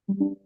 Right,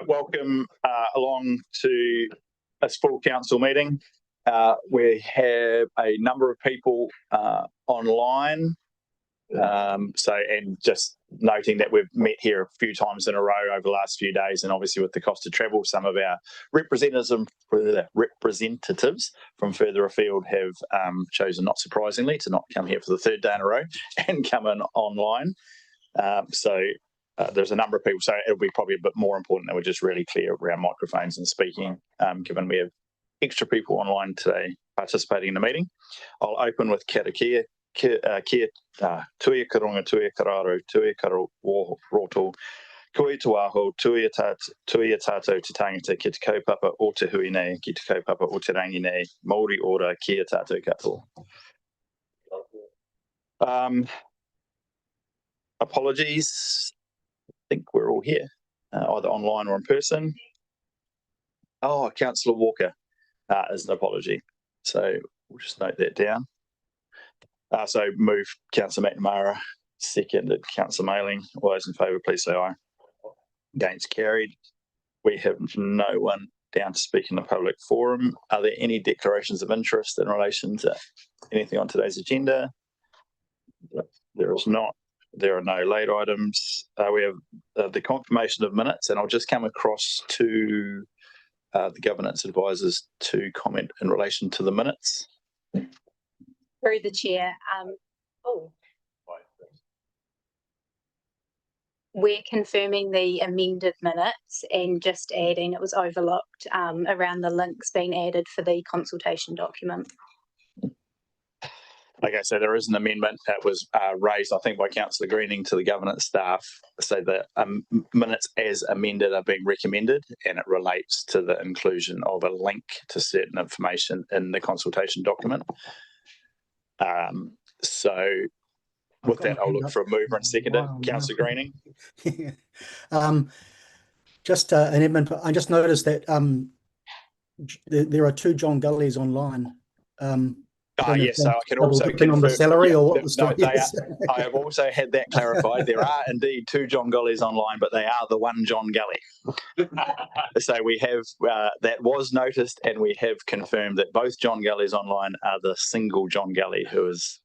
welcome along to this full council meeting. We have a number of people online. And just noting that we've met here a few times in a row over the last few days, and obviously with the cost of travel, some of our representatives from further afield have chosen, not surprisingly, to not come here for the third day in a row and come in online. There's a number of people, so it'll be probably a bit more important that we're just really clear around microphones and speaking, given we have extra people online today participating in the meeting. I'll open with karakia. Tuia karonga, tuia kararo, tuia karoto, koe te waho, tuia tātou te tangata ki te kaupapa o te hui nei, ki te kaupapa o te rangi nei, Māori ora kia tātou katoa. Apologies. I think we're all here, either online or in person. Oh, Councillor Walker is an apology. So we'll just note that down. So move Councillor McNamara, seconded Councillor Mailing. All those in favour, please say aye. Against, carried. We have no one down to speak in the public forum. Are there any declarations of interest in relation to anything on today's agenda? There is not. There are no late items. We have the confirmation of minutes, and I'll just come across to the governance advisors to comment in relation to the minutes. Through the chair. We're confirming the amended minutes and just adding, it was overlooked, around the links being added for the consultation document. Okay, so there is an amendment that was raised, I think, by Councillor Greening to the governance staff. So the minutes as amended are being recommended, and it relates to the inclusion of a link to certain information in the consultation document. So with that, I'll look for a mover and seconder. Councillor Greening. Just an amendment. I just noticed that there are 2 John Gullies online. Yes, so I can also confirm on the salary, or what the story is. I have also had that clarified. There are indeed 2 John Gullies online, but they are the one John Gully. So we have that was noticed, and we have confirmed that both John Gullies online are the single John Gully, who is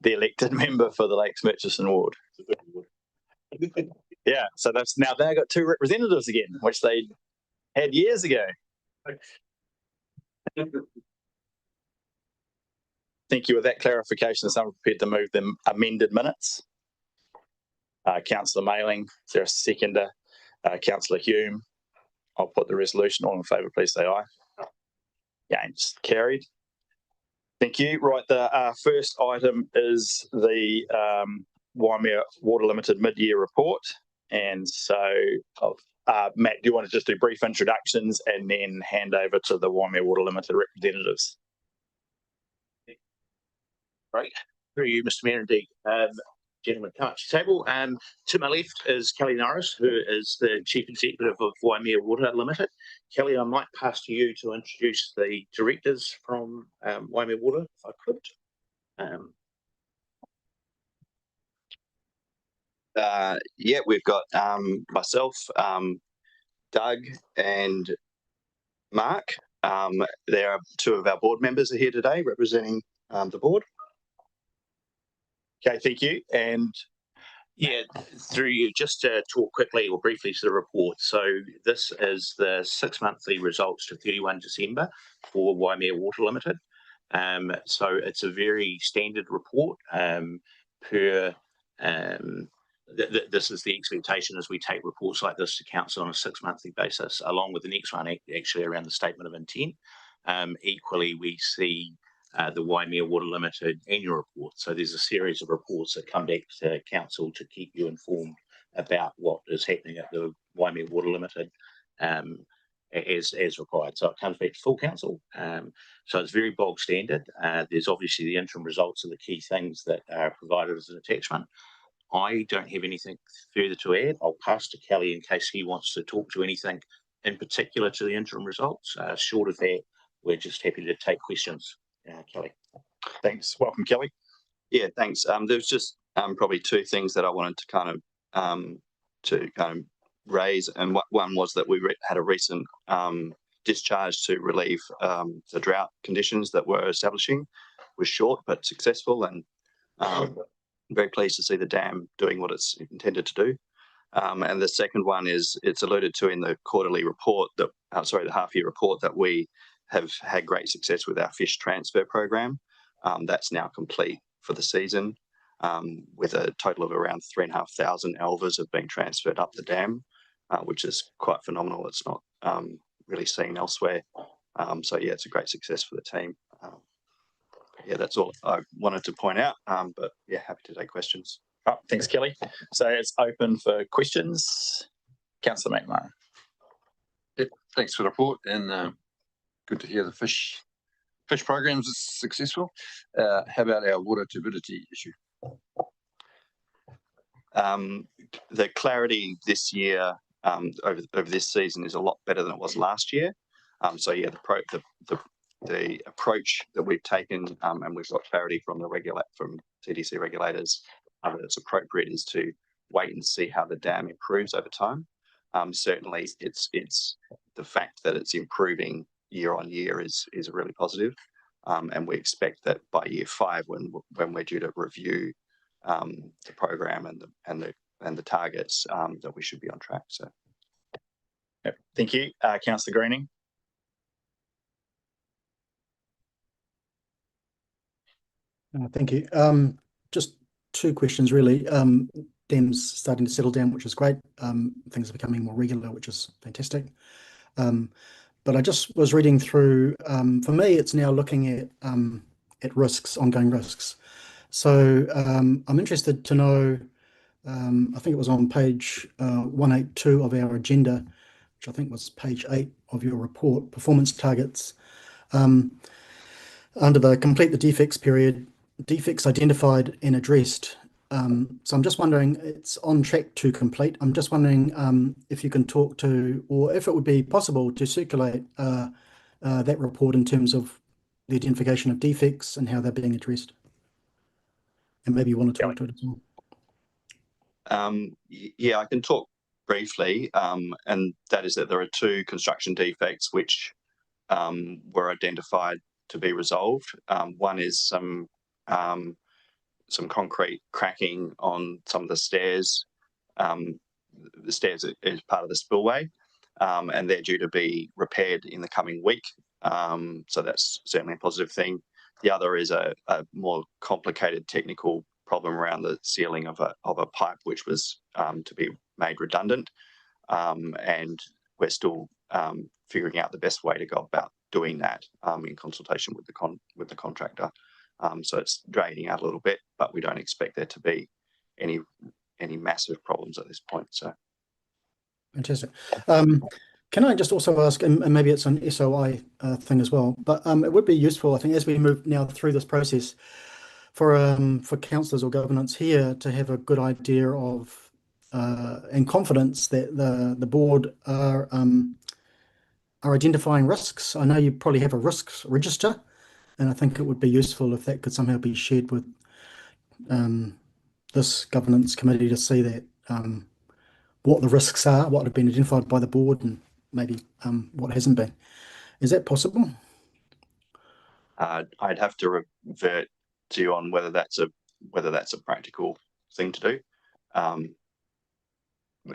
the elected member for the Lakes Murchison ward. Yeah, so that's now they've got 2 representatives again, which they had years ago. Thank you. With that clarification, someone prepared to move the amended minutes. Councillor Mailing, is there a seconder? Councillor Hume. I'll put the resolution. All in favour, please say aye. Against, carried. Thank you. Right, the first item is the Waimea Water Limited mid-year report. And so, Matt, do you want to just do brief introductions and then hand over to the Waimea Water Limited representatives? Right, through you, Mr. Mayor, indeed. Gentlemen, come up to the table. To my left is Kelly Norris, who is the Chief Executive of Waimea Water Limited. Kelly, I might pass to you to introduce the directors from Waimea Water, if I could. Yeah, we've got myself, Doug, and Mark. There are 2 of our board members are here today representing the board. Okay, thank you. And yeah, through you, just to talk quickly or briefly to the report. So this is the 6 monthly results to 31 December for Waimea Water Limited. So it's a very standard report this is the expectation as we take reports like this to council on a 6 monthly basis, along with the next one actually around the statement of intent. Equally, we see the Waimea Water Limited annual report. So there's a series of reports that come back to council to keep you informed about what is happening at the Waimea Water Limited as required. So it comes back to full council. So it's very bog standard. There's obviously the interim results of the key things that are provided as an attachment. I don't have anything further to add. I'll pass to Kelly in case he wants to talk to anything in particular to the interim results. Short of that, we're just happy to take questions. Kelly. Thanks. Welcome, Kelly. Yeah, thanks. There's just probably 2 things that I wanted to kind of raise, and one was that we had a recent discharge to relieve the drought conditions that were establishing. Was short but successful, and very pleased to see the dam doing what it's intended to do. And the second one is it's alluded to in the quarterly report that the half-year report that we have had great success with our fish transfer program. That's now complete for the season, with a total of around 3,500 alvers have been transferred up the dam, which is quite phenomenal. It's not really seen elsewhere. So yeah, it's a great success for the team. Yeah, that's all I wanted to point out. But yeah, happy to take questions. Oh, thanks, Kelly. So it's open for questions. Councillor McMahon. Yep, thanks for the report, and good to hear the fish programs are successful. How about our water turbidity issue? The clarity this year over this season is a lot better than it was last year. So yeah, the approach that we've taken, and we've got clarity from TDC regulators that it's appropriate, is to wait and see how the dam improves over time. Certainly, it's the fact that it's improving year on year is really positive, and we expect that by year 5, when we're due to review the program and the targets, that we should be on track. So. Yep. Thank you. Councillor Greening. Thank you. Just two questions really. Dams starting to settle down, which is great. Things are becoming more regular, which is fantastic. But I just was reading through, for me, it's now looking at risks, ongoing risks. So I'm interested to know, I think it was on page 182 of our agenda, which I think was page 8 of your report, performance targets. Under the complete the defects period, defects identified and addressed. So I'm just wondering, it's on track to complete. I'm just wondering if you can talk to, or if it would be possible to circulate that report in terms of the identification of defects and how they're being addressed. And maybe you want to talk to it as well. Yeah, I can talk briefly, and that is that there are 2 construction defects which were identified to be resolved. One is some concrete cracking on some of the stairs. The stairs is part of the spillway, and they're due to be repaired in the coming week. So that's certainly a positive thing. The other is a more complicated technical problem around the sealing of a pipe, which was to be made redundant, and we're still figuring out the best way to go about doing that in consultation with the contractor. So it's dragging out a little bit, but we don't expect there to be any massive problems at this point. So, fantastic. Can I just also ask, and maybe it's an SOI thing as well, but it would be useful, I think, as we move now through this process, for councillors or governance here to have a good idea of and confidence that the board are identifying risks. I know you probably have a risks register, and I think it would be useful if that could somehow be shared with this governance committee to see that what the risks are, what have been identified by the board, and maybe what hasn't been. Is that possible? I'd have to revert to you on whether that's a practical thing to do.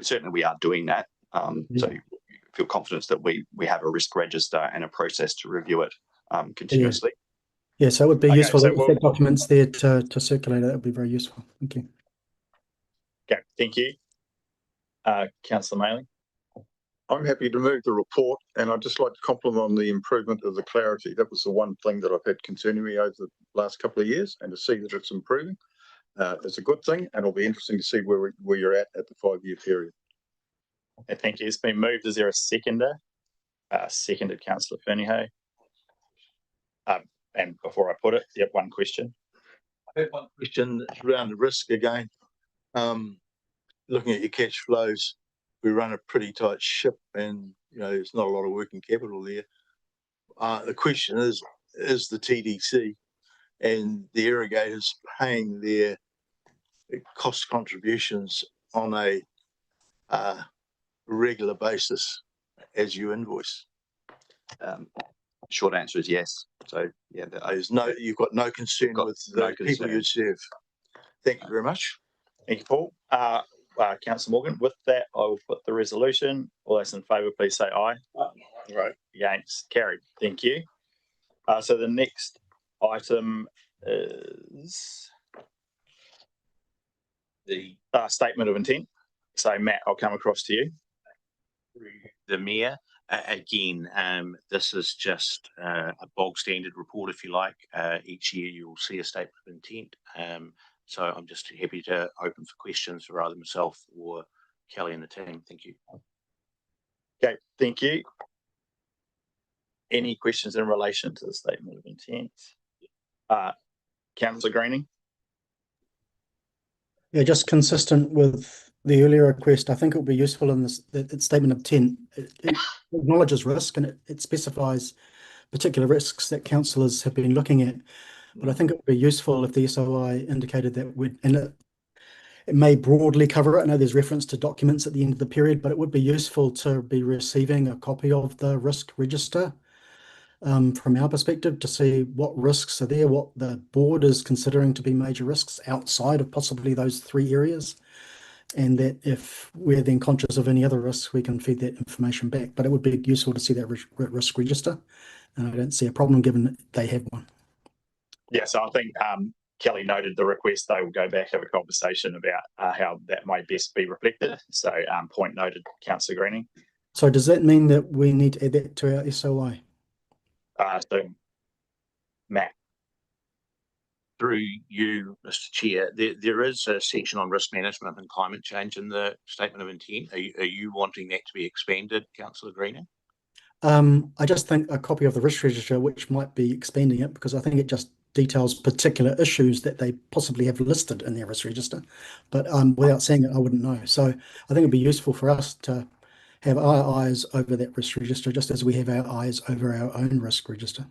Certainly, we are doing that. So you feel confidence that we have a risk register and a process to review it continuously. Yeah, so it would be Okay, useful so if that document's there to circulate it. That would be very useful. Thank you. Okay, thank you. Councillor Mailing. I'm happy to move the report, and I'd just like to compliment on the improvement of the clarity. That was the one thing that I've had concerning me over the last couple of years, and to see that it's improving is a good thing, and it'll be interesting to see where you're at the 5-year period. Thank you. It's been moved. Is there a seconder? Seconded, Councillor Fernihay. And before I put it, yep, one question. I have one question around the risk again. Looking at your cash flows, we run a pretty tight ship, and there's not a lot of working capital there. The question is the TDC and the irrigators paying their cost contributions on a regular basis as you invoice? Short answer is yes. So yeah, you've got no concern with the people you serve. Thank you very much. Thank you, Paul. Councillor Morgan, with that, I will put the resolution. All those in favour, please say aye. Right. Against, carried. Thank you. So the next item is the statement of intent. So Matt, I'll come across to you. The Mayor. Again, this is just a bog standard report, if you like. Each year you will see a statement of intent. So I'm just happy to open for questions for either myself or Kelly and the team. Thank you. Okay, thank you. Any questions in relation to the statement of intent? Councillor Greening? Yeah, just consistent with the earlier request, I think it would be useful in this statement of intent. It acknowledges risk, and it specifies particular risks that councillors have been looking at. But I think it would be useful if the SOI indicated that it may broadly cover it. I know there's reference to documents at the end of the period, but it would be useful to be receiving a copy of the risk register from our perspective to see what risks are there, what the board is considering to be major risks outside of possibly those 3 areas. And that if we're then conscious of any other risks, we can feed that information back. But it would be useful to see that risk register. And I don't see a problem given that they have one. Yeah, so I think Kelly noted the request. They will go back, have a conversation about how that may best be reflected. So point noted, Councillor Greening. So does that mean that we need to add that to our SOI? So Matt. Through you, Mr. Chair, there is a section on risk management and climate change in the statement of intent. Are you wanting that to be expanded, Councillor Greening? I just think a copy of the risk register, which might be expanding it, because I think it just details particular issues that they possibly have listed in their risk register. But without seeing it, I wouldn't know. So I think it'd be useful for us to have our eyes over that risk register, just as we have our eyes over our own risk register.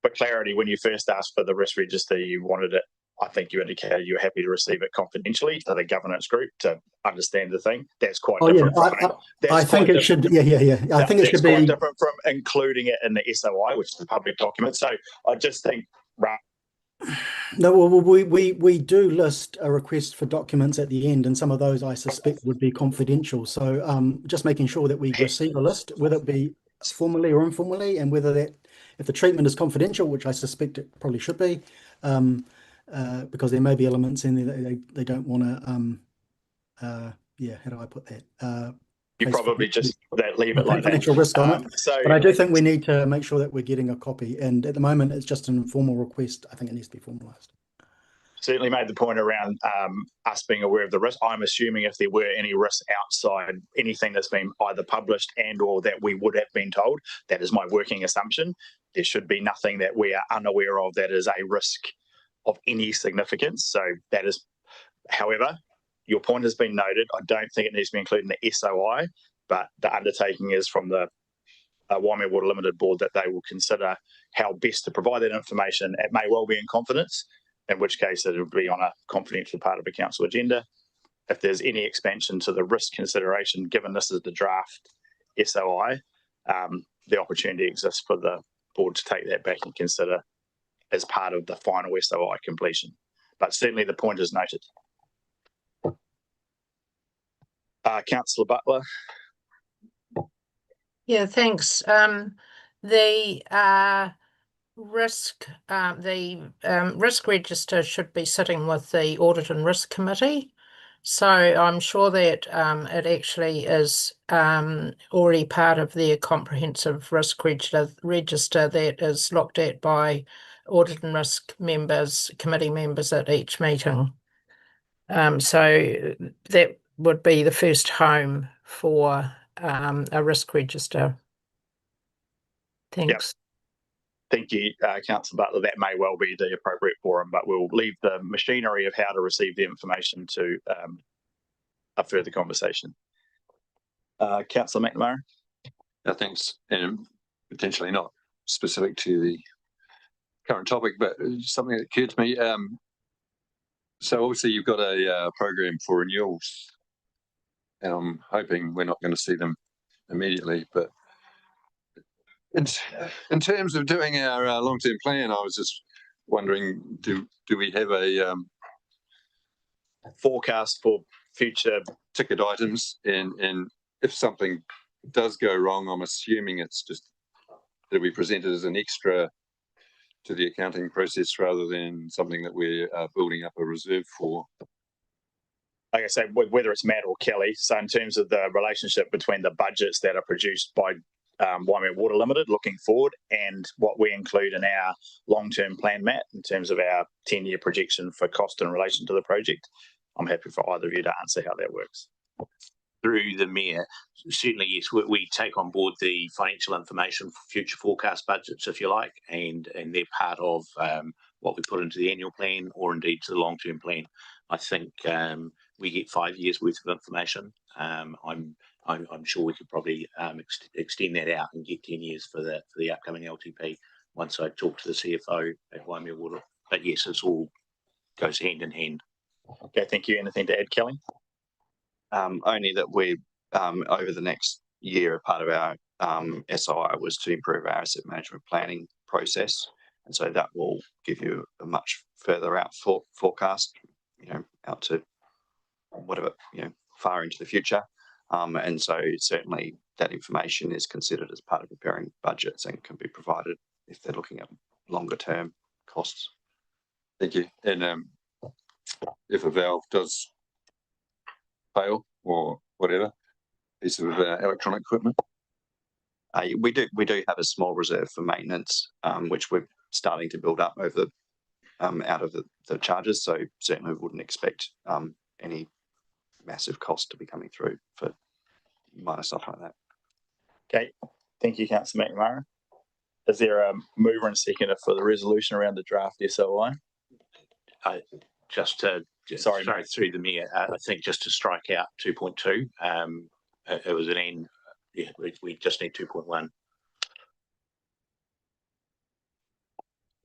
For clarity, when you first asked for the risk register, you wanted it, I think you indicated you were happy to receive it confidentially to the governance group to understand the thing. That's quite different from I think it should, yeah. I think it should be quite different from including it in the SOI, which is a public document. So I just think, right. No, well, we do list a request for documents at the end, and some of those I suspect would be confidential. So just making sure that we receive a list, whether it be formally or informally, and whether that, if the treatment is confidential, which I suspect it probably should be, because there may be elements in there that they don't want to, yeah, how do I put that? You probably just leave it like that. Financial risk on it. So, but I do think we need to make sure that we're getting a copy. And at the moment, it's just an informal request. I think it needs to be formalised. Certainly made the point around us being aware of the risk. I'm assuming if there were any risks outside anything that's been either published and or that we would have been told, that is my working assumption. There should be nothing that we are unaware of that is a risk of any significance. So that is, however, your point has been noted. I don't think it needs to be included in the SOI, but the undertaking is from the Waimea Water Limited board that they will consider how best to provide that information. It may well be in confidence, in which case it will be on a confidential part of a council agenda. If there's any expansion to the risk consideration, given this is the draft SOI, the opportunity exists for the board to take that back and consider as part of the final SOI completion. But certainly the point is noted. Councillor Butler. Yeah, thanks. The risk register should be sitting with the Audit and Risk Committee. So I'm sure that it actually is already part of their comprehensive risk register that is looked at by Audit and Risk members, committee members at each meeting. So that would be the first home for a risk register. Thanks. Yep. Thank you, Councillor Butler. That may well be the appropriate forum, but we'll leave the machinery of how to receive the information to a further conversation. Councillor McNamara. Thanks, and potentially not specific to the current topic, but something that occurred to me. So obviously you've got a program for renewals, and I'm hoping we're not going to see them immediately, but in terms of doing our long-term plan, I was just wondering, do we have a forecast for future ticket items, and if something does go wrong, I'm assuming it's just that we present it as an extra to the accounting process rather than something that we're building up a reserve for. Like I say, whether it's Matt or Kelly, so in terms of the relationship between the budgets that are produced by Waimea Water Limited looking forward and what we include in our long-term plan, Matt, in terms of our 10-year projection for cost in relation to the project, I'm happy for either of you to answer how that works. Through the Mayor, certainly, yes, we take on board the financial information for future forecast budgets, if you like, and they're part of what we put into the annual plan or indeed to the long-term plan. I think we get 5 years worth of information. I'm sure we could probably extend that out and get 10 years for the upcoming LTP once I talk to the CFO at Waimea Water. But yes, it's all goes hand in hand. Okay, thank you. Anything to add, Kelly? Only that we over the next year, part of our SI was to improve our asset management planning process. And so that will give you a much further out forecast, out to whatever, far into the future. And so certainly that information is considered as part of preparing budgets and can be provided if they're looking at longer term costs. Thank you. And if a valve does fail or whatever piece of electronic equipment, we do have a small reserve for maintenance, which we're starting to build up over out of the charges. So certainly we wouldn't expect any massive cost to be coming through for minor stuff like that. Okay, thank you, Councillor McNamara. Is there a mover and seconder for the resolution around the draft SOI? Sorry, through the mayor. I think just to strike out 2.2. It was an end. Yeah, we just need 2.1.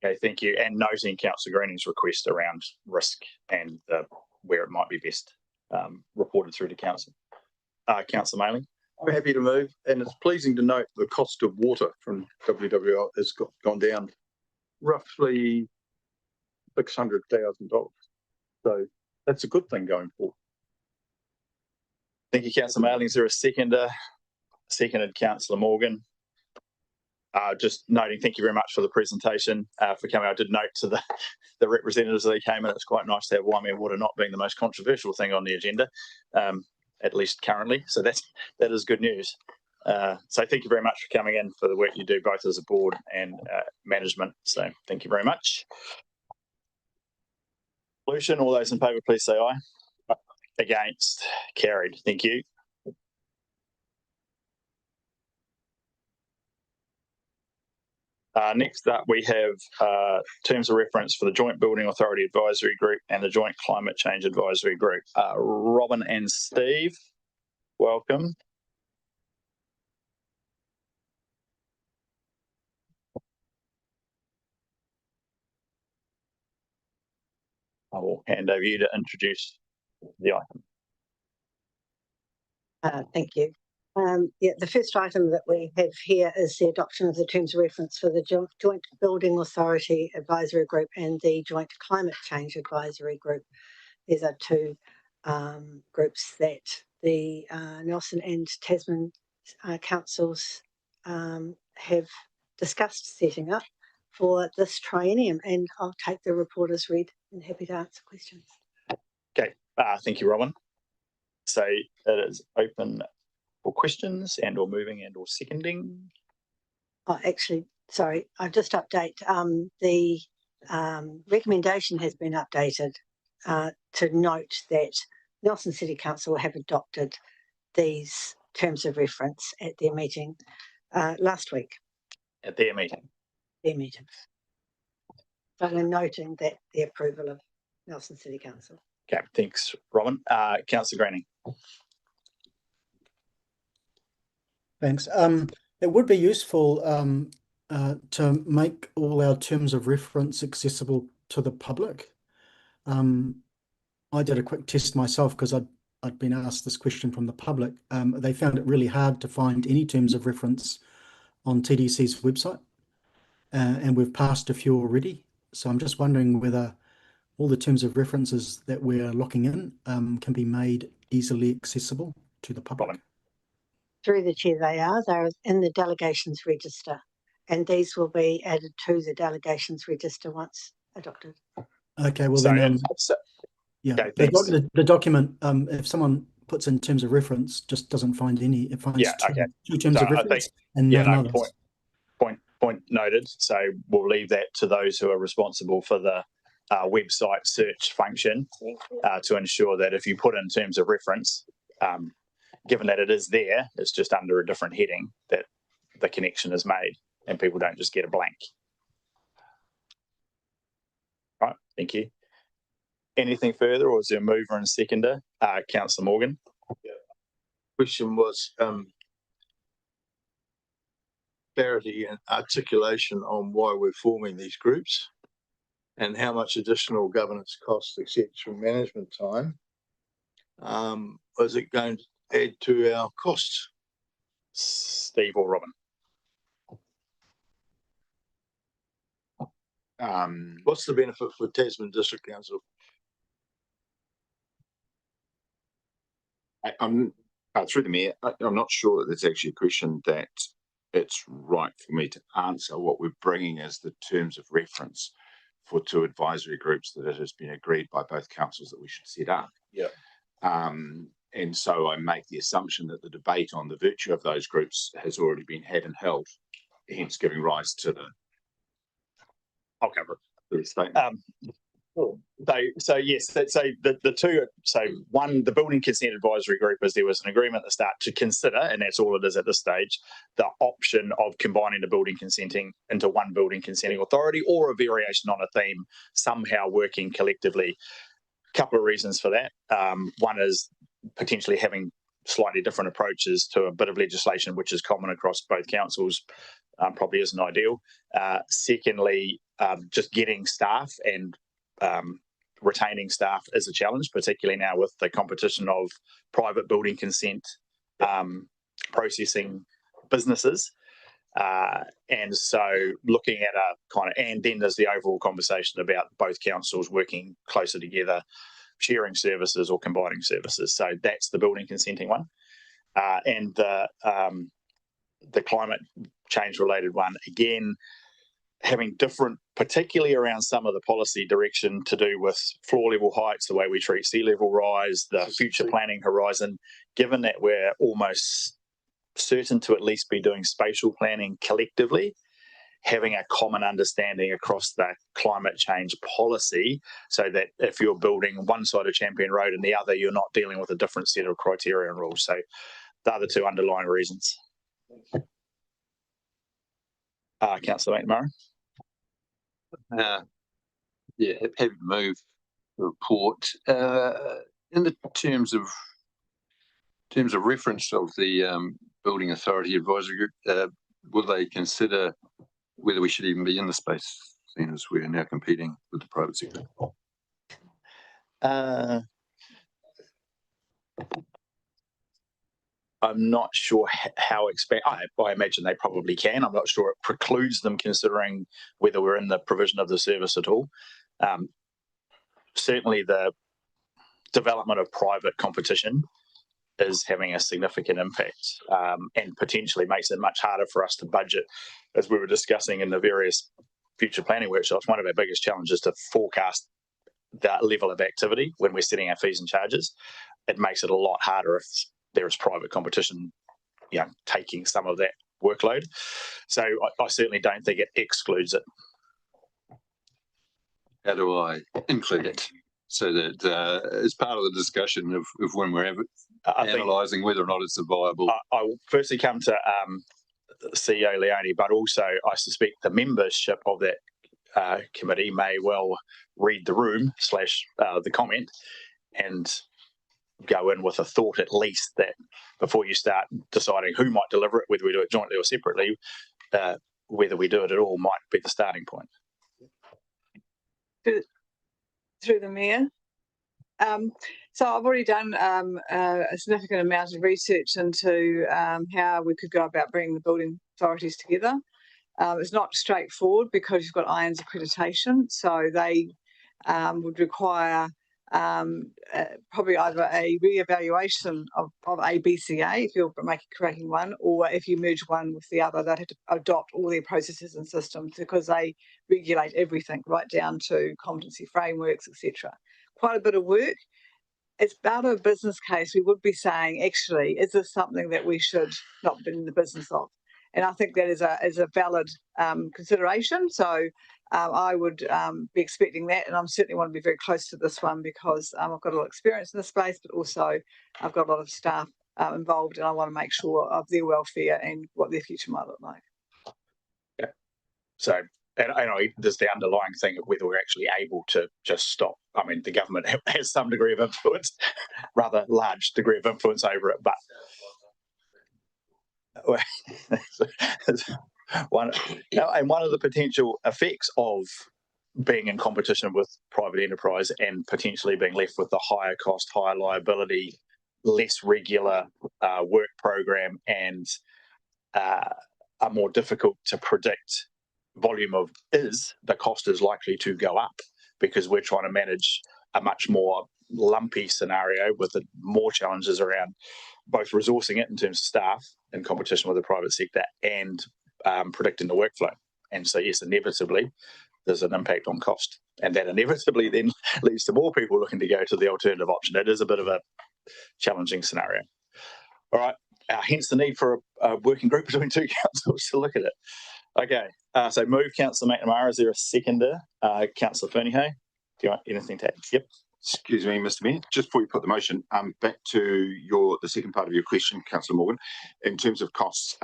Okay, thank you. And noting Councillor Greening's request around risk and where it might be best reported through to council. Councillor Mayling. I'm happy to move, and it's pleasing to note the cost of water from WWL has gone down roughly $600,000. So that's a good thing going forward. Thank you, Councillor Mayling. Is there a seconder? Seconded, Councillor Morgan. Just noting, thank you very much for the presentation, for coming. I did note to the representatives that came in. It's quite nice to have Waimea Water not being the most controversial thing on the agenda, at least currently. So that is good news. So thank you very much for coming in, for the work you do both as a board and management. So thank you very much. Resolution, all those in favour, please say aye. Against, carried. Thank you. Next up, we have terms of reference for the Joint Building Authority Advisory Group and the Joint Climate Change Advisory Group. Robin and Steve, welcome. I will hand over you to introduce the item. Thank you. The first item that we have here is the adoption of the terms of reference for the Joint Building Authority Advisory Group and the Joint Climate Change Advisory Group. These are two groups that the Nelson and Tasman councils have discussed setting up for this triennium, and I'll take the report as read and happy to answer questions. Okay, thank you, Robin. So it is open for questions and or moving and or seconding. Oh, actually, sorry, I'll just update. The recommendation has been updated to note that Nelson City Council have adopted these terms of reference at their meeting last week. At their meeting? Their meeting. So we're noting that the approval of Nelson City Council. Okay, thanks, Robin. Councillor Greening. Thanks. It would be useful to make all our terms of reference accessible to the public. I did a quick test myself because I'd been asked this question from the public. They found it really hard to find any terms of reference on TDC's website, and we've passed a few already. So I'm just wondering whether all the terms of references that we're locking in can be made easily accessible to the public. Through the chair, they're in the delegations register, and these will be added to the delegations register once adopted. Okay, well then, yeah, okay, the document, if someone puts in terms of reference, just doesn't find any. It finds two terms of reference and none others. Point noted. So we'll leave that to those who are responsible for the website search function to ensure that if you put in terms of reference, given that it is there, it's just under a different heading, that the connection is made and people don't just get a blank. Right, thank you. Anything further, or is there a mover and seconder? Councillor Morgan. Yeah. Question was clarity and articulation on why we're forming these groups and how much additional governance costs, etc., from management time. Is it going to, add to our costs? Steve or Robin? What's the benefit for Tasman District Council? I'm through the mayor. I'm not sure that there's actually a question that it's right for me to answer. What we're bringing is the terms of reference for 2 advisory groups that it has been agreed by both councils that we should set up. Yeah. And so I make the assumption that the debate on the virtue of those groups has already been had and held, hence giving rise to the. I'll cover the statement. So yes, so the two, so one, the building consent advisory group, is there was an agreement at the start to consider, and that's all it is at this stage, the option of combining the building consenting into one building consenting authority, or a variation on a theme, somehow working collectively. Couple of reasons for that. One is potentially having slightly different approaches to a bit of legislation which is common across both councils, probably isn't ideal. Secondly, just getting staff and retaining staff is a challenge, particularly now with the competition of private building consent processing businesses. And so looking at a kind of, and then there's the overall conversation about both councils working closer together, sharing services or combining services. So that's the building consenting one. And the climate change related one, again, having different, particularly around some of the policy direction to do with floor level heights, the way we treat sea level rise, the future planning horizon, given that we're almost certain to at least be doing spatial planning collectively, having a common understanding across the climate change policy, so that if you're building one side of Champion Road and the other, you're not dealing with a different set of criteria and rules. So they're the two underlying reasons. Councillor McNamara. Yeah, happy to move the report. In the terms of reference of the Building Authority Advisory Group, will they consider whether we should even be in the space, seeing as we're now competing with the private sector? I'm not sure how I imagine they probably can. I'm not sure it precludes them considering whether we're in the provision of the service at all. Certainly the development of private competition is having a significant impact, and potentially makes it much harder for us to budget, as we were discussing in the various future planning workshops. One of our biggest challenges to forecast that level of activity when we're setting our fees and charges. It makes it a lot harder if there is private competition, taking some of that workload. So I certainly don't think it excludes it. How do I include it so that as part of the discussion of when we're analysing whether or not it's a viable? I will firstly come to CEO Leone, but also I suspect the membership of that committee may well read the room / the comment and go in with a thought, at least, that before you start deciding who might deliver it, whether we do it jointly or separately, whether we do it at all might be the starting point. Through the mayor. So I've already done a significant amount of research into how we could go about bringing the building authorities together. It's not straightforward because you've got IANZ accreditation, so they would require probably either a re-evaluation of ABCA if you're creating one, or if you merge one with the other, they'd have to adopt all their processes and systems because they regulate everything right down to competency frameworks, etc. Quite a bit of work. As part of a business case, we would be saying, actually, is this something that we should not be in the business of? And I think that is a valid consideration. So I would be expecting that, and I certainly want to be very close to this one because I've got a lot of experience in this space, but also I've got a lot of staff involved, and I want to make sure of their welfare and what their future might look like. Yeah. So, and there's the underlying thing of whether we're actually able to just stop. I mean, the government has some degree of influence, rather large degree of influence over it, but one of the potential effects of being in competition with private enterprise and potentially being left with the higher cost, higher liability less regular work program and a more difficult to predict volume of the cost is likely to go up because we're trying to manage a much more lumpy scenario with more challenges around both resourcing it in terms of staff in competition with the private sector and predicting the workflow. And so, yes, inevitably, there's an impact on cost. And that inevitably then leads to more people looking to go to the alternative option. It is a bit of a challenging scenario. All right, hence the need for a working group between two councils to look at it. Okay, so move Councillor McNamara. Is there a seconder? Councillor Fernihay, do you want anything to add? Yep. Excuse me, Mr. Mayor, just before you put the motion, back to the second part of your question, Councillor Morgan. In terms of costs,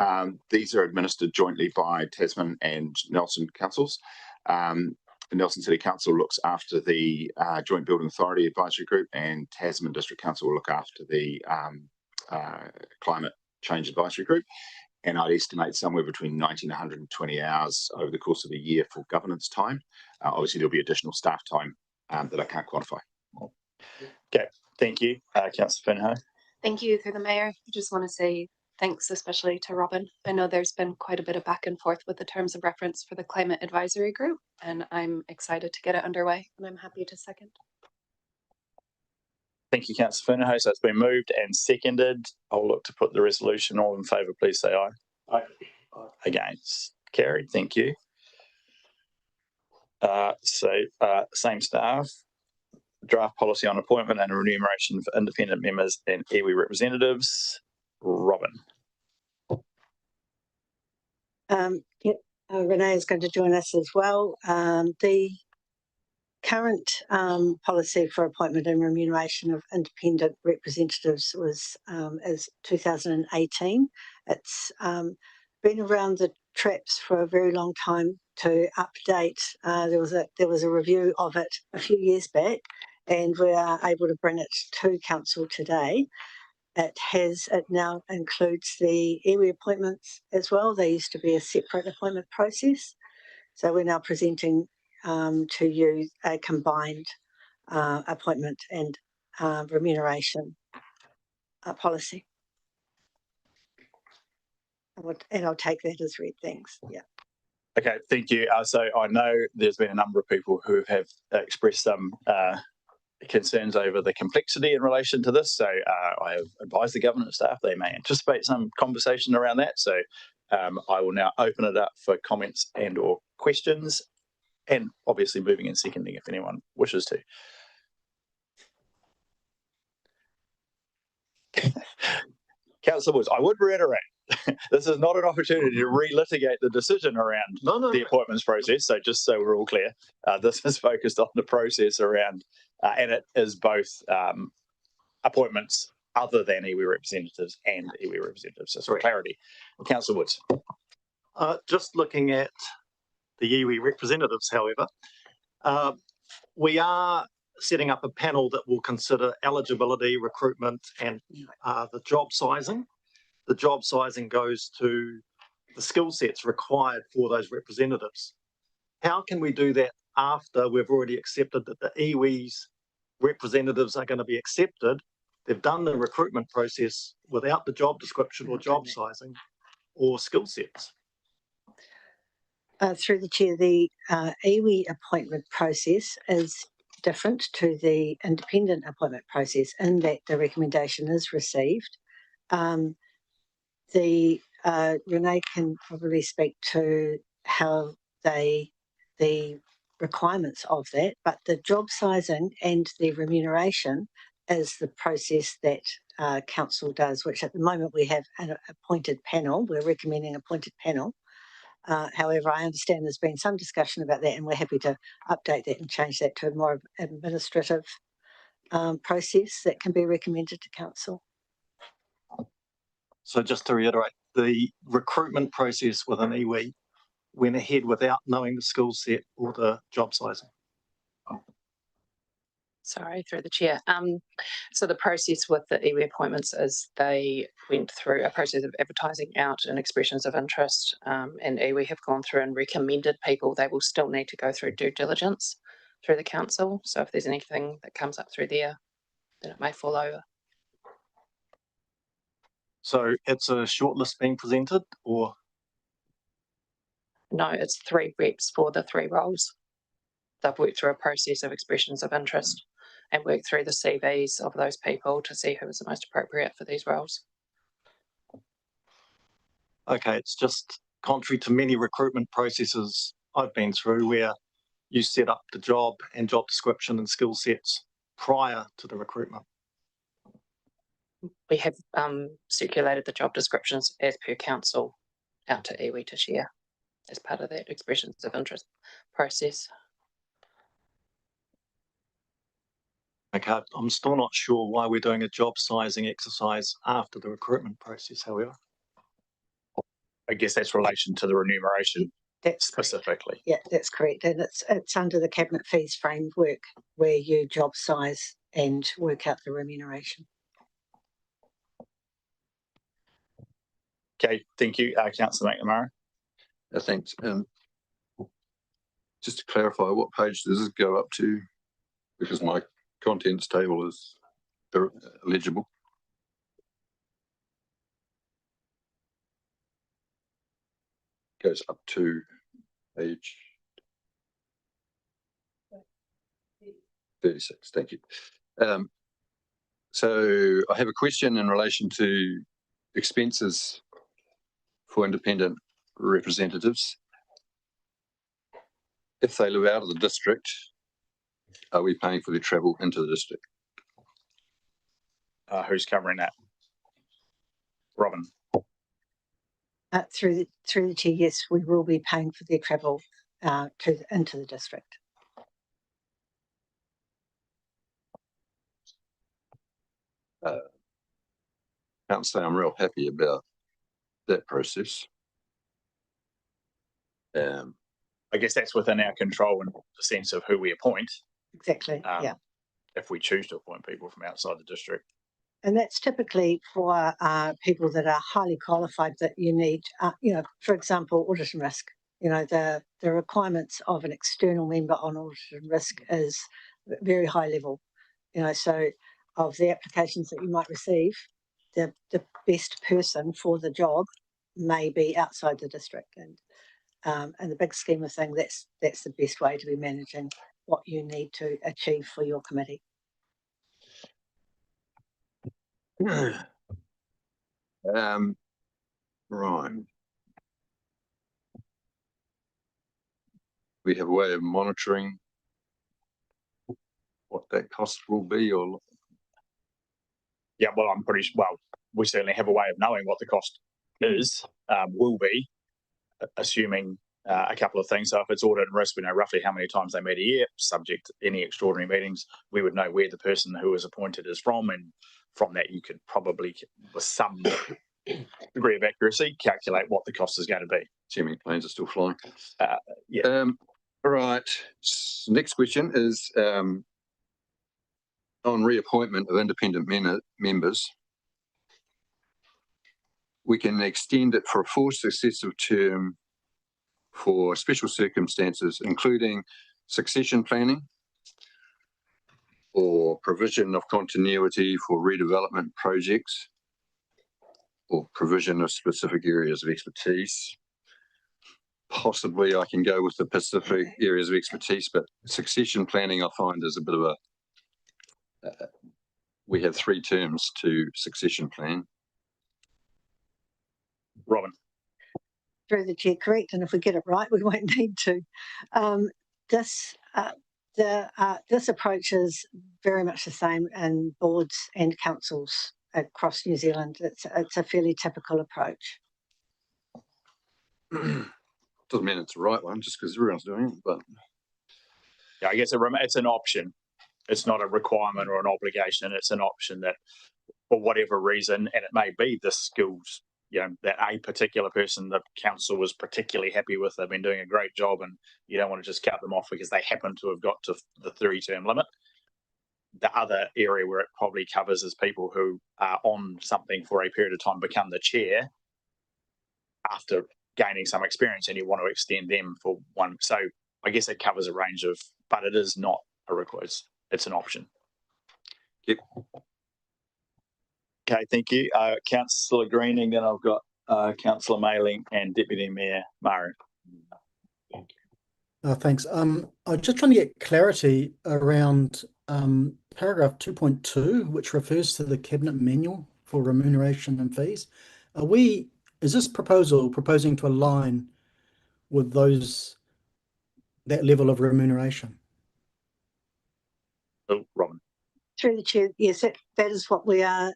these are administered jointly by Tasman and Nelson councils. The Nelson City Council looks after the Joint Building Authority Advisory Group, and Tasman District Council will look after the Climate Change Advisory Group. And I'd estimate somewhere between 90 and 120 hours over the course of a year for governance time. Obviously, there'll be additional staff time that I can't quantify. Okay, thank you, Councillor Fernihay. Thank you, through the Mayor. I just want to say thanks especially to Robin. I know there's been quite a bit of back and forth with the terms of reference for the Climate Advisory Group, and I'm excited to get it underway, and I'm happy to second. Thank you, Councillor Fernihay. So it's been moved and seconded. I'll look to put the resolution. All in favour, please say aye. Aye. Against? Carried. Thank you. Same staff. Draft policy on appointment and remuneration for independent members and iwi representatives. Robin. Renee is going to join us as well. The current policy for appointment and remuneration of independent representatives was as 2018. It's been around the traps for a very long time to update. There was a review of it a few years back, and we are able to bring it to council today. It now includes the iwi appointments as well. They used to be a separate appointment process, so we're now presenting to you a combined appointment and remuneration policy. And I'll take that as read. Thanks. Yeah. Okay, thank you. So I know there's been a number of people who have expressed some concerns over the complexity in relation to this. So I have advised the government staff they may anticipate some conversation around that. So I will now open it up for comments and or questions, and obviously moving and seconding if anyone wishes to. Councillor Woods, I would reiterate, this is not an opportunity to relitigate the decision around the appointments process. So just so we're all clear, this is focused on the process around, and it is both appointments other than iwi representatives and iwi representatives. So for clarity, Councillor Woods. Just looking at the iwi representatives, however, we are setting up a panel that will consider eligibility, recruitment, and the job sizing. The job sizing goes to the skill sets required for those representatives. How can we do that after we've already accepted that the iwi's representatives are going to be accepted? They've done the recruitment process without the job description or job sizing or skill sets. Through the chair, the iwi appointment process is different to the independent appointment process in that the recommendation is received. Renee can probably speak to how the requirements of that, but the job sizing and the remuneration is the process that council does, which at the moment we have an appointed panel. We're recommending appointed panel. However, I understand there's been some discussion about that, and we're happy to update that and change that to a more administrative process that can be recommended to council. So just to reiterate, the recruitment process with an iwi went ahead without knowing the skill set or the job sizing. Sorry, through the chair. So the process with the iwi appointments is they went through a process of advertising out and expressions of interest, and iwi have gone through and recommended people. They will still need to go through due diligence through the council. So if there's anything that comes up through there, then it may fall over. So it's a shortlist being presented, or? No, it's 3 reps for the 3 roles. They've worked through a process of expressions of interest and worked through the CVs of those people to see who was the most appropriate for these roles. Okay, it's just contrary to many recruitment processes I've been through where you set up the job and job description and skill sets prior to the recruitment. We have circulated the job descriptions as per council out to iwi to share as part of that expressions of interest process. Okay, I'm still not sure why we're doing a job sizing exercise after the recruitment process, however. I guess that's relation to the remuneration That's specifically. correct. Yeah, that's correct. And it's under the cabinet fees framework where you job size and work out the remuneration. Okay, thank you, Councillor McNamara. Thanks. Just to clarify, what page does this go up to? Because my contents table is illegible. Goes up to page 36. Thank you. So I have a question in relation to expenses for independent representatives. If they live out of the district, are we paying for their travel into the district? Who's covering that? Robin. Through the chair, yes, we will be paying for their travel into the district. Can't say I'm real happy about that process. I guess that's within our control in the sense of who we appoint. Exactly. Yeah. If we choose to appoint people from outside the district. And that's typically for people that are highly qualified that you need, for example, audit and risk. The requirements of an external member on audit and risk is very high level. So of the applications that you might receive, the best person for the job may be outside the district. And in the big scheme of things, that's the best way to be managing what you need to achieve for your committee. Right. We have a way of monitoring what that cost will be, or yeah, well, we certainly have a way of knowing what the cost is, will be, assuming a couple of things. So if it's audit and risk, we know roughly how many times they meet a year, subject to any extraordinary meetings. We would know where the person who is appointed is from, and from that you could probably, with some degree of accuracy, calculate what the cost is going to be. Assuming planes are still flying. Yeah. All right. Next question is on reappointment of independent members. We can extend it for a 4th successive term for special circumstances, including succession planning or provision of continuity for redevelopment projects or provision of specific areas of expertise. Possibly I can go with the specific areas of expertise, but succession planning I find is a bit of a, we have 3 terms to succession plan. Robin. Through the chair, correct, and if we get it right, we won't need to. This approach is very much the same in boards and councils across New Zealand. It's a fairly typical approach. Doesn't mean it's the right one just because everyone's doing it, but yeah, I guess it's an option. It's not a requirement or an obligation. It's an option that, for whatever reason, and it may be the skills, that a particular person the council was particularly happy with, they've been doing a great job, and you don't want to just cut them off because they happen to have got to the 3-term limit. The other area where it probably covers is people who are on something for a period of time, become the chair after gaining some experience, and you want to extend them for one. So I guess it covers a range of, but it is not a request. It's an option. Yep. Okay, thank you. Councillor Greening, then I've got Councillor Mailing and Deputy Mayor Murray. Thanks. I was just trying to get clarity around paragraph 2.2, which refers to the Cabinet Manual for remuneration and fees. Is this proposal proposing to align with that level of remuneration? Oh, Robin. Through the chair, yes, that is what we are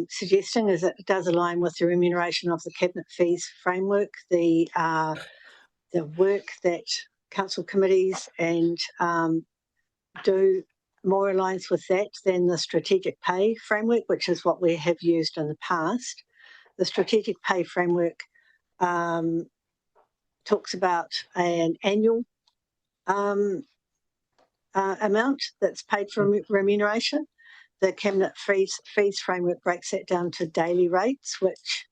suggesting, is that it does align with the remuneration of the cabinet fees framework, the work that council committees and do more aligns with that than the strategic pay framework, which is what we have used in the past. The strategic pay framework talks about an annual amount that's paid for remuneration. The cabinet fees framework breaks that down to daily rates, which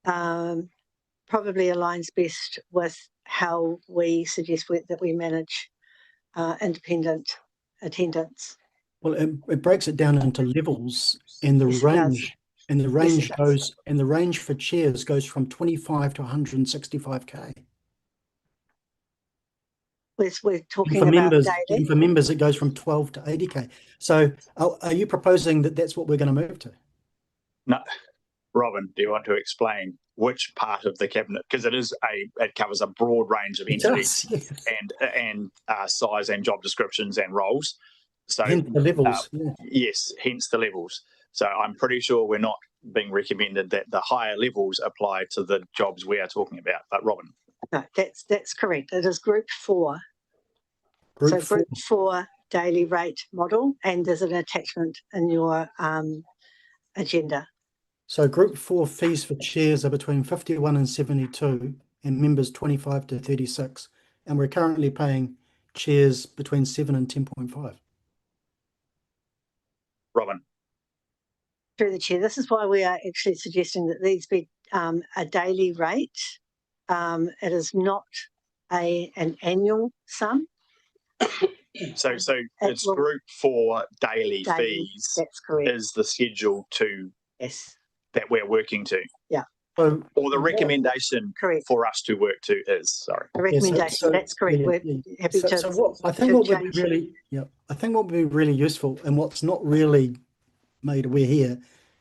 probably aligns best with how we suggest that we manage independent attendance. Well, it breaks it down into levels, and the Yes, range and the range Yes, goes and the range for chairs goes from 25 to 165k. We're talking For about members, daily. and for members, it goes from 12 to 80k. So, are you proposing that that's what we're going to move to? No, Robin, do you want to explain which part of the cabinet? Because it covers a broad range of entities and size and job descriptions and roles. So hence the levels. Yes, hence the levels. So I'm pretty sure we're not being recommended that the higher levels apply to the jobs we are talking about. But Robin. No, that's correct. It is Group 4. Group 4 daily rate model, and there's an attachment in your agenda. So Group 4 fees for chairs are between 51 and 72, and members 25 to 36, and we're currently paying chairs between 7 and 10.5. Robin. Through the chair, this is why we are actually suggesting that these be a daily rate. It is not an annual sum. So it's Group 4 daily fees. That's correct. Is the schedule that we're working to. Yeah. So, or the recommendation for us to work to is, sorry. The recommendation, that's correct. We're happy to. So what I think what would be really, I think what would be really useful, and what's not really made aware here,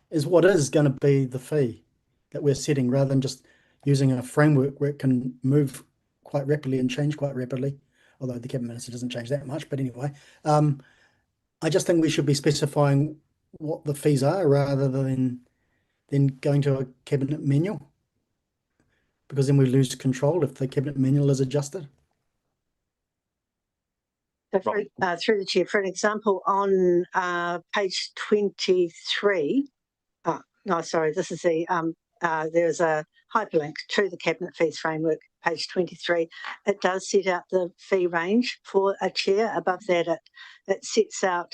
is what is going to be the fee that we're setting, rather than just using a framework where it can move quite rapidly and change quite rapidly. Although the cabinet minister doesn't change that much, but anyway, I just think we should be specifying what the fees are rather than going to a cabinet manual, because then we lose control if the cabinet manual is adjusted. So through the chair, for an example, on page 23, no, sorry, this is the, there's a hyperlink to the cabinet fees framework, page 23. It does set out the fee range for a chair. Above that, it sets out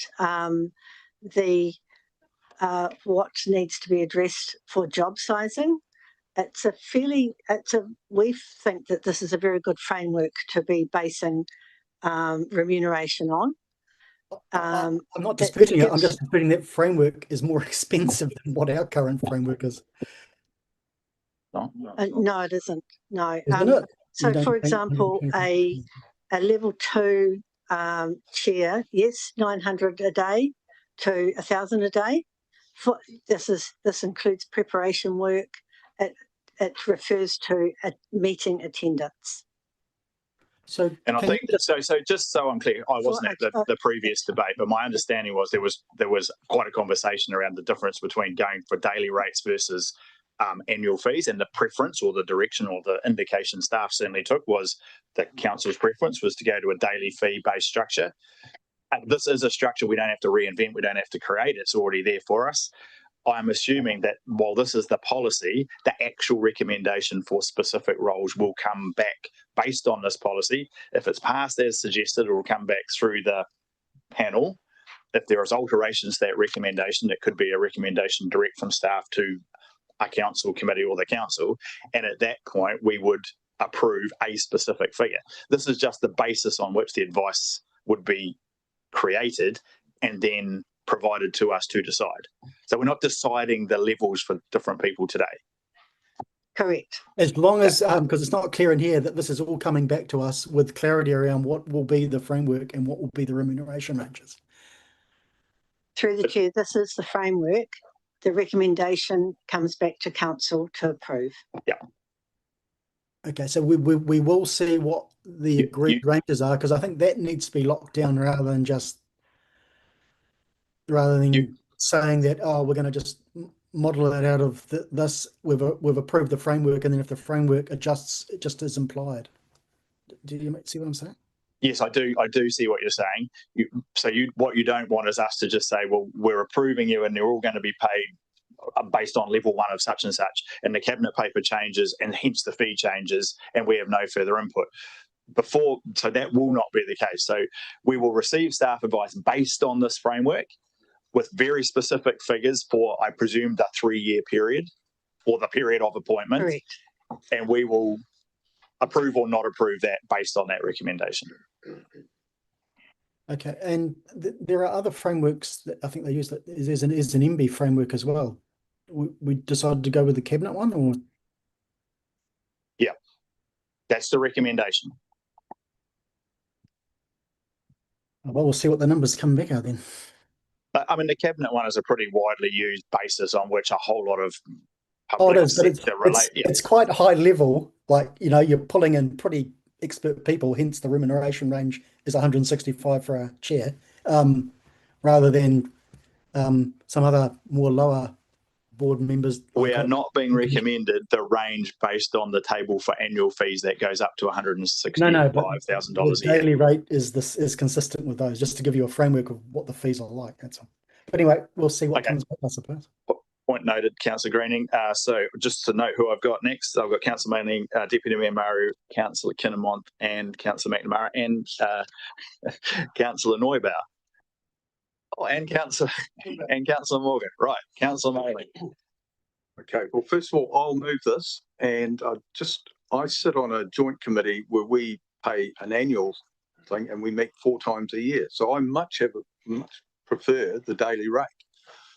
what needs to be addressed for job sizing. We think that this is a very good framework to be basing remuneration on. I'm not disputing it. I'm just disputing that framework is more expensive than what our current framework is. No, it isn't. No. Isn't it? So, for example, a level 2 chair, yes, 900 a day to 1,000 a day. This includes preparation work. It refers to meeting attendance. So, and I think so just so I'm clear, I wasn't at the previous debate, but my understanding was there was quite a conversation around the difference between going for daily rates versus annual fees, and the preference or the direction or the indication staff certainly took was that council's preference was to go to a daily fee based structure. And this is a structure we don't have to reinvent, we don't have to create, it's already there for us. I'm assuming that while this is the policy, the actual recommendation for specific roles will come back based on this policy. If it's passed as suggested, it will come back through the panel. If there is alterations to that recommendation, it could be a recommendation direct from staff to a council committee or the council. And at that point, we would approve a specific figure. This is just the basis on which the advice would be created. And then provided to us to decide. So we're not deciding the levels for different people today. Correct. As long as, because it's not clear in here that this is all coming back to us with clarity around what will be the framework and what will be the remuneration ranges. Through the chair, this is the framework. The recommendation comes back to council to approve. Yeah. Okay, so we will see what the agreed ranges are, because I think that needs to be locked down rather than saying that, oh, we're going to just model it out of this. We've approved the framework, and then if the framework adjusts, it just is implied. Do you see what I'm saying? Yes, I do. I do see what you're saying. What you don't want is us to just say, well, we're approving you, and they're all going to be paid based on level 1 of such and such, and the cabinet paper changes, and hence the fee changes, and we have no further input. So that will not be the case. So we will receive staff advice based on this framework, with very specific figures for, I presume, the 3-year period or the period of appointment. Correct. And we will approve or not approve that based on that recommendation. Okay, and there are other frameworks that I think they use. There's an MB framework as well. We decided to go with the cabinet one, or? Yeah, that's the recommendation. Well, we'll see what the numbers come back out then. I mean, the cabinet one is a pretty widely used basis on which a whole lot of public it's quite high level. Like, you're pulling in pretty expert people, hence the remuneration range is 165 for a chair, rather than some other more lower board members. We are not being recommended the range based on the table for annual fees that goes up to $165,000 a year. Daily rate is consistent with those, just to give you a framework of what the fees are like. That's all. But anyway, we'll see what comes back, I suppose. Point noted, Councillor Greening. So just to note who I've got next, I've got Councillor Manning, Deputy Mayor Maru, Councillor Kinnemont, and Councillor McNamara, and Councillor Neubauer. Oh, and Councillor Morgan. Right, Councillor Manning. Okay, well, first of all, I'll move this, and I sit on a joint committee where we pay an annual thing, and we meet 4 times a year. So I much prefer the daily rate.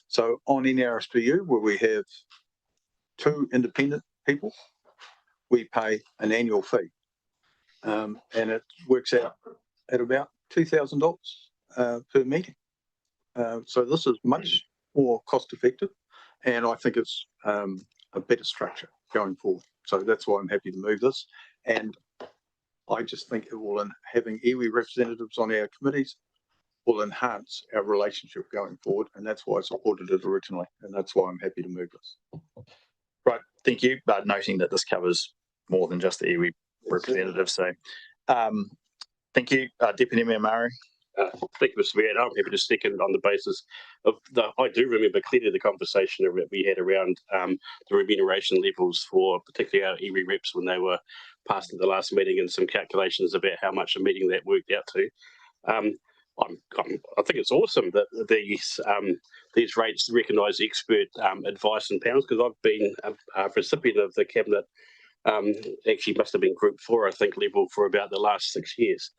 So on NRSPU, where we have 2 independent people, we pay an annual fee, and it works out at about $2,000 per meeting. So this is much more cost effective, and I think it's a better structure going forward. So that's why I'm happy to move this. And I just think it will, having iwi representatives on our committees, will enhance our relationship going forward. And that's why I supported it originally. And that's why I'm happy to move this. Right, thank you. But noting that this covers more than just the iwi representatives. So thank you, Deputy Mayor Murray. Thank you, Mr. Mayor. I'm happy to second on the basis of I do remember clearly the conversation that we had around the remuneration levels for particularly our iwi reps when they were passed at the last meeting, and some calculations about how much a meeting that worked out to. I think it's awesome that these rates recognise expert advice and panels, because I've been a recipient of the cabinet. Actually must have been group 4, I think, level for about the last 6 years.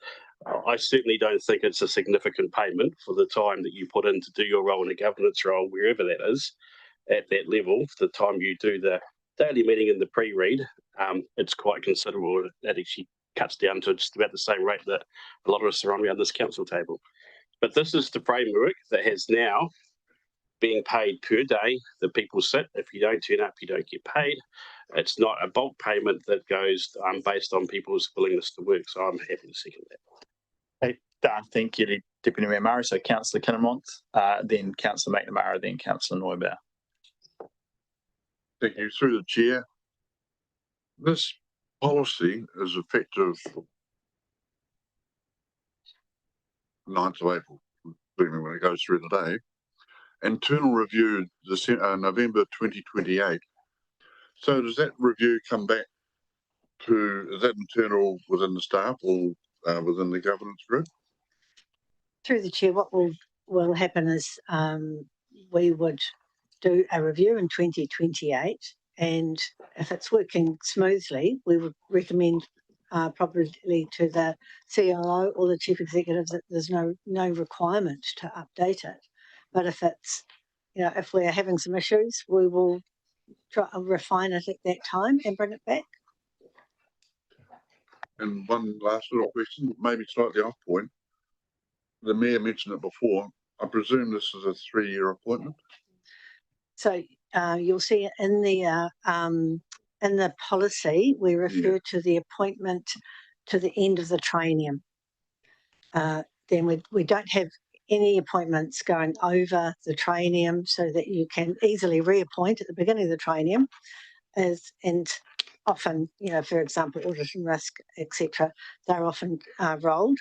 I certainly don't think it's a significant payment for the time that you put in to do your role in a governance role, wherever that is, at that level. The time you do the daily meeting and the pre-read, it's quite considerable. That actually cuts down to just about the same rate that a lot of us are on around this council table. But this is the framework that has now being paid per day that people sit. If you don't turn up, you don't get paid. It's not a bulk payment that goes based on people's willingness to work. So I'm happy to second that. Okay, thank you, Deputy Mayor Murray. So Councillor Kinnemont, then Councillor McNamara, then Councillor Neubauer. Thank you. Through the chair, this policy is effective 9th of April, when it goes through the day. Internal review November 2028. So does that review come back to, is that internal within the staff or within the governance group? Through the chair, what will happen is we would do a review in 2028, and if it's working smoothly, we would recommend probably to the CIO or the chief executive that there's no requirement to update it. But if it's, if we're having some issues, we will try and refine it at that time and bring it back. And one last little question, maybe slightly off point. The Mayor mentioned it before. I presume this is a 3-year appointment. So you'll see in the policy, we refer to the appointment to the end of the triennium. Then we don't have any appointments going over the triennium, so that you can easily reappoint at the beginning of the triennium. And often, for example, audit and risk, etc., they're often rolled.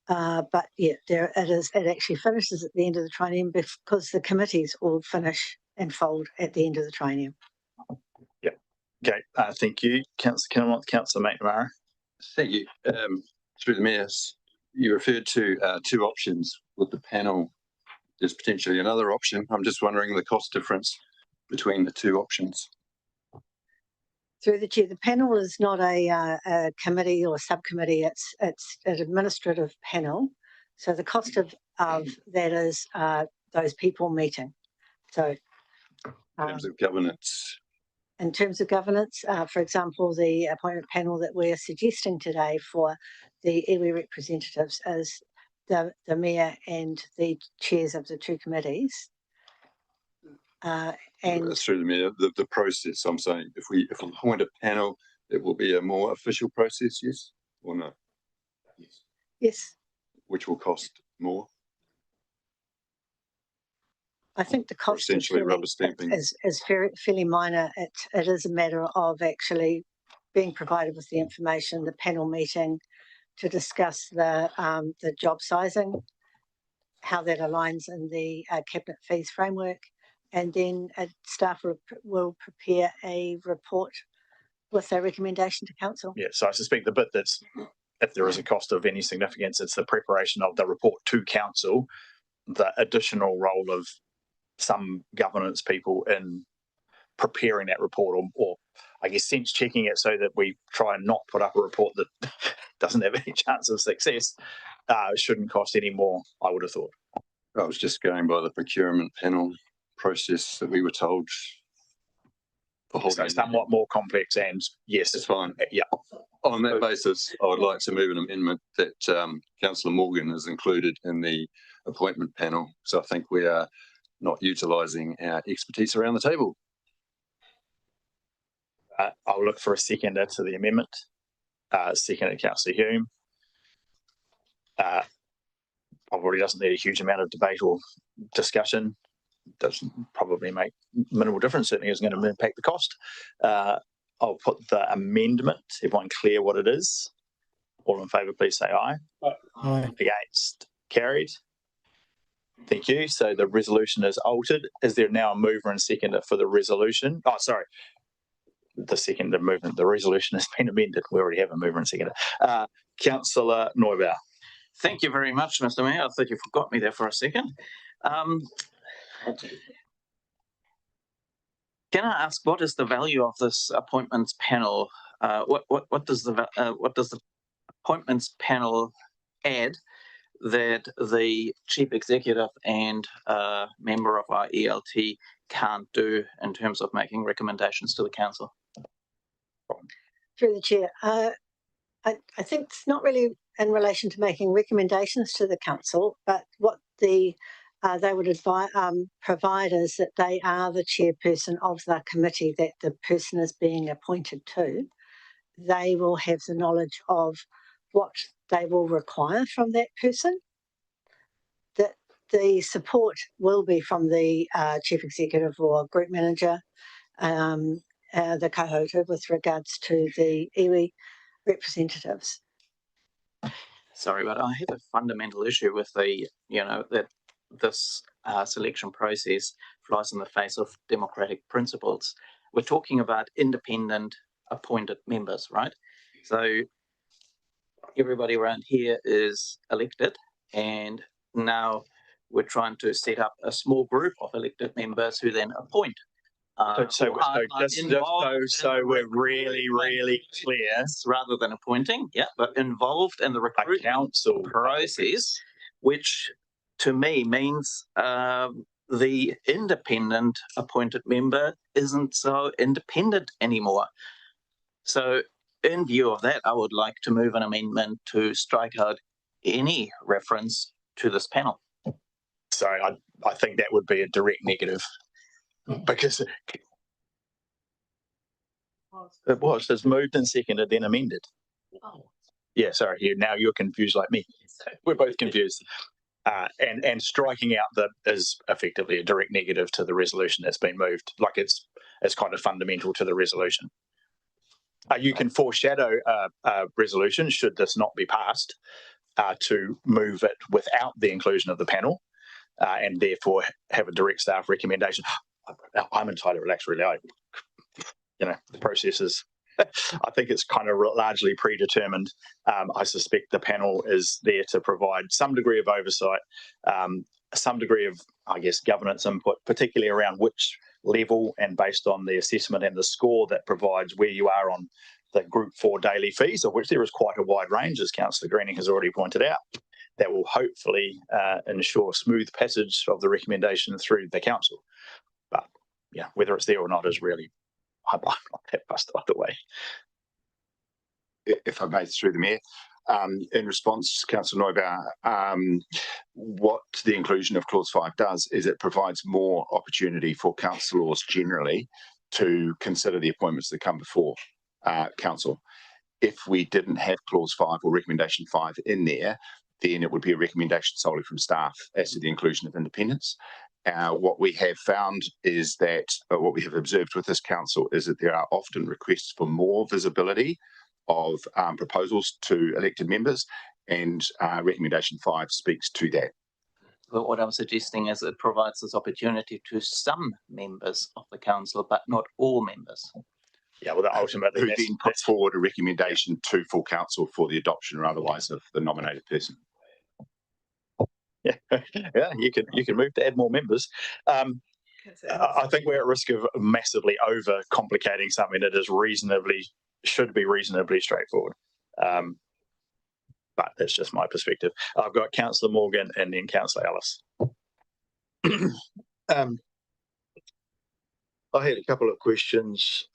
But yeah, it actually finishes at the end of the triennium because the committees all finish and fold at the end of the triennium. Yeah. Okay. Thank you, Councillor McNamara. Thank you. Through the Mayor, you referred to 2 options with the panel. There's potentially another option. I'm just wondering the cost difference between the 2 options. Through the Chair, the panel is not a committee or subcommittee. It's an administrative panel. So the cost of that is those people meeting. So in terms of governance. In terms of governance, for example, the appointment panel that we're suggesting today for the iwi representatives is the Mayor and the chairs of the 2 committees. And through the Mayor, the process, I'm saying, if we appoint a panel, it will be a more official process, yes or no? Yes. Which will cost more? I think the cost essentially rubber stamping is fairly minor. It is a matter of actually being provided with the information, the panel meeting to discuss the job sizing, how that aligns in the cabinet fees framework, and then staff will prepare a report with a recommendation to council. Yeah, so I suspect the bit that's, if there is a cost of any significance, it's the preparation of the report to council, the additional role of some governance people in preparing that report, or I guess sense checking it, so that we try and not put up a report that doesn't have any chance of success. Shouldn't cost any more, I would have thought. I was just going by the procurement panel process that we were told. So somewhat more complex, and yes, it's fine. Yeah. On that basis, I would like to move an amendment that Councillor Morgan is included in the appointment panel. So I think we are not utilising our expertise around the table. I'll look for a seconder to the amendment. Seconded Councillor Hume. Probably doesn't need a huge amount of debate or discussion. Doesn't probably make minimal difference. Certainly isn't going to impact the cost. I'll put the amendment. Everyone clear what it is? All in favour, please say aye. Aye. Against? Carried. Thank you. So the resolution is altered. Is there now a mover and seconder for the resolution? Oh, sorry. The seconder movement. The resolution has been amended. We already have a mover and seconder. Councillor Neubauer. Thank you very much, Mr. Mayor. I thought you forgot me there for a second. Can I ask, what is the value of this appointments panel? What does the appointments panel add that the chief executive and member of our ELT can't do in terms of making recommendations to the council? Through the chair, I think it's not really in relation to making recommendations to the council, but what they would provide is that they are the chairperson of the committee that the person is being appointed to. They will have the knowledge of what they will require from that person. That the support will be from the chief executive or group manager, the kohota with regards to the iwi representatives. Sorry, but I have a fundamental issue with the, that this selection process flies in the face of democratic principles. We're talking about independent appointed members, right? So everybody around here is elected, and now we're trying to set up a small group of elected members who then appoint. So we're really clear, rather than appointing, yeah, but involved in the recruitment process, which to me means the independent appointed member isn't so independent anymore. So in view of that, I would like to move an amendment to strike out any reference to this panel. So I think that would be a direct negative, because it's moved and seconded, then amended. Yeah, sorry, now you're confused like me. We're both confused. And striking out that is effectively a direct negative to the resolution that's been moved. Like it's kind of fundamental to the resolution. You can foreshadow a resolution, should this not be passed, to move it without the inclusion of the panel, and therefore have a direct staff recommendation. I'm entitled to relax, really. The process is, I think it's kind of largely predetermined. I suspect the panel is there to provide some degree of oversight, some degree of, I guess, governance input, particularly around which level and based on the assessment and the score that provides where you are on the Group 4 daily fees, of which there is quite a wide range, as Councillor Greening has already pointed out. That will hopefully ensure smooth passage of the recommendation through the council. But yeah, whether it's there or not is really, I'm not that fussed either way. If I may, through the Mayor, in response, Councillor Neubauer, what the inclusion of Clause 5 does is it provides more opportunity for councillors generally to consider the appointments that come before council. If we didn't have Clause 5 or Recommendation 5 in there, then it would be a recommendation solely from staff as to the inclusion of independents. What we have found is that, what we have observed with this council is that there are often requests for more visibility of proposals to elected members, and Recommendation 5 speaks to that. But what I'm suggesting is it provides this opportunity to some members of the council, but not all members. Yeah, well, ultimately, who then puts forward a recommendation to full council for the adoption or otherwise of the nominated person. Yeah, yeah, you can move to add more members. I think we're at risk of massively over complicating something that is should be reasonably straightforward. But that's just my perspective. I've got Councillor Morgan and then Councillor Ellis. I had a couple of questions,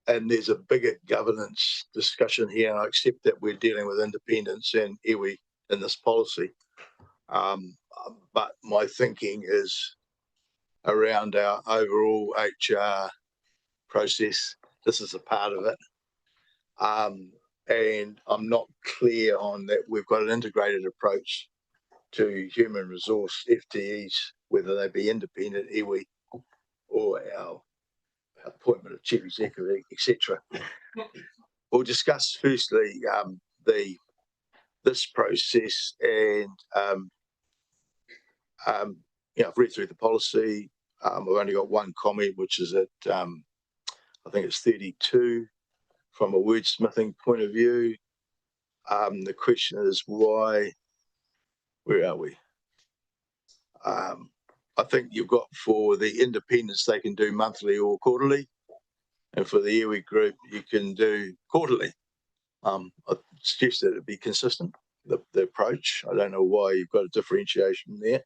and there's a bigger governance discussion here. And I accept that we're dealing with independence and iwi in this policy. But my thinking is around our overall HR process. This is a part of it. And I'm not clear on that we've got an integrated approach to human resource FTEs, whether they be independent, iwi, or our appointment of chief executive, etc. We'll discuss firstly this process, and I've read through the policy. I've only got one comment, which is at I think it's 32 from a wordsmithing point of view. The question is why? Where are we? I think you've got for the independents they can do monthly or quarterly, and for the iwi group you can do quarterly. I suggest that it be consistent, the approach. I don't know why you've got a differentiation there.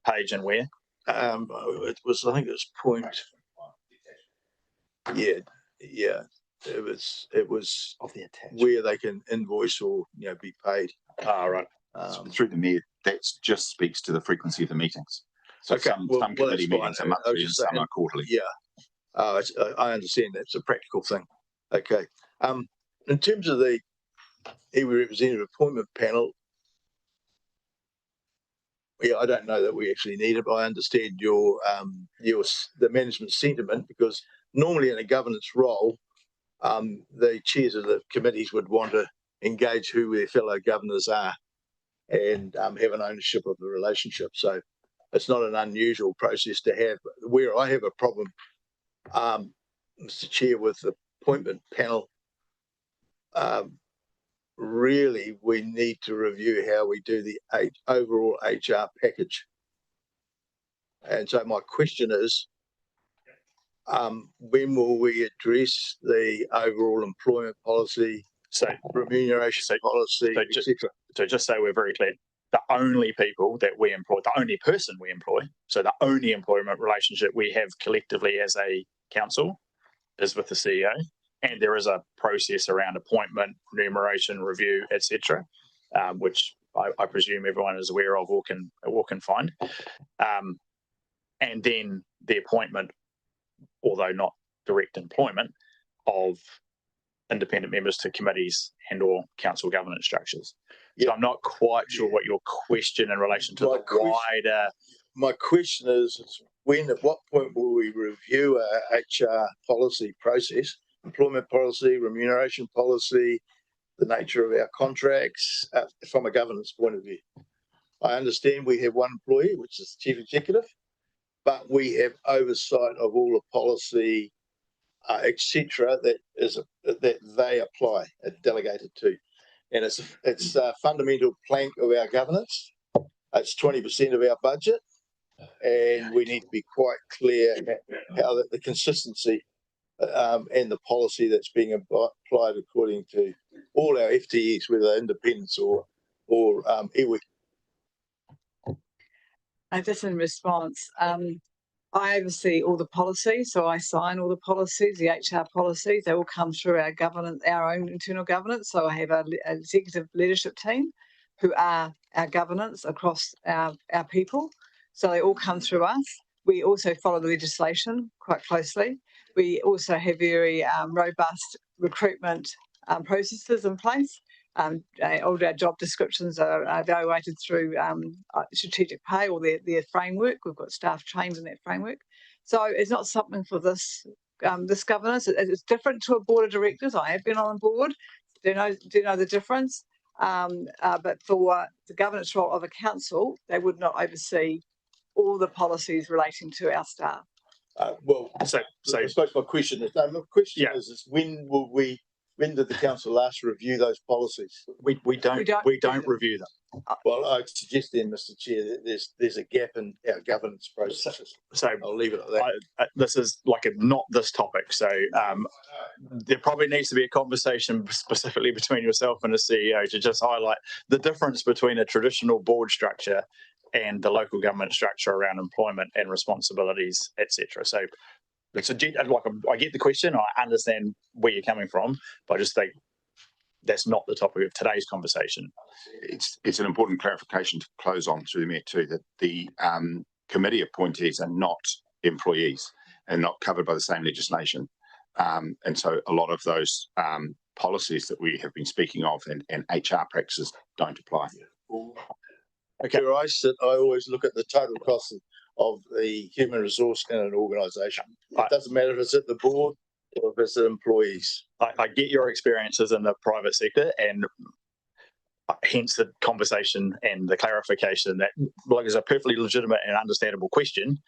Page and where? It was, I think it was point. Yeah. It was of the attachment where they can invoice or be paid. Right. Through the Mayor, that just speaks to the frequency of the meetings. So okay, some committee meetings are monthly and some are quarterly. Yeah, I understand that's a practical thing. Okay. In terms of the iwi representative appointment panel, I don't know that we actually need it, but I understand the management sentiment, because normally in a governance role, the chairs of the committees would want to engage who their fellow governors are and have an ownership of the relationship. So it's not an unusual process to have. Where I have a problem, Mr. Chair, with the appointment panel, really we need to review how we do the overall HR package. And so my question is, when will we address the overall employment policy So remuneration policy, etc. So just so we're very clear, the only people that we employ, the only person we employ, so the only employment relationship we have collectively as a council is with the CEO, and there is a process around appointment, remuneration, review, etc., which I presume everyone is aware of or can find, and then the appointment, although not direct employment, of independent members to committees and or council governance structures. So I'm not quite sure what your question in relation to the wider. My question is at what point will we review our HR policy process, employment policy, remuneration policy, the nature of our contracts from a governance point of view? I understand we have one employee, which is the chief executive, but we have oversight of all the policy, etc., that they apply, delegated to, and it's a fundamental plank of our governance. It's 20% of our budget, and we need to be quite clear how the consistency and the policy that's being applied according to all our FTEs, whether independents or iwi. Just in response, I oversee all the policies, so I sign all the policies, the HR policies. They all come through our governance, our own internal governance. So I have an executive leadership team who are our governance across our people. So they all come through us. We also follow the legislation quite closely. We also have very robust recruitment processes in place. All our job descriptions are evaluated through strategic pay or their framework. We've got staff trained in that framework. So it's not something for this governance. It's different to a board of directors. I have been on the board. Do know the difference. But for the governance role of a council, they would not oversee all the policies relating to our staff. So I suppose my question is, is when did the council last review those policies? We don't review them. Well, I suggest then, Mr. Chair, that there's a gap in our governance processes. So I'll leave it at that. This is not this topic. So there probably needs to be a conversation specifically between yourself and the CEO to just highlight the difference between a traditional board structure and the local government structure around employment and responsibilities, etc. So it's I get the question, I understand where you're coming from, but I just think that's not the topic of today's conversation. It's an important clarification to close on through the Mayor too, that the committee appointees are not employees and not covered by the same legislation. And so a lot of those policies that we have been speaking of and HR practices don't apply. Okay. Where I sit, I always look at the total cost of the human resource in an organisation. It doesn't matter if it's at the board or if it's at employees. I get your experiences in the private sector, and hence the conversation and the clarification that is a perfectly legitimate and understandable question.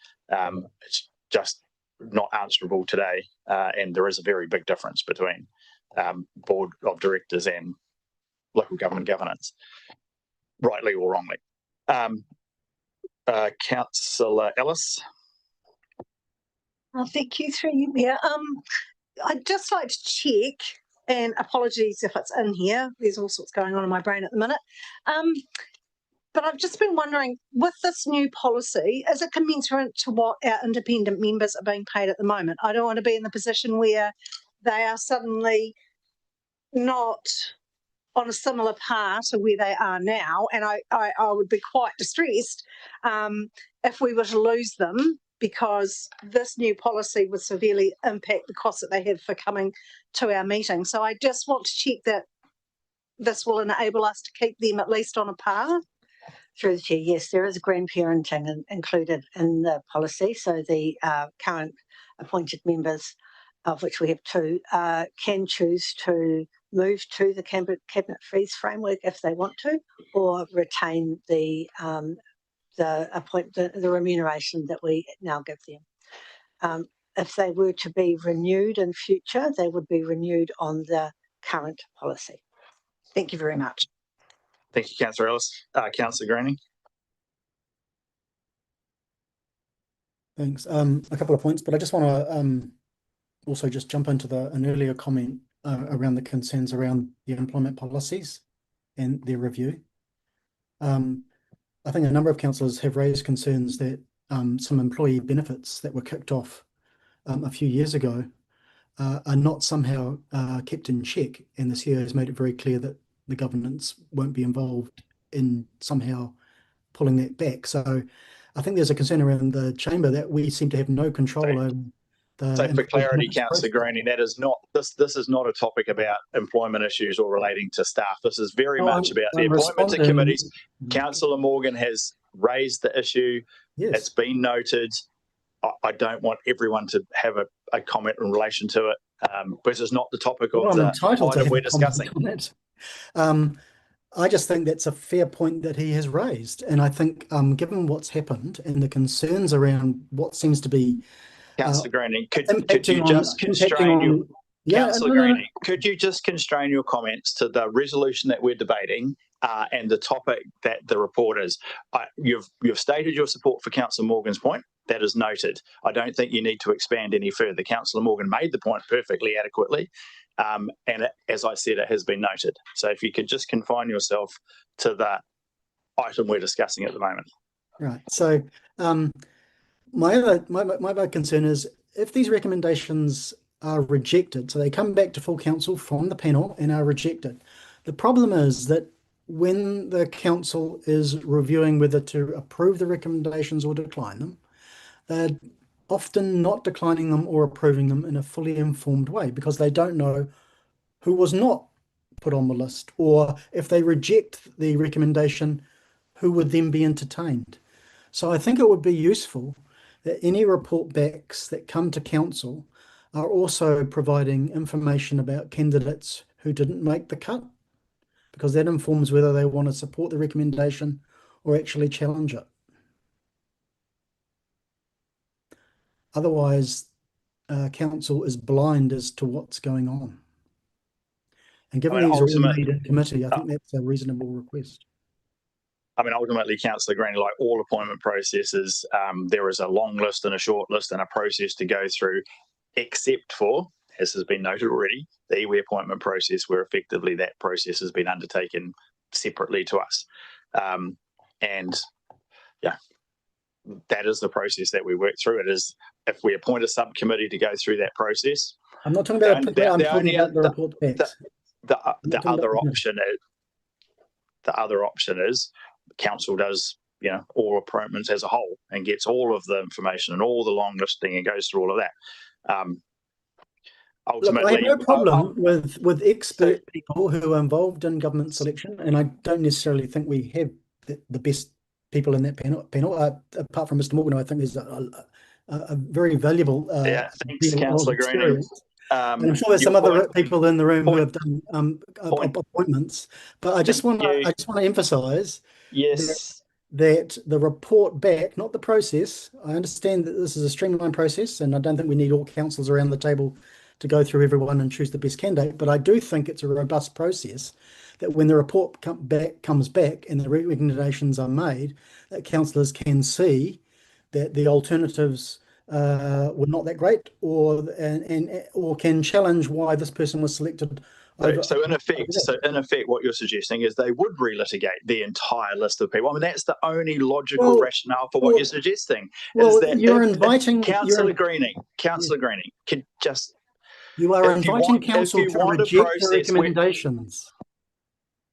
It's just not answerable today, and there is a very big difference between board of directors and local government governance, rightly or wrongly. Councillor Ellis. Thank you, through you, Mayor. I'd just like to check, and apologies if it's in here, there's all sorts going on in my brain at the minute. But I've just been wondering, with this new policy, is it commensurate to what our independent members are being paid at the moment? I don't want to be in the position where they are suddenly not on a similar par to where they are now, and I would be quite distressed if we were to lose them, because this new policy would severely impact the costs that they have for coming to our meeting. So I just want to check that this will enable us to keep them at least on a par. Through the chair, yes, there is grandparenting included in the policy. So the current appointed members, of which we have 2, can choose to move to the cabinet fees framework if they want to, or retain the remuneration that we now give them. If they were to be renewed in future, they would be renewed on the current policy. Thank you very much. Thank you, Councillor Ellis. Councillor Greening. Thanks. A couple of points, but I just want to also just jump into an earlier comment around the concerns around the employment policies and their review. I think a number of councillors have raised concerns that some employee benefits that were kicked off a few years ago are not somehow kept in check, and the CEO has made it very clear that the governance won't be involved in somehow pulling that back. So I think there's a concern around the chamber that we seem to have no control over the. So for clarity, employment Councillor process. Greenie, that is not this is not a topic about employment issues or relating to staff. This is very No, much about the I'm appointment to responding. committees. Councillor Morgan has raised the issue. Yes. It's been noted. I don't want everyone to have a comment in relation to it, because it's not the topic of Well, I'm the entitled to item have we're a comment discussing. on it. I just think that's a fair point that he has raised, and I think given what's happened and the concerns around what seems to be Councillor Greenie, could impacting you on- just constrain impacting your on- Yeah, Councillor no, no, no. Greenie, could you just constrain your comments to the resolution that we're debating and the topic that the report is? You've stated your support for Councillor Morgan's point. That is noted. I don't think you need to expand any further. Councillor Morgan made the point perfectly adequately. As I said, it has been noted. So if you could just confine yourself to the item we're discussing at the moment. Right. So my other concern is if these recommendations are rejected, so they come back to full council from the panel and are rejected. The problem is that when the council is reviewing whether to approve the recommendations or decline them, they're often not declining them or approving them in a fully informed way because they don't know who was not put on the list, or if they reject the recommendation, who would then be entertained. So I think it would be useful that any report backs that come to council are also providing information about candidates who didn't make the cut, because that informs whether they want to support the recommendation or actually challenge it. Otherwise, council is blind as to what's going on. And given these are all made in committee, I think that's a reasonable request. I mean, ultimately, Councillor Greenie, like all appointment processes, there is a long list and a short list and a process to go through, except for, as has been noted already, the iwi appointment process, where effectively that process has been undertaken separately to us. And yeah, that is the process that we work through. It is, if we appoint a subcommittee to go through that process. I'm not talking about I'm talking about the report backs. The other option is council does, all appointments as a whole and gets all of the information and all the long listing and goes through all of that. Ultimately, look, I have no problem with expert people who are involved in government selection, and I don't necessarily think we have the best people in that panel. Apart from Mr. Morgan, I think there's a very valuable. Thanks, Councillor Greenie. And I'm sure there's some other people in the room who have done appointments, but I just want to emphasise that the report back, not the process. I understand that this is a streamlined process, and I don't think we need all councillors around the table to go through everyone and choose the best candidate. But I do think it's a robust process that when the report comes back and the recommendations are made, that councillors can see that the alternatives were not that great, or can challenge why this person was selected. So in effect, what you're suggesting is they would relitigate the entire list of people. I mean, that's the only logical rationale for what you're suggesting. Well, you're inviting Councillor Greenie could just. You are inviting council to reject the recommendations.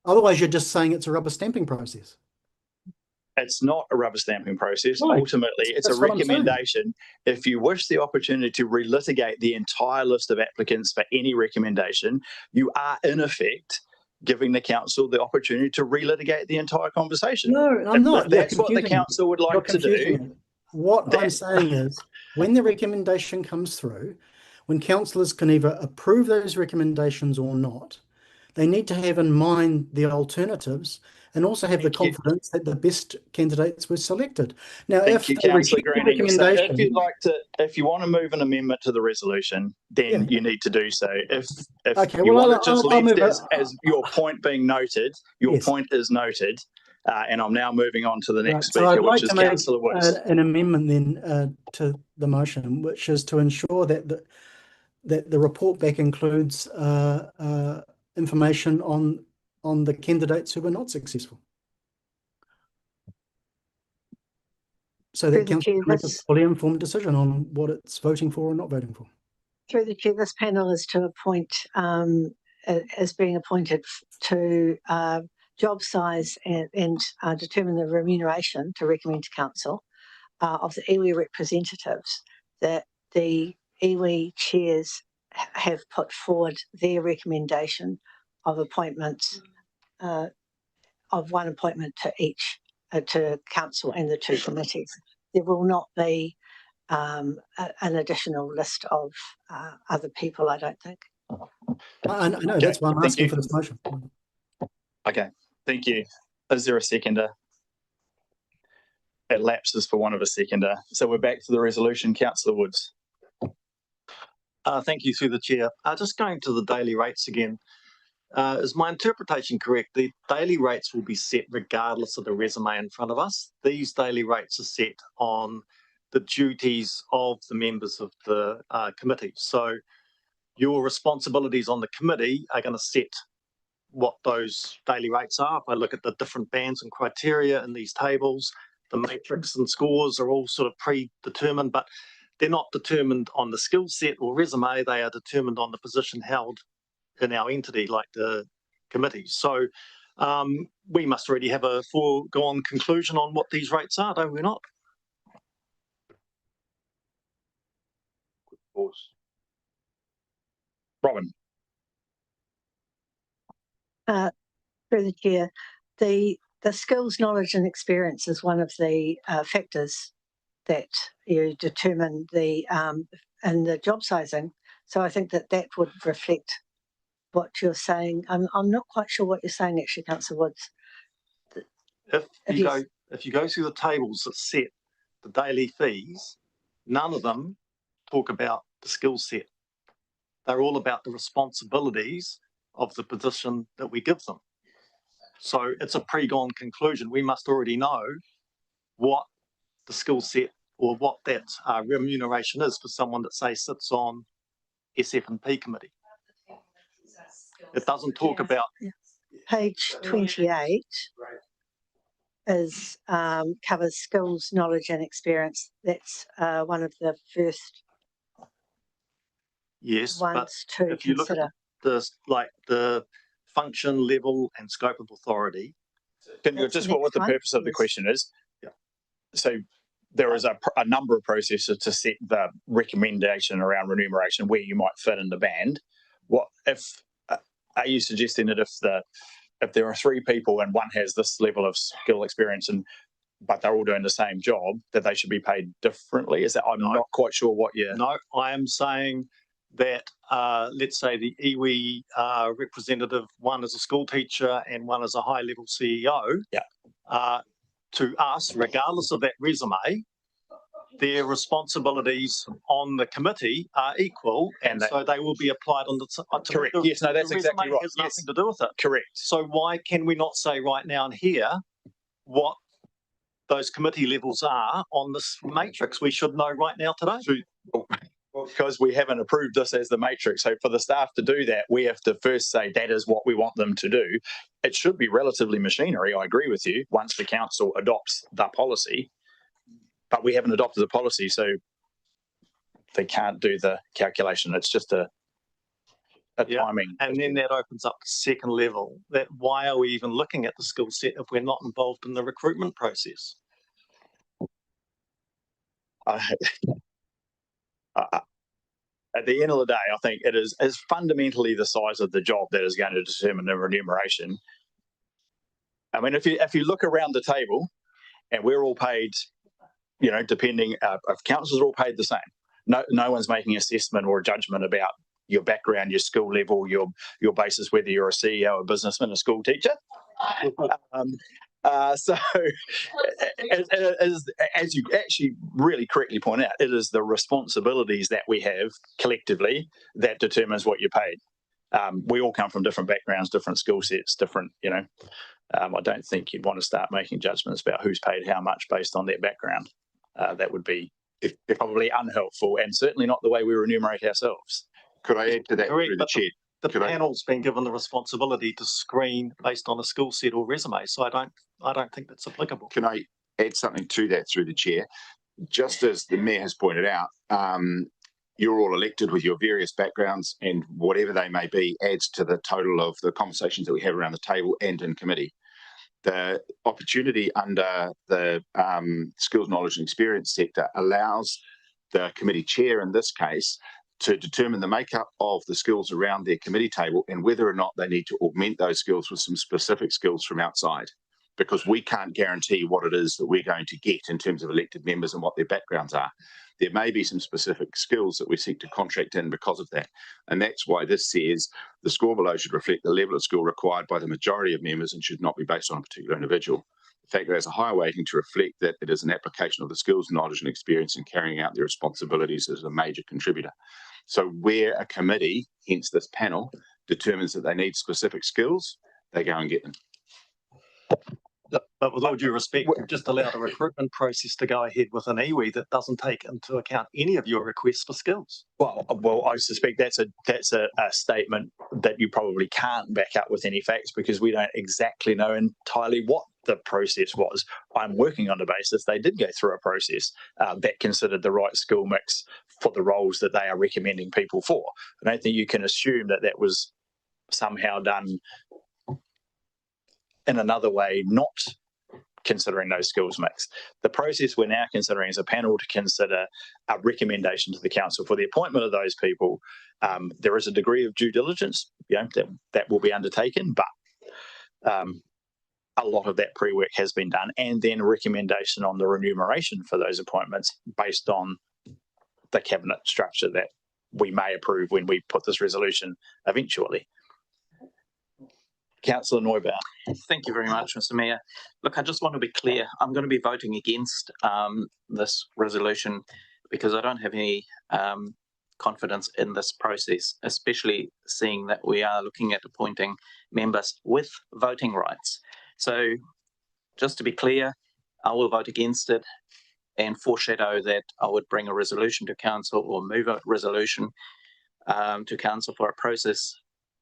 Otherwise, you're just saying it's a rubber stamping process. It's not a rubber stamping process. Right. Ultimately, it's a recommendation. If you wish the opportunity to relitigate the entire list of applicants for any recommendation, you are in effect giving the council the opportunity to relitigate the entire conversation. No, I'm not. If that's what the council would like to do. What I'm saying is, when the recommendation comes through, when councillors can either approve those recommendations or not, they need to have in mind the alternatives and also have the confidence that the best candidates were selected. Now, if you want to move an amendment to the resolution, then you need to do so. If as your point being noted, your point is noted, and I'm now moving on to the next speaker, which is Councillor Woods. An amendment then to the motion, which is to ensure that that the report back includes information on the candidates who were not successful, so that council can make a fully informed decision on what it's voting for or not voting for. Through the chair, this panel is to appoint, as being appointed to job size and determine the remuneration to recommend to council of the iwi representatives, that the iwi chairs have put forward their recommendation of appointments, of one appointment to each, to council and the two committees. There will not be an additional list of other people, I don't think. I know, that's why I'm asking for this motion. Okay, thank you. Is there a seconder? It lapses for one of a seconder. So we're back to the resolution. Councillor Woods. Thank you, through the chair. Just going to the daily rates again. Is my interpretation correct? The daily rates will be set regardless of the resume in front of us. These daily rates are set on the duties of the members of the committee. So your responsibilities on the committee are going to set what those daily rates are. If I look at the different bands and criteria in these tables, the matrix and scores are all sort of predetermined, but they're not determined on the skill set or resume. They are determined on the position held in our entity, like the committee. So we must already have a foregone conclusion on what these rates are, don't we not? Robin. Through the chair, the skills, knowledge and experience is one of the factors that you determine the in the job sizing. So I think that would reflect what you're saying. I'm not quite sure what you're saying actually, Councillor Woods. If you go through the tables that set the daily fees, none of them talk about the skill set. They're all about the responsibilities of the position that we give them. So it's a pre-gone conclusion. We must already know what the skill set or what that remuneration is for someone that, say, sits on SF&P committee. It doesn't talk about... Page 28 is covers skills, knowledge and experience. That's one of the first ones to if you look at this, like the function, level and scope of authority. Just what the purpose of the question is. Yeah. So there is a number of processes to set the recommendation around remuneration where you might fit in the band. What if are you suggesting that if there are three people and one has this level of skill experience but they're all doing the same job, that they should be paid differently? Is that I'm not quite sure what you're... No, I am saying that let's say the iwi representative, one is a school teacher and one is a high level CEO. Yeah. To us, regardless of that resume, their responsibilities on the committee are equal, and so they will be applied on the... Correct. Yes, no, that's exactly right. Has nothing to do with it. Correct. So why can we not say right now and here what those committee levels are on this matrix? We should know right now today. Because we haven't approved this as the matrix. So for the staff to do that, we have to first say that is what we want them to do. It should be relatively machinery, I agree with you, once the council adopts the policy. But we haven't adopted the policy, so they can't do the calculation. It's just a timing. And then that opens up the second level. That why are we even looking at the skill set if we're not involved in the recruitment process? At the end of the day, I think it is fundamentally the size of the job that is going to determine the remuneration. I mean, if you look around the table, and we're all paid, you know, depending if councillors are all paid the same. No one's making an assessment or a judgment about your background, your skill level, your basis, whether you're a CEO, a businessman, a school teacher. So, as you actually really correctly point out, it is the responsibilities that we have collectively that determines what you're paid. We all come from different backgrounds, different skill sets, different, you know. I don't think you'd want to start making judgments about who's paid how much based on their background. That would be probably unhelpful and certainly not the way we remunerate ourselves. Could I add to that Correct, through the but chair? The Could I- panel's been given the responsibility to screen based on a skill set or resume, so I don't think that's applicable. Can I add something to that through the chair? Just as the mayor has pointed out, you're all elected with your various backgrounds, and whatever they may be adds to the total of the conversations that we have around the table and in committee. The opportunity under the skills, knowledge and experience sector allows the committee chair in this case to determine the makeup of the skills around their committee table and whether or not they need to augment those skills with some specific skills from outside, because we can't guarantee what it is that we're going to get in terms of elected members and what their backgrounds are. There may be some specific skills that we seek to contract in because of that. And that's why this says the score below should reflect the level of skill required by the majority of members and should not be based on a particular individual. The fact that it has a higher weighting to reflect that it is an application of the skills, knowledge and experience in carrying out their responsibilities is a major contributor. So where a committee, hence this panel, determines that they need specific skills, they go and get them. But with all due respect, just allow the recruitment process to go ahead with an iwi that doesn't take into account any of your requests for skills. Well, I suspect that's a statement that you probably can't back up with any facts, because we don't exactly know entirely what the process was. I'm working on the basis they did go through a process that considered the right skill mix for the roles that they are recommending people for. I don't think you can assume that that was somehow done in another way, not considering those skills mix. The process we're now considering is a panel to consider a recommendation to the council for the appointment of those people. There is a degree of due diligence, that will be undertaken, but a lot of that pre-work has been done, and then recommendation on the remuneration for those appointments based on the cabinet structure that we may approve when we put this resolution eventually. Councillor Neubauer. Thank you very much, Mr. Mayor. Look, I just want to be clear. I'm going to be voting against this resolution because I don't have any confidence in this process, especially seeing that we are looking at appointing members with voting rights. So just to be clear, I will vote against it and foreshadow that I would bring a resolution to council or move a resolution to council for a process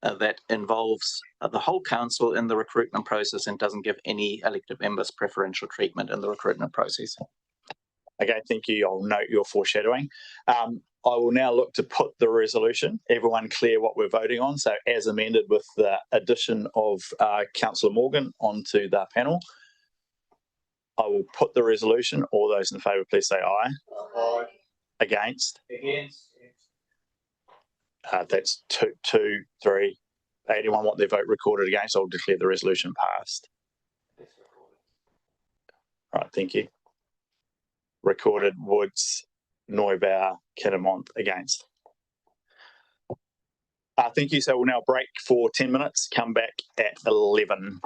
that involves the whole council in the recruitment process and doesn't give any elected members preferential treatment in the recruitment process. Okay, thank you. I'll note your foreshadowing. I will now look to put the resolution. Everyone clear what we're voting on? So as amended with the addition of Councillor Morgan onto the panel. I will put the resolution. All those in favour, please say aye. Aye. Against? Against. That's two, three. Anyone want their vote recorded against? I'll declare the resolution passed. Right, thank you. Recorded Woods, Neubauer, Kinnamont against. Thank you. So we'll now break for 10 minutes. Come back at 11.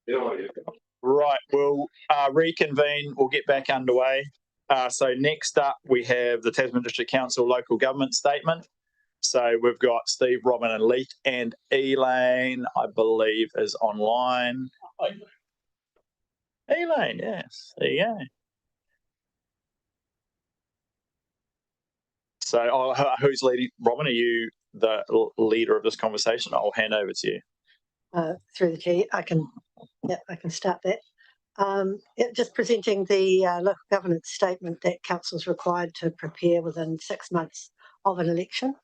Right, we'll reconvene. We'll get back underway. So next up, we have the Tasman District Council local government statement. So we've got Steve, Robin, and Leet, and Elaine, I believe, is online. Elaine, yes, there you go. So, who's leading? Robin, are you the leader of this conversation? I'll hand over to you. Through the chair, I can start that. Just presenting the local governance statement that council's required to prepare within 6 months of an election.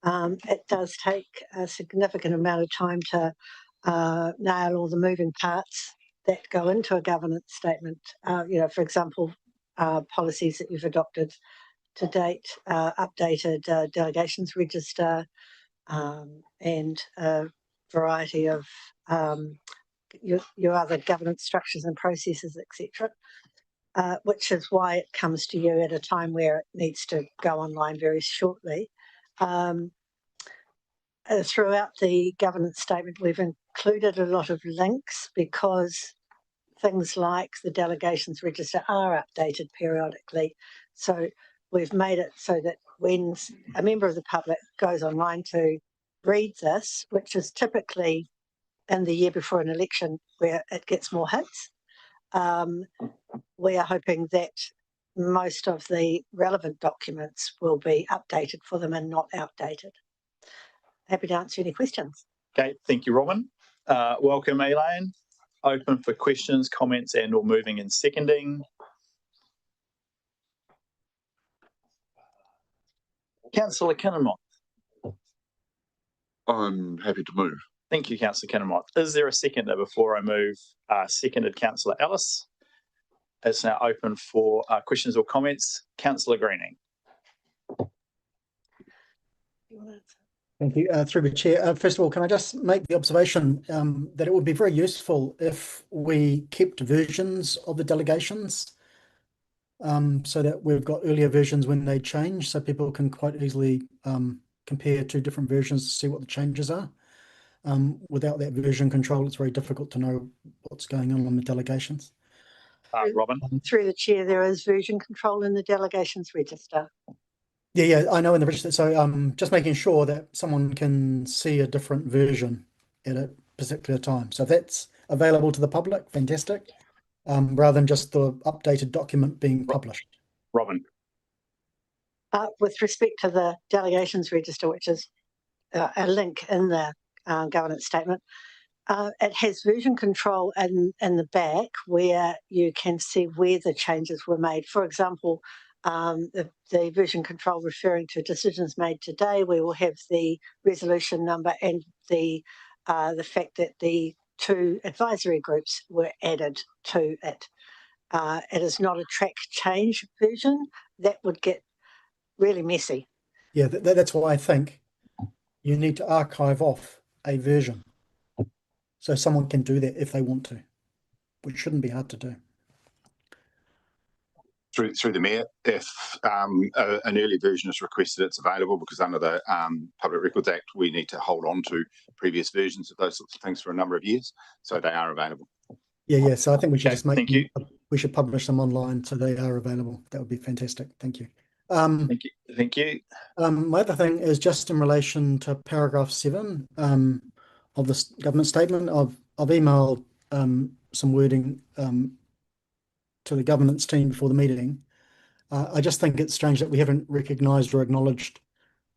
It does take a significant amount of time to nail all the moving parts that go into a governance statement. For example, policies that you've adopted to date, updated delegations register, and a variety of your other governance structures and processes, etc. Which is why it comes to you at a time where it needs to go online very shortly. Throughout the governance statement, we've included a lot of links because things like the delegations register are updated periodically. So we've made it so that when a member of the public goes online to read this, which is typically in the year before an election where it gets more hits, we are hoping that most of the relevant documents will be updated for them and not outdated. Happy to answer any questions. Okay, thank you, Robin. Welcome, Elaine. Open for questions, comments, and or moving and seconding. Councillor Kinnemont. I'm happy to move. Thank you, Councillor Kinnemont. Is there a seconder before I move? Seconded, Councillor Ellis. It's now open for questions or comments. Councillor Greening. Thank you. Through the chair. First of all, can I just make the observation that it would be very useful if we kept versions of the delegations so that we've got earlier versions when they change, so people can quite easily compare two different versions to see what the changes are. Without that version control, it's very difficult to know what's going on the delegations. Robin? Through the chair, there is version control in the delegations register. Yeah, I know in the register. So just making sure that someone can see a different version at a particular time. So if that's available to the public, fantastic. Rather than just the updated document being published. Robin. With respect to the delegations register, which is a link in the governance statement, it has version control in the back where you can see where the changes were made. For example, the version control referring to decisions made today, we will have the resolution number and the fact that the 2 advisory groups were added to it. It is not a track change version. That would get really messy. Yeah, that's why I think you need to archive off a version. So someone can do that if they want to, which shouldn't be hard to do. Through the Mayor, if an early version is requested, it's available because under the Public Records Act, we need to hold on to previous versions of those sorts of things for a number of years. So they are available. Yeah. So I think we should just make thank you. We should publish them online so they are available. That would be fantastic. Thank you. Thank you. Thank you. My other thing is just in relation to paragraph 7 of this government statement. I've emailed some wording to the governance team before the meeting. I just think it's strange that we haven't recognised or acknowledged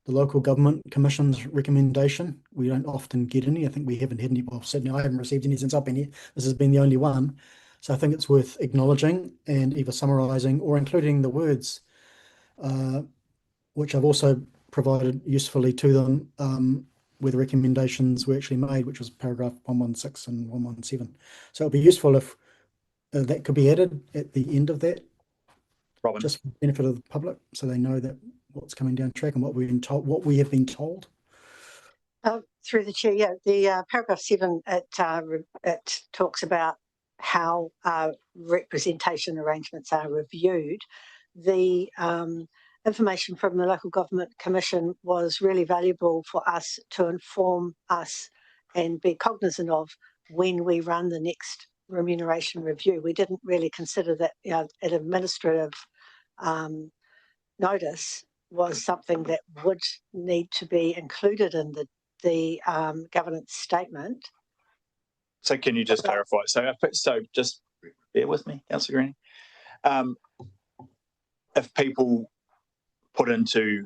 the Local Government Commission's recommendation. We don't often get any. I think we haven't had any. Well, certainly I haven't received any since I've been here. This has been the only one. So I think it's worth acknowledging and either summarising or including the words, which I've also provided usefully to them, where the recommendations were actually made, which was paragraph 116 and 117. So it'd be useful if that could be added at the end of that, Robin. just for the benefit of the public, so they know that what's coming down track and what we've been told, what we have been told. Through the chair, yeah, the paragraph 7 it talks about how representation arrangements are reviewed. The information from the Local Government Commission was really valuable for us to inform us and be cognizant of when we run the next remuneration review. We didn't really consider that, you know, an administrative notice was something that would need to be included in the governance statement. So can you just clarify? So just bear with me, Councillor Green. If people put into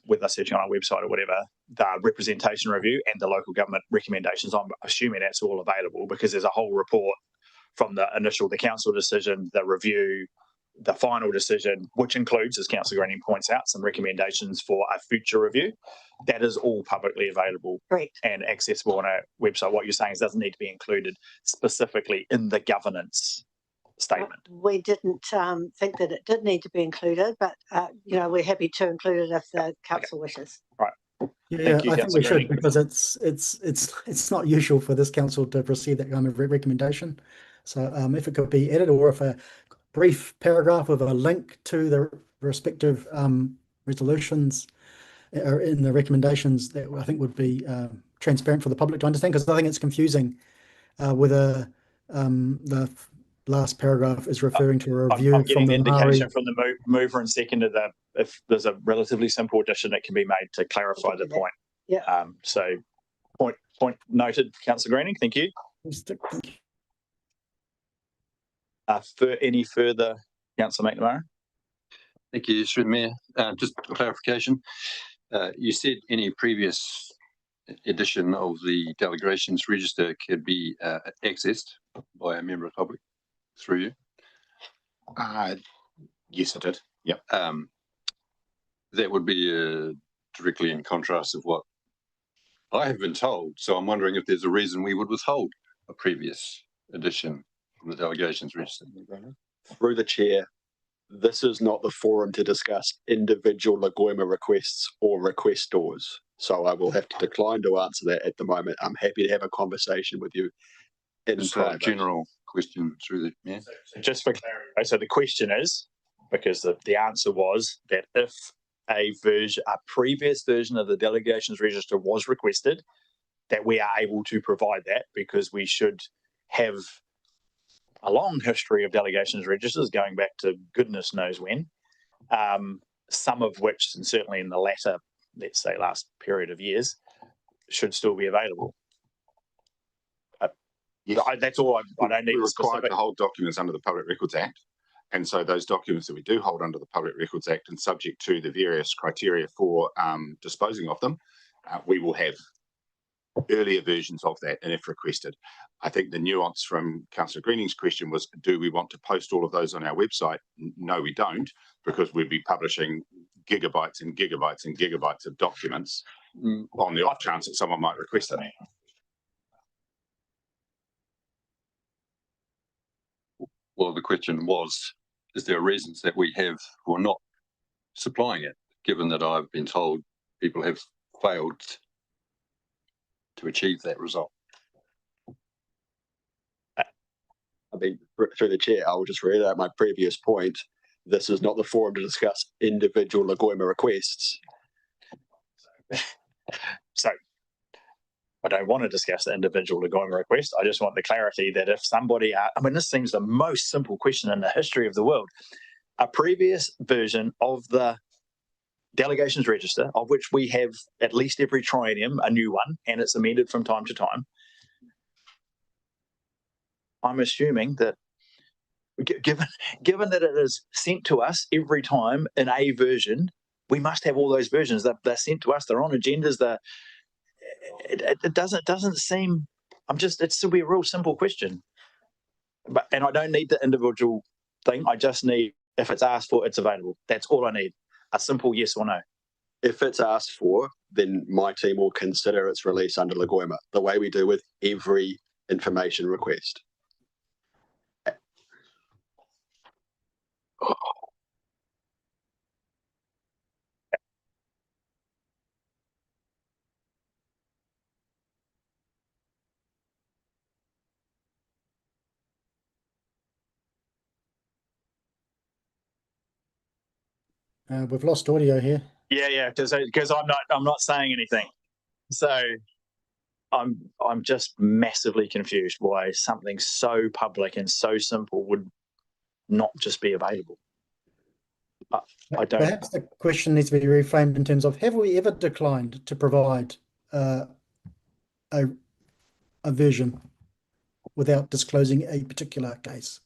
whether searching on our website or whatever, the representation review and the local government recommendations, I'm assuming that's all available because there's a whole report from the council decision, the review, the final decision, which includes, as Councillor Green points out, some recommendations for a future review. That is all publicly available and accessible on our website. What you're saying is it doesn't need to be included specifically in the governance statement. We didn't think that it did need to be included, but you know, we're happy to include it if the council wishes. Right. Yeah, I think we should, because it's not usual for this council to receive that kind of recommendation. So if it could be added, or if a brief paragraph with a link to the respective resolutions or in the recommendations, that I think would be transparent for the public to understand, because I think it's confusing whether the last paragraph is referring to a review I'm getting from the the indication from the mover and seconder that if there's a relatively simple addition that can be made to clarify the point. Yeah. So point noted, Councillor Greening. Thank you. For any further, Councillor McNamara? Thank you, through the Mayor. Just a clarification. You said any previous edition of the delegations register could be accessed by a member of the public through you. Yes, it did. Yep. That would be directly in contrast of what I have been told. So I'm wondering if there's a reason we would withhold a previous edition from the delegations register. Through the chair, this is not the forum to discuss individual Lagoima requests or requestors. So I will have to decline to answer that at the moment. I'm happy to have a conversation with you in private. General question through the Mayor. Just for clarity, so the question is, because the answer was that if a previous version of the delegations register was requested, that we are able to provide that, because we should have a long history of delegations registers going back to goodness knows when, some of which, and certainly in the latter, let's say last period of years, should still be available. That's all. I don't need. We're required to hold documents under the Public Records Act, and so those documents that we do hold under the Public Records Act and subject to the various criteria for disposing of them, we will have earlier versions of that, and if requested. I think the nuance from Councillor Greening's question was, do we want to post all of those on our website? No, we don't, because we'd be publishing gigabytes and gigabytes and gigabytes of documents on the off chance that someone might request it. Well, the question was, is there reasons that we have for not supplying it, given that I've been told people have failed to achieve that result? I mean, through the chair, I will just reiterate my previous point. This is not the forum to discuss individual Lagoima requests. So I don't want to discuss the individual Lagoima request. I just want the clarity that if somebody, this seems the most simple question in the history of the world. A previous version of the delegations register, of which we have at least every triennium a new one, and it's amended from time to time. I'm assuming that given that it is sent to us every time in a version, we must have all those versions. They're sent to us, they're on agendas, it doesn't seem, it's still be a real simple question. And I don't need the individual thing. I just need, if it's asked for, it's available. That's all I need. A simple yes or no. If it's asked for, then my team will consider its release under Lagoima, the way we do with every information request. We've lost audio here. Yeah, because I'm not saying anything. So I'm just massively confused why something so public and so simple would not just be available. I don't. Perhaps the question needs to be reframed in terms of, have we ever declined to provide a version without disclosing a particular case?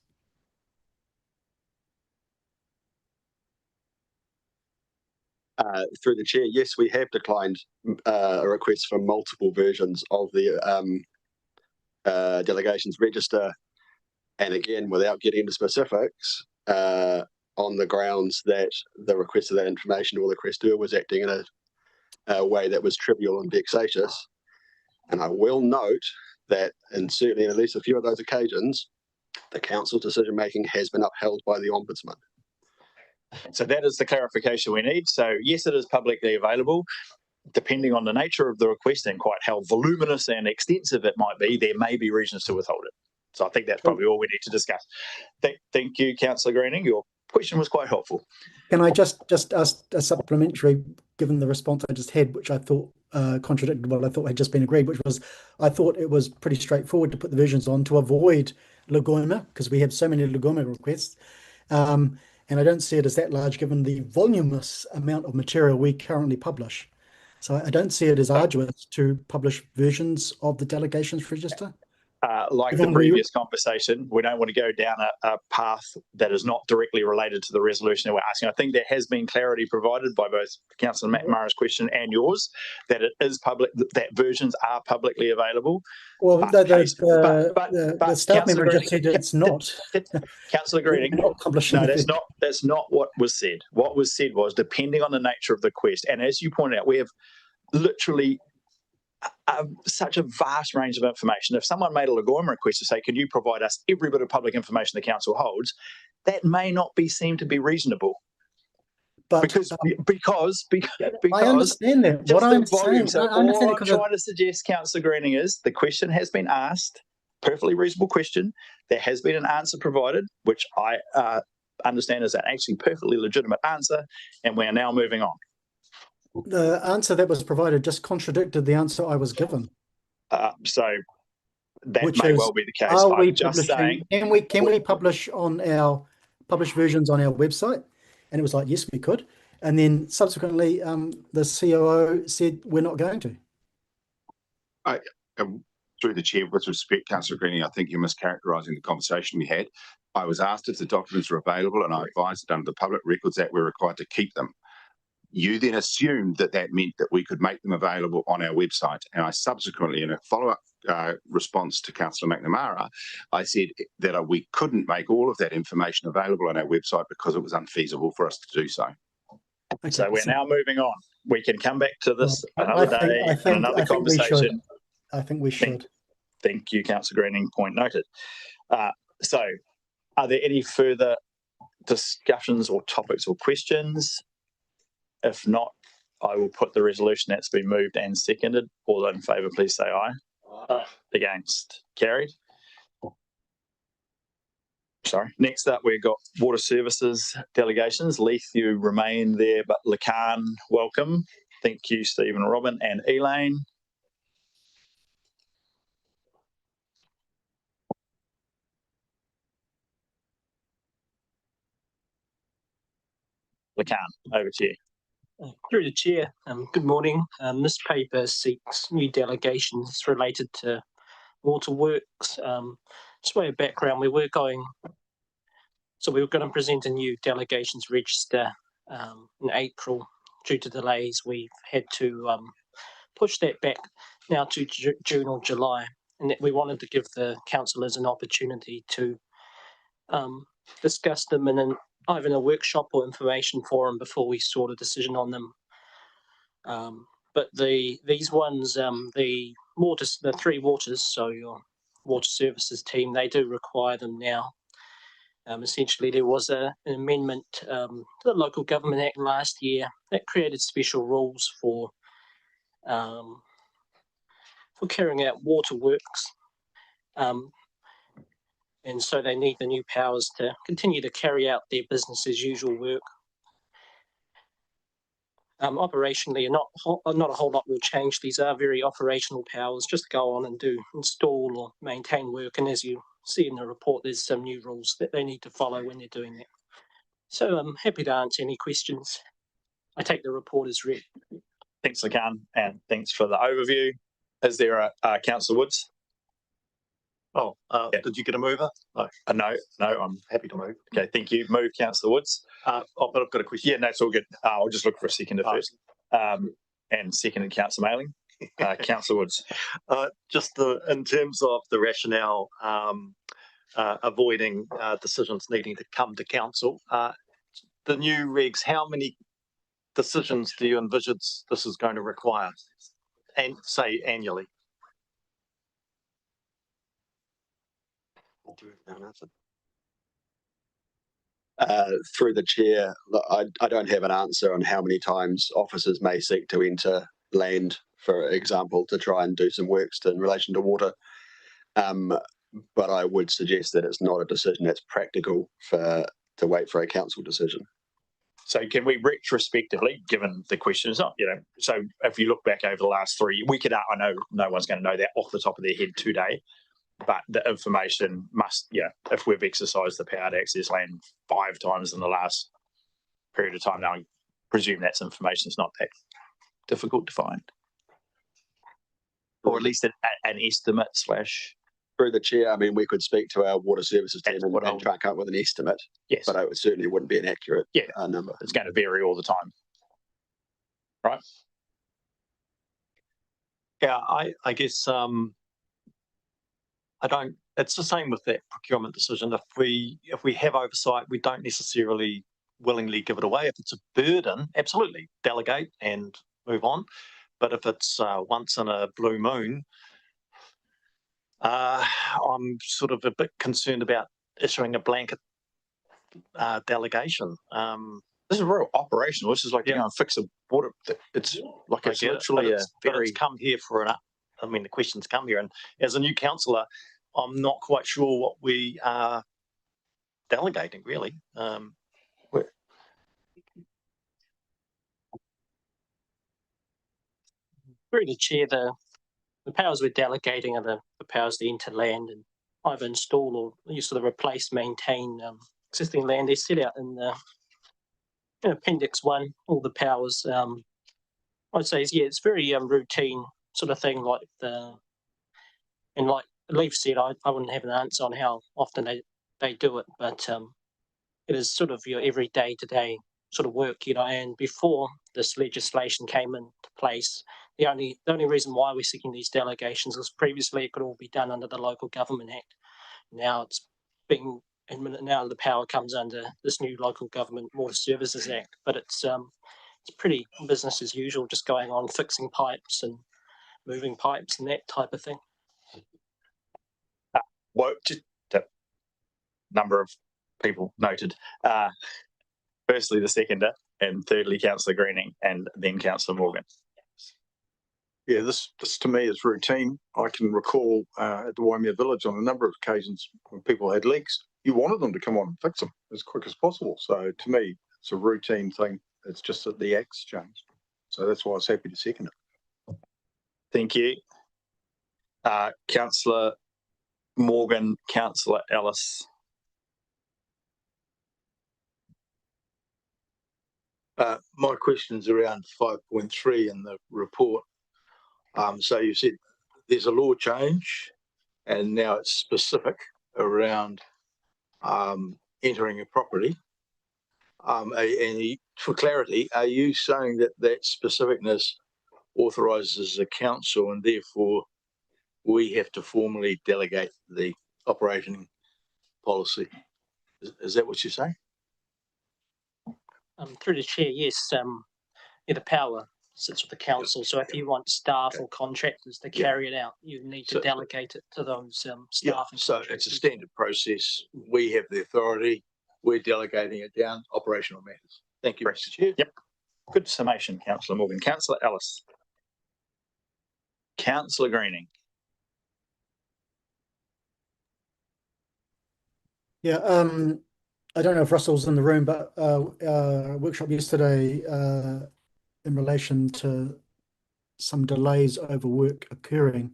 Through the chair, yes, we have declined a request for multiple versions of the delegations register, and again, without getting into specifics, on the grounds that the request of that information or the requestor was acting in a way that was trivial and vexatious. And I will note that, and certainly in at least a few of those occasions, the council's decision making has been upheld by the Ombudsman. So that is the clarification we need. So yes, it is publicly available. Depending on the nature of the request and quite how voluminous and extensive it might be, there may be reasons to withhold it. So I think that's probably all we need to discuss. Thank you, Councillor Greening. Your question was quite helpful. Can I just ask a supplementary, given the response I just had, which I thought contradicted what I thought had just been agreed, which was, I thought it was pretty straightforward to put the versions on to avoid Lagoima, because we have so many Lagoima requests. And I don't see it as that large given the voluminous amount of material we currently publish. So I don't see it as arduous to publish versions of the delegations register. Like the previous conversation, we don't want to go down a path that is not directly related to the resolution that we're asking. I think there has been clarity provided by both Councillor McNamara's question and yours that it is public, that versions are publicly available. Well, the staff member just said it's not. Councillor Greening, no, that's not what was said. What was said was, depending on the nature of the request, and as you pointed out, we have literally such a vast range of information. If someone made a Lagoima request to say, can you provide us every bit of public information the council holds, that may not be seen to be reasonable. But because I understand that. What I'm saying, so all I'm trying to suggest, Councillor Greening, is the question has been asked, perfectly reasonable question. There has been an answer provided, which I understand is an actually perfectly legitimate answer, and we are now moving on. The answer that was provided just contradicted the answer I was given. So that may well be the case. I'm just saying, can we publish versions on our website? And it was like, yes, we could. And then subsequently, the COO said we're not going to. Through the chair, with respect, Councillor Greening, I think you're mischaracterising the conversation we had. I was asked if the documents were available, and I advised that under the Public Records Act, we're required to keep them. You then assumed that meant that we could make them available on our website. And I subsequently, in a follow-up response to Councillor McNamara, I said that we couldn't make all of that information available on our website because it was unfeasible for us to do so. Okay, so we're now moving on. We can come back to this another day and another conversation. I think we should. Thank you, Councillor Greening. Point noted. So are there any further discussions or topics or questions? If not, I will put the resolution that's been moved and seconded. All those in favour, please say aye. Aye. Against? Carried. Sorry. Next up, we've got water services delegations. Leith, you remain there, but Lacan, welcome. Thank you, Stephen, Robin, and Elaine. Lacan, over to you. Through the chair, good morning. This paper seeks new delegations related to waterworks. Just by a background, we were going to present a new delegations register in April. Due to delays, we've had to push that back now to June or July, and that we wanted to give the councillors an opportunity to discuss them in either a workshop or information forum before we sort a decision on them. But these ones, the three waters, so your water services team, they do require them now. Essentially, there was an amendment to the Local Government Act last year that created special rules for carrying out water works. And so they need the new powers to continue to carry out their business as usual work. Operationally, not a whole lot will change. These are very operational powers. Just go on and install or maintain work. And as you see in the report, there's some new rules that they need to follow when they're doing that. So I'm happy to answer any questions. I take the report as read. Thanks, Lacan, and thanks for the overview. Is there a Councillor Woods? Oh, did you get a mover? No. No, I'm Happy to move. okay. Thank you. Move, Councillor Woods. But I've got a question. Yeah, no, it's all good. I'll just look for a seconder first. And seconded Councillor Mailing. Councillor Woods. Just in terms of the rationale, avoiding decisions needing to come to council, the new regs, how many decisions do you envisage this is going to require, and say annually? Through the chair, I don't have an answer on how many times officers may seek to enter land, for example, to try and do some works in relation to water. But I would suggest that it's not a decision that's practical to wait for a council decision. So can we retrospectively, given the question is not, so if you look back over the last 3 years, we could, I know no one's going to know that off the top of their head today, but the information must, if we've exercised the power to access land 5 times in the last period of time, now I presume that's information is not that difficult to find. Or at least an estimate / Through the chair, I mean, we could speak to our water services team and try and come up with an estimate. Yes. But it certainly wouldn't be an accurate number. It's going to vary all the time. Right? Yeah, I guess it's the same with that procurement decision. If we have oversight, we don't necessarily willingly give it away. If it's a burden, absolutely delegate and move on. But if it's once in a blue moon, I'm sort of a bit concerned about issuing a blanket delegation. This is real operational. This is like you know, fix a water. It's like it's literally it's come here for the questions come here, and as a new councillor, I'm not quite sure what we are delegating really. Through the chair, the powers we're delegating are the powers to enter land and either install or you sort of replace, maintain existing land. They're set out in the Appendix 1, all the powers. I'd say, it's very routine sort of thing, and like Leaf said, I wouldn't have an answer on how often they do it, but it is sort of your every day-to-day sort of work, and before this legislation came into place, the only reason why we're seeking these delegations was previously it could all be done under the Local Government Act. Now it's being now the power comes under this new Local Government Water Services Act, but it's pretty business as usual, just going on fixing pipes and moving pipes and that type of thing. Just a number of people noted. Firstly, the seconder, and thirdly, Councillor Greening, and then Councillor Morgan. Yeah, this to me is routine. I can recall at the Waimea Village on a number of occasions when people had leaks, you wanted them to come on and fix them as quick as possible. So to me, it's a routine thing. It's just that the act's changed. So that's why I was happy to second it. Thank you. Councillor Morgan, Councillor Ellis. My question's around 5.3 in the report. So you said there's a law change and now it's specific around entering a property. And for clarity, are you saying that specificness authorises the council and therefore we have to formally delegate the operating policy? Is that what you're saying? Through the chair, yes. The power sits with the council. So if you want staff or contractors to carry it out, you need to delegate it to those staff. So it's a standard process. We have the authority. We're delegating it down. Operational matters. Thank you, Mr. Chair. Yep. Good summation, Councillor Morgan. Councillor Ellis. Councillor Greening. Yeah, I don't know if Russell's in the room, but workshop yesterday in relation to some delays over work occurring.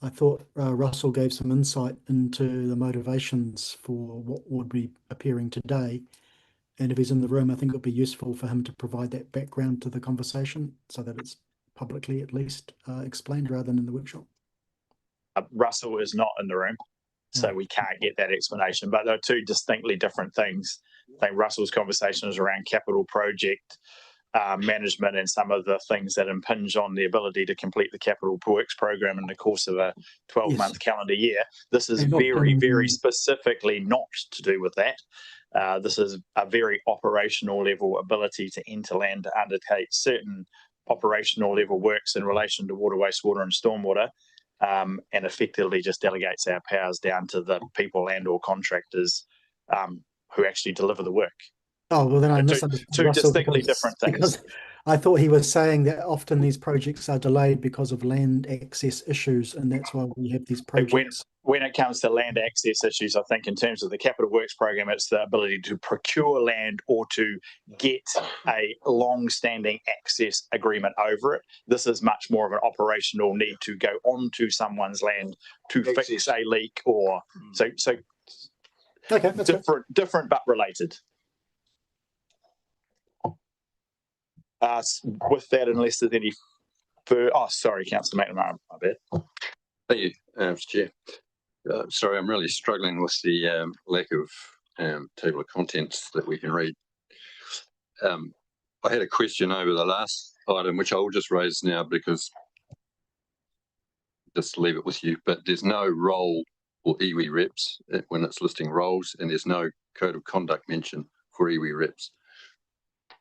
I thought Russell gave some insight into the motivations for what would be appearing today. And if he's in the room, I think it would be useful for him to provide that background to the conversation so that it's publicly at least explained rather than in the workshop. Russell is not in the room, so we can't get that explanation. But they're two distinctly different things. I think Russell's conversation is around capital project management and some of the things that impinge on the ability to complete the capital works program in the course of a 12-month calendar year. This is very specifically not to do with that. This is a very operational level ability to enter land to undertake certain operational level works in relation to water, wastewater and stormwater, and effectively just delegates our powers down to the people and or contractors who actually deliver the work. Oh, well, then I misunderstood two distinctly different things. Because I thought he was saying that often these projects are delayed because of land access issues, and that's why we have these projects. When it comes to land access issues, I think in terms of the capital works program, it's the ability to procure land or to get a long-standing access agreement over it. This is much more of an operational need to go onto someone's land to fix a leak, or so. Okay, different but related. With that, unless there's any further, sorry, Councillor McNamara, my bad. Thank you, Mr. Chair. Sorry, I'm really struggling with the lack of table of contents that we can read. I had a question over the last item, which I will just raise now because just leave it with you, but there's no role for iwi reps when it's listing roles, and there's no code of conduct mention for iwi reps.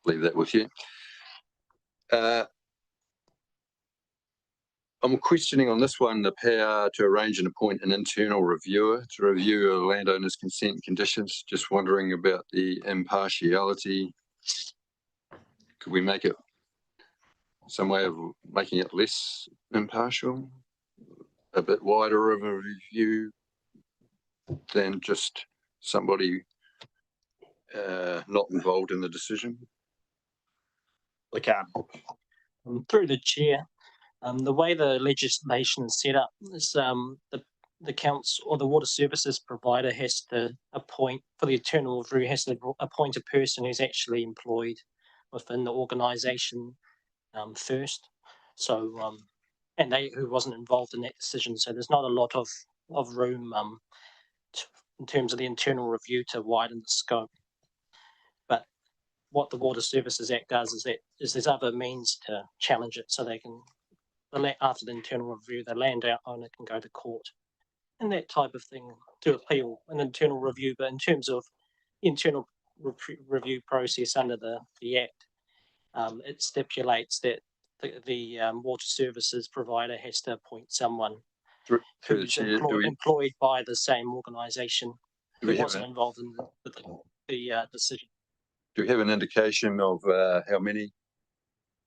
Leave that with you. I'm questioning on this one the power to arrange and appoint an internal reviewer to review a landowner's consent conditions. Just wondering about the impartiality. Could we make it some way of making it less impartial? A bit wider of a review than just somebody not involved in the decision? We can. Through the chair, the way the legislation is set up is the council or the water services provider has to appoint, for the internal review, has to appoint a person who's actually employed within the organisation first. So, and who wasn't involved in that decision. So there's not a lot of room in terms of the internal review to widen the scope. But what the Water Services Act does is there's other means to challenge it, so they can, after the internal review, the landowner can go to court and that type of thing to appeal an internal review. But in terms of the internal review process under the Act, it stipulates that the water services provider has to appoint someone who's employed by the same organisation who wasn't involved in the decision. Do we have an indication of how many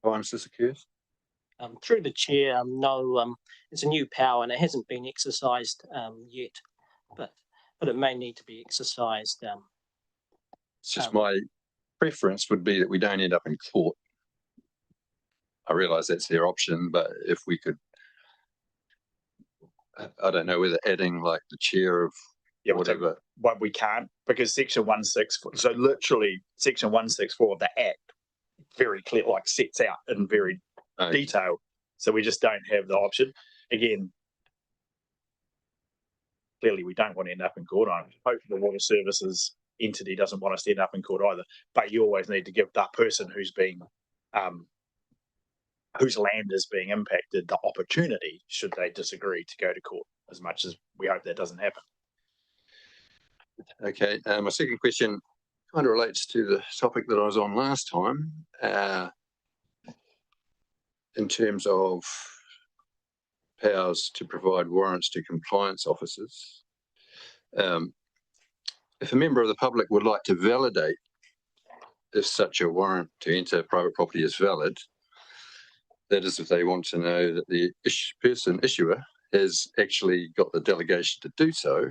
times this occurs? Through the chair, no, it's a new power and it hasn't been exercised yet, but it may need to be exercised. It's just my preference would be that we don't end up in court. I realise that's their option, but if we could, I don't know whether adding like the chair of whatever. But we can't, because Section 164, so literally Section 164 of the Act very clear, like sets out in very detail. So we just don't have the option. Again, clearly we don't want to end up in court. I hope the water services entity doesn't want us to end up in court either. But you always need to give that person who's being whose land is being impacted the opportunity, should they disagree, to go to court, as much as we hope that doesn't happen. Okay, my second question kind of relates to the topic that I was on last time, in terms of powers to provide warrants to compliance officers. If a member of the public would like to validate if such a warrant to enter private property is valid, that is, if they want to know that the issuer has actually got the delegation to do so,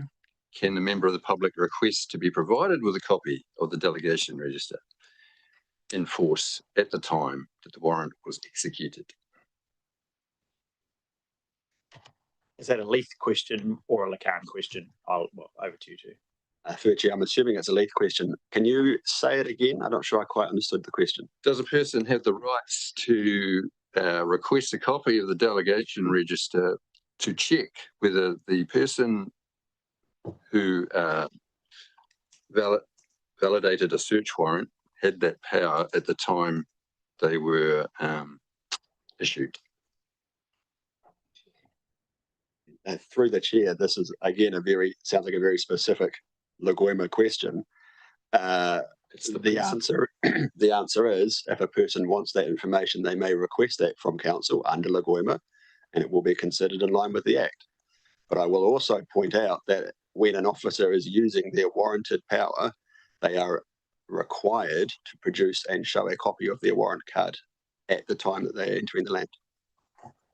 can the member of the public request to be provided with a copy of the delegation register? in force at the time that the warrant was executed. Is that a Leith question or a Lacan question? Well, over to you two. Through the chair, I'm assuming it's a Leith question. Can you say it again? I'm not sure I quite understood the question. Does a person have the rights to request a copy of the delegation register to check whether the person who validated a search warrant had that power at the time they were issued? Through the chair, this is again sounds like a very specific Lagoima question. The answer is, if a person wants that information, they may request that from council under Lagoima, and it will be considered in line with the Act. But I will also point out that when an officer is using their warranted power, they are required to produce and show a copy of their warrant card at the time that they are entering the land.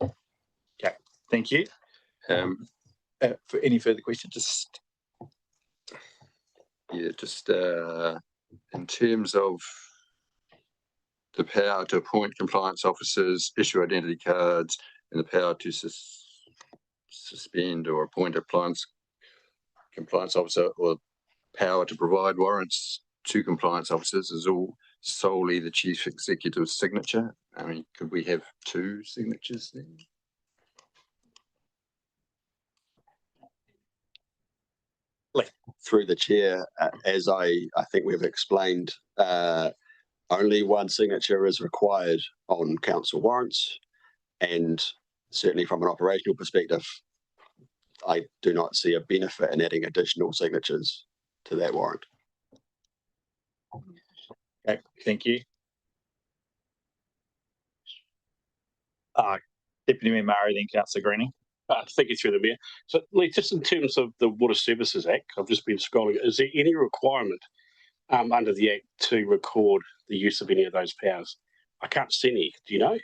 Okay, thank you. For any further questions? Just in terms of the power to appoint compliance officers, issue identity cards, and the power to suspend or appoint a compliance officer, or power to provide warrants to compliance officers, is all solely the chief executive's signature. I mean, could we have two signatures then? Through the chair, as I think we've explained, only one signature is required on council warrants, and certainly from an operational perspective, I do not see a benefit in adding additional signatures to that warrant. Okay, thank you. Deputy Mayor Murray, then Councillor Greening. Thank you, through the Mayor. So, Lee, just in terms of the Water Services Act, I've just been scrolling. Is there any requirement under the Act to record the use of any of those powers? I can't see any. Do you know?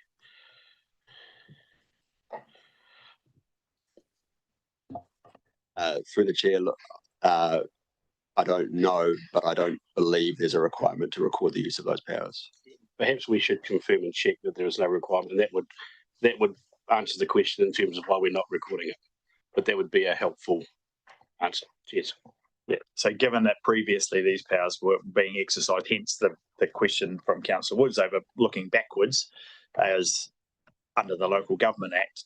Through the chair, I don't know, but I don't believe there's a requirement to record the use of those powers. Perhaps we should confirm and check that there is no requirement, and that would answer the question in terms of why we're not recording it. But that would be a helpful answer. Yes. Yeah. So given that previously these powers were being exercised, hence the question from Councillor Woods over looking backwards, as under the Local Government Act,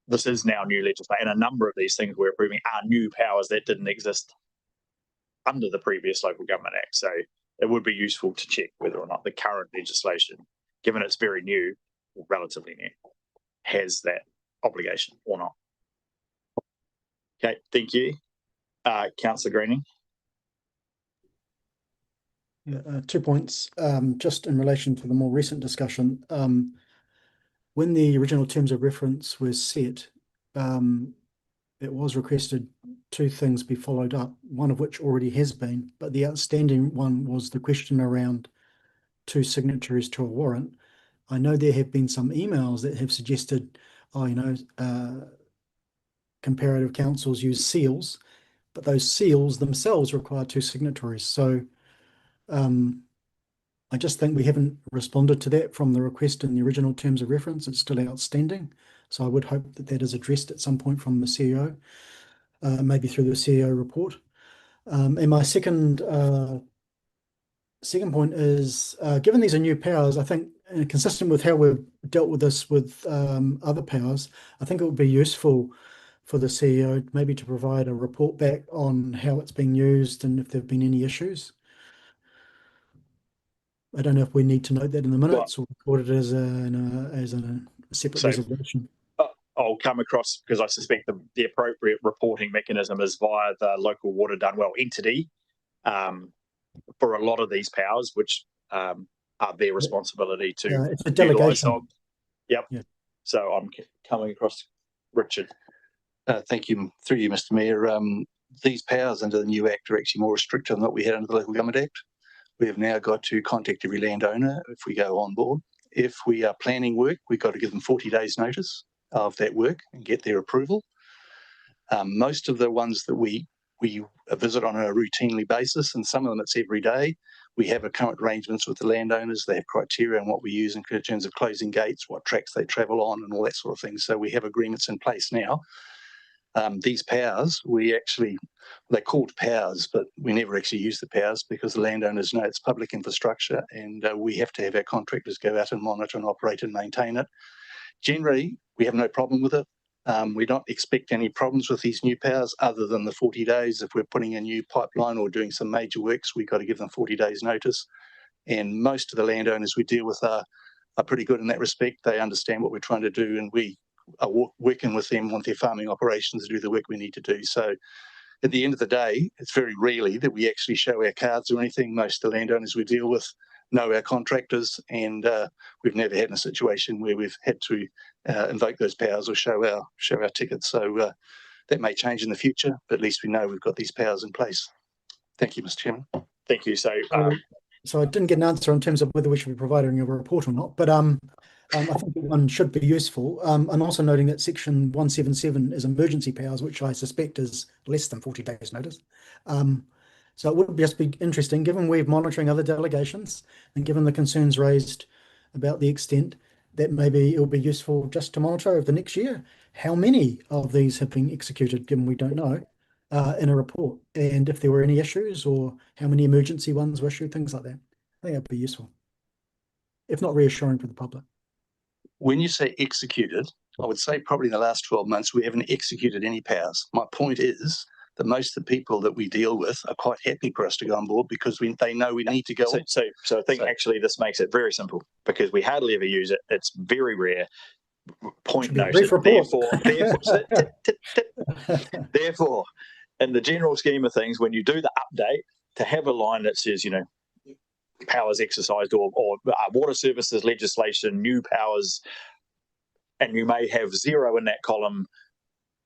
this is now new legislation, and a number of these things we're approving are new powers that didn't exist under the previous Local Government Act. So it would be useful to check whether or not the current legislation, given it's very new, or relatively new, has that obligation or not. Okay, thank you. Councillor Greening. Yeah, 2 points. Just in relation to the more recent discussion, when the original terms of reference was set, it was requested 2 things be followed up, one of which already has been, but the outstanding one was the question around 2 signatories to a warrant. I know there have been some emails that have suggested, comparative councils use seals, but those seals themselves require 2 signatories. So I just think we haven't responded to that from the request in the original terms of reference. It's still outstanding. So I would hope that that is addressed at some point from the CEO, maybe through the CEO report. And my second point is, given these are new powers, I think consistent with how we've dealt with this with other powers, I think it would be useful for the CEO maybe to provide a report back on how it's being used and if there have been any issues. I don't know if we need to note that in the minutes or record it as a separate resolution. I'll come across, because I suspect the appropriate reporting mechanism is via the local water done well entity for a lot of these powers, which are their responsibility to it's a delegation. Yep. Yeah. So I'm coming across Richard. Thank you. Through you, Mr. Mayor. These powers under the new Act are actually more restrictive than what we had under the Local Government Act. We have now got to contact every landowner if we go on board. If we are planning work, we've got to give them 40 days notice of that work and get their approval. Most of the ones that we we visit on a routinely basis, and some of them it's every day. We have a current arrangements with the landowners. They have criteria on what we use in terms of closing gates, what tracks they travel on, and all that sort of thing. So we have agreements in place now. These powers, they're called powers, but we never actually use the powers because the landowners know it's public infrastructure, and we have to have our contractors go out and monitor and operate and maintain it. Generally, we have no problem with it. We don't expect any problems with these new powers other than the 40 days. If we're putting a new pipeline or doing some major works, we've got to give them 40 days notice. And most of the landowners we deal with are pretty good in that respect. They understand what we're trying to do, and we are working with them on their farming operations to do the work we need to do. So at the end of the day, it's very rarely that we actually show our cards or anything. Most of the landowners we deal with know our contractors, and we've never had a situation where we've had to invoke those powers or show our tickets. So that may change in the future, but at least we know we've got these powers in place. Thank you, Mr. Chairman. Thank you. So I didn't get an answer in terms of whether we should be providing a report or not, but I think that one should be useful. I'm also noting that section 177 is emergency powers, which I suspect is less than 40 days notice. So it would just be interesting, given we're monitoring other delegations and given the concerns raised about the extent, that maybe it will be useful just to monitor over the next year how many of these have been executed, given we don't know, in a report, and if there were any issues or how many emergency ones were issued, things like that. I think that'd be useful, if not reassuring for the public. When you say executed, I would say probably in the last 12 months, we haven't executed any powers. My point is that most of the people that we deal with are quite happy for us to go on board because they know we need to go on. So I think actually this makes it very simple because we hardly ever use it. It's very rare. Point noted. Therefore, in the general scheme of things, when you do the update, to have a line that says, powers exercised or water services legislation, new powers, and you may have 0 in that column,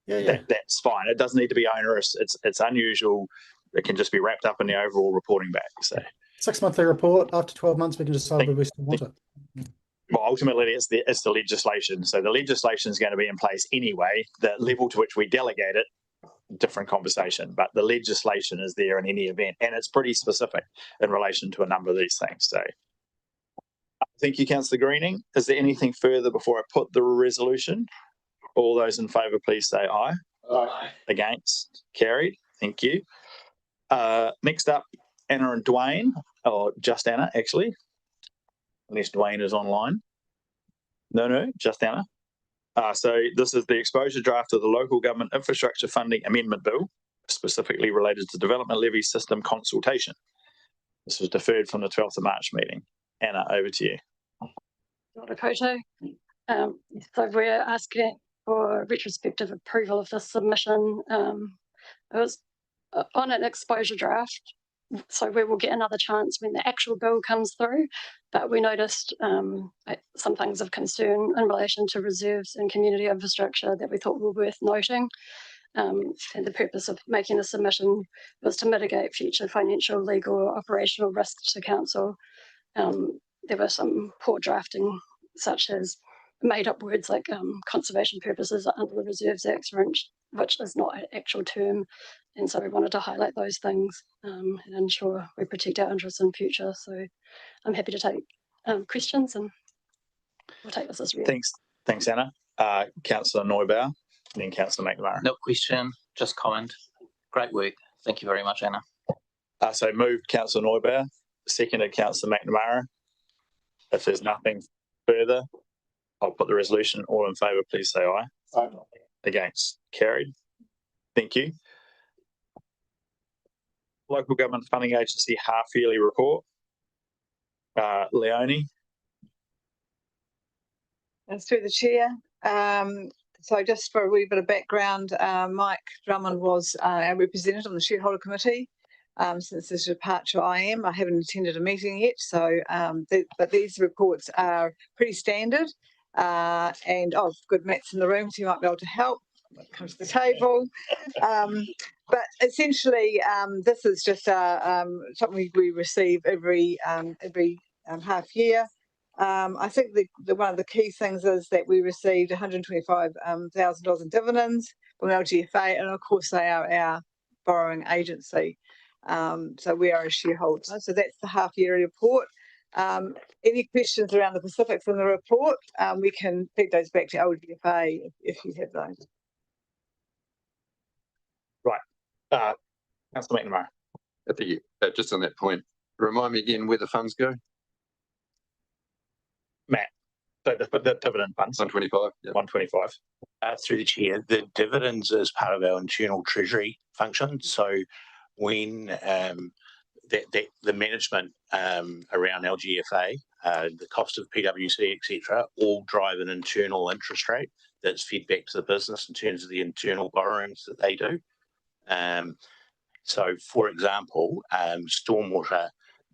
that's fine. It doesn't need to be onerous. It's unusual. It can just be wrapped up in the overall reporting back. So 6-monthly report. After 12 months, we can decide whether we still want it. Well, ultimately, it's the legislation. So the legislation is going to be in place anyway. The level to which we delegate it, different conversation. But the legislation is there in any event, and it's pretty specific in relation to a number of these things. So thank you, Councillor Greening. Is there anything further before I put the resolution? All those in favour, please say aye. Aye. Against? Carried. Thank you. Next up, Anna and Dwayne, or just Anna, actually. Unless Dwayne is online. No, just Anna. So this is the exposure draft of the Local Government Infrastructure Funding Amendment Bill, specifically related to Development Levy System consultation. This was deferred from the 12th of March meeting. Anna, over to you. So we're asking for retrospective approval of this submission. It was on an exposure draft, so we will get another chance when the actual bill comes through. But we noticed some things of concern in relation to reserves and community infrastructure that we thought were worth noting. And the purpose of making the submission was to mitigate future financial, legal, or operational risks to council. There were some poor drafting, such as made up words like conservation purposes under the Reserves Act, which is not an actual term. And so we wanted to highlight those things and ensure we protect our interests in future. So I'm happy to take questions, and we'll take this as read. Thanks, Anna. Councillor Neubauer, and then Councillor McNamara. No question, just comment. Great work. Thank you very much, Anna. So moved Councillor Neubauer, seconded Councillor McNamara. If there's nothing further, I'll put the resolution. All in favour, please say aye. Aye. Against? Carried. Thank you. Local Government Funding Agency half-yearly report. Leonie. And through the chair. So just for a wee bit of background, Mike Drummond was our representative on the shareholder committee. Since his departure, I haven't attended a meeting yet. So, but these reports are pretty standard. And good Matt's in the room, so you might be able to help when it comes to the table. But essentially, this is just something we receive every half year. I think one of the key things is that we received $125,000 in dividends from LGFA, and of course they are borrowing agency. So we are a shareholder. So that's the half yearly report. Any questions around the specifics in the report, we can feed those back to LGFA if you have those. Right. Councillor McNamara. I think just on that point, remind me again where the funds go. Matt. So the dividend funds. 125. Yeah. 125. Through the chair, the dividends is part of our internal treasury function. So when the management around LGFA, the cost of PwC, etc., all drive an internal interest rate that's fed back to the business in terms of the internal borrowings that they do. So, for example, Stormwater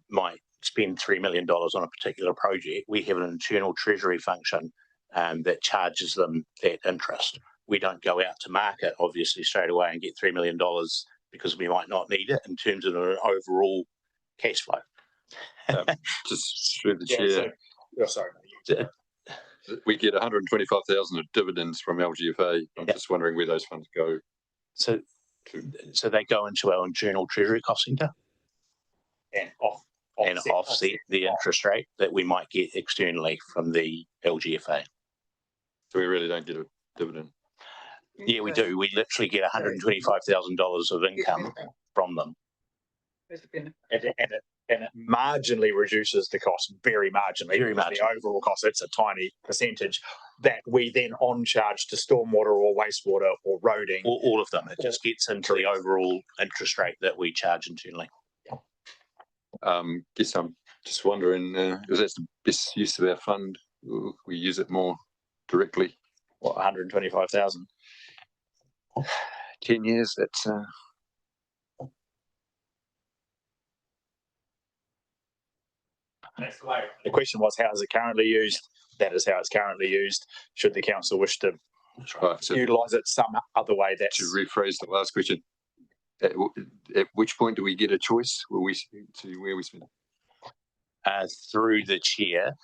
might spend $3 million on a particular project. We have an internal treasury function that charges them that interest. We don't go out to market, obviously, straight away and get $3 million because we might not need it in terms of an overall cash flow. Just through the chair. Sorry. We get 125,000 of dividends from LGFA. I'm just wondering where those funds go. So they go into our internal treasury cost centre and offset the interest rate that we might get externally from the LGFA. So we really don't get a dividend. Yeah, we do. We literally get $125,000 of income from them. And it marginally reduces the cost, very marginally. Very marginally. The overall cost, it's a tiny percentage that we then on charge to stormwater or wastewater or roading. All of them. It just gets into the overall interest rate that we charge internally. Guess I'm just wondering, is that the best use of our fund? We use it more directly. What, 125,000? 10 years, that's... The question was, how is it currently used? That is how it's currently used. Should the council wish to utilise it some other way, that's... To rephrase the last question, at which point do we get a choice where we spend it? Through the chair,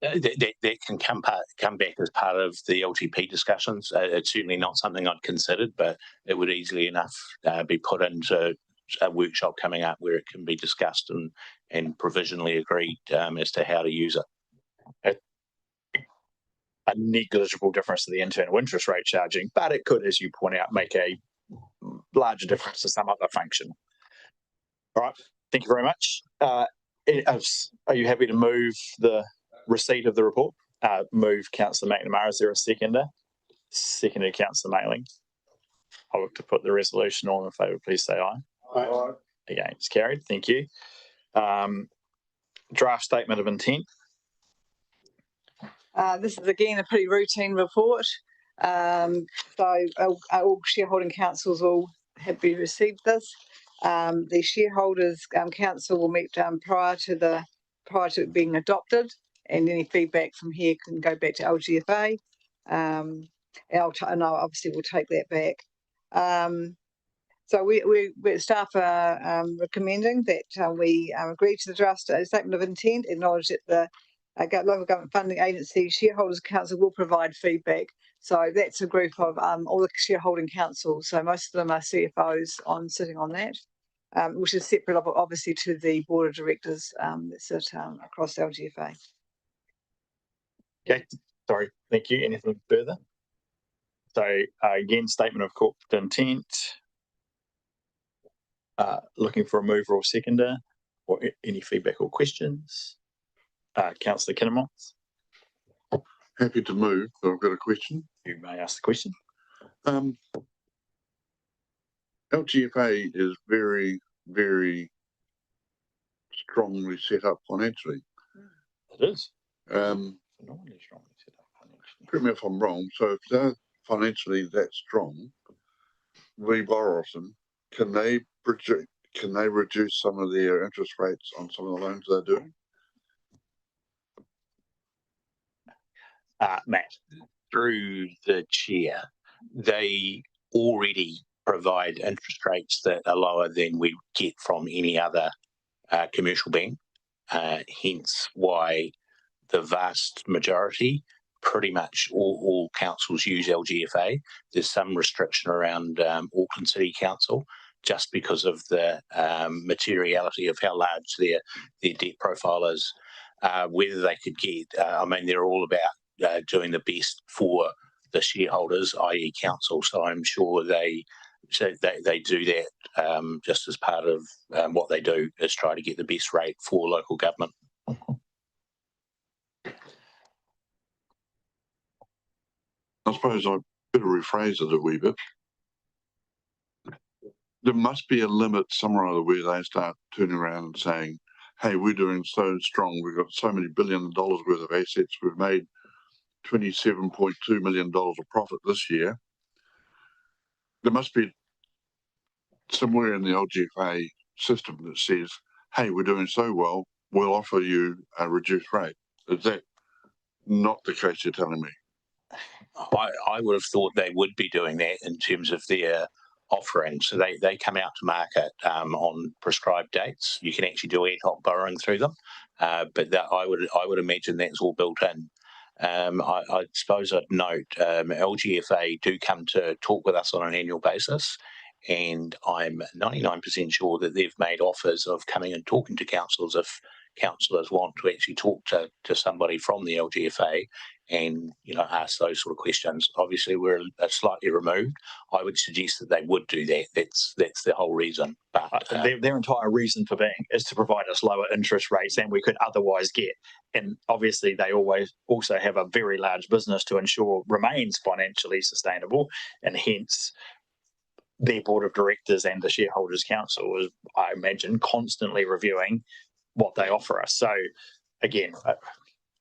that can come back as part of the LTP discussions. It's certainly not something I'd considered, but it would easily enough be put into a workshop coming up where it can be discussed and provisionally agreed as to how to use it. A negligible difference to the internal interest rate charging, but it could, as you point out, make a larger difference to some other function. All right, thank you very much. Are you happy to move the receipt of the report? Move Councillor McNamara. Is there a seconder? Seconded Councillor Mailing. I'll look to put the resolution. All in favour, please say aye. Aye. Against, carried. Thank you. Draft statement of intent. This is again a pretty routine report. So all shareholding councils will have received this. The shareholders council will meet prior to it being adopted, and any feedback from here can go back to LGFA. And I obviously will take that back. So we staff are recommending that we agree to the draft statement of intent, acknowledge that the local government funding agency shareholders council will provide feedback. So that's a group of all the shareholding councils. So most of them are CFOs sitting on that, which is separate obviously to the board of directors that sit across LGFA. Okay, sorry, thank you. Anything further? So again, statement of corporate intent. Looking for a mover or seconder, or any feedback or questions? Councillor Kinnemont. Happy to move, but I've got a question. You may ask the question. LGFA is very, very strongly set up financially. It is. Phenomenally strongly set up financially. Correct me if I'm wrong. So if they're financially that strong, we borrow them. Can they reduce some of their interest rates on some of the loans they're doing? Matt. Through the chair, they already provide interest rates that are lower than we get from any other commercial bank. Hence why the vast majority pretty much all councils use LGFA. There's some restriction around Auckland City Council, just because of the materiality of how large their debt profile is. Whether they could get, I mean, they're all about doing the best for the shareholders, i.e. council. So I'm sure they do that just as part of what they do, is try to get the best rate for local government. I suppose I better rephrase it a wee bit. There must be a limit somewhere or other where they start turning around and saying, hey, we're doing so strong, we've got so many $1 billion worth of assets, we've made $27.2 million of profit this year. There must be somewhere in the LGFA system that says, hey, we're doing so well, we'll offer you a reduced rate. Is that not the case you're telling me? I would have thought they would be doing that in terms of their offering. So they come out to market on prescribed dates. You can actually do ad hoc borrowing through them, but that I would imagine that's all built in. I suppose I'd note LGFA do come to talk with us on an annual basis, and I'm 99% sure that they've made offers of coming and talking to councillors if councillors want to actually talk to somebody from the LGFA and ask those sort of questions. Obviously, we're slightly removed. I would suggest that they would do that. That's the whole reason. But their entire reason for being is to provide us lower interest rates than we could otherwise get. And obviously, they also have a very large business to ensure remains financially sustainable, and hence their board of directors and the shareholders council is, I imagine, constantly reviewing what they offer us. So again,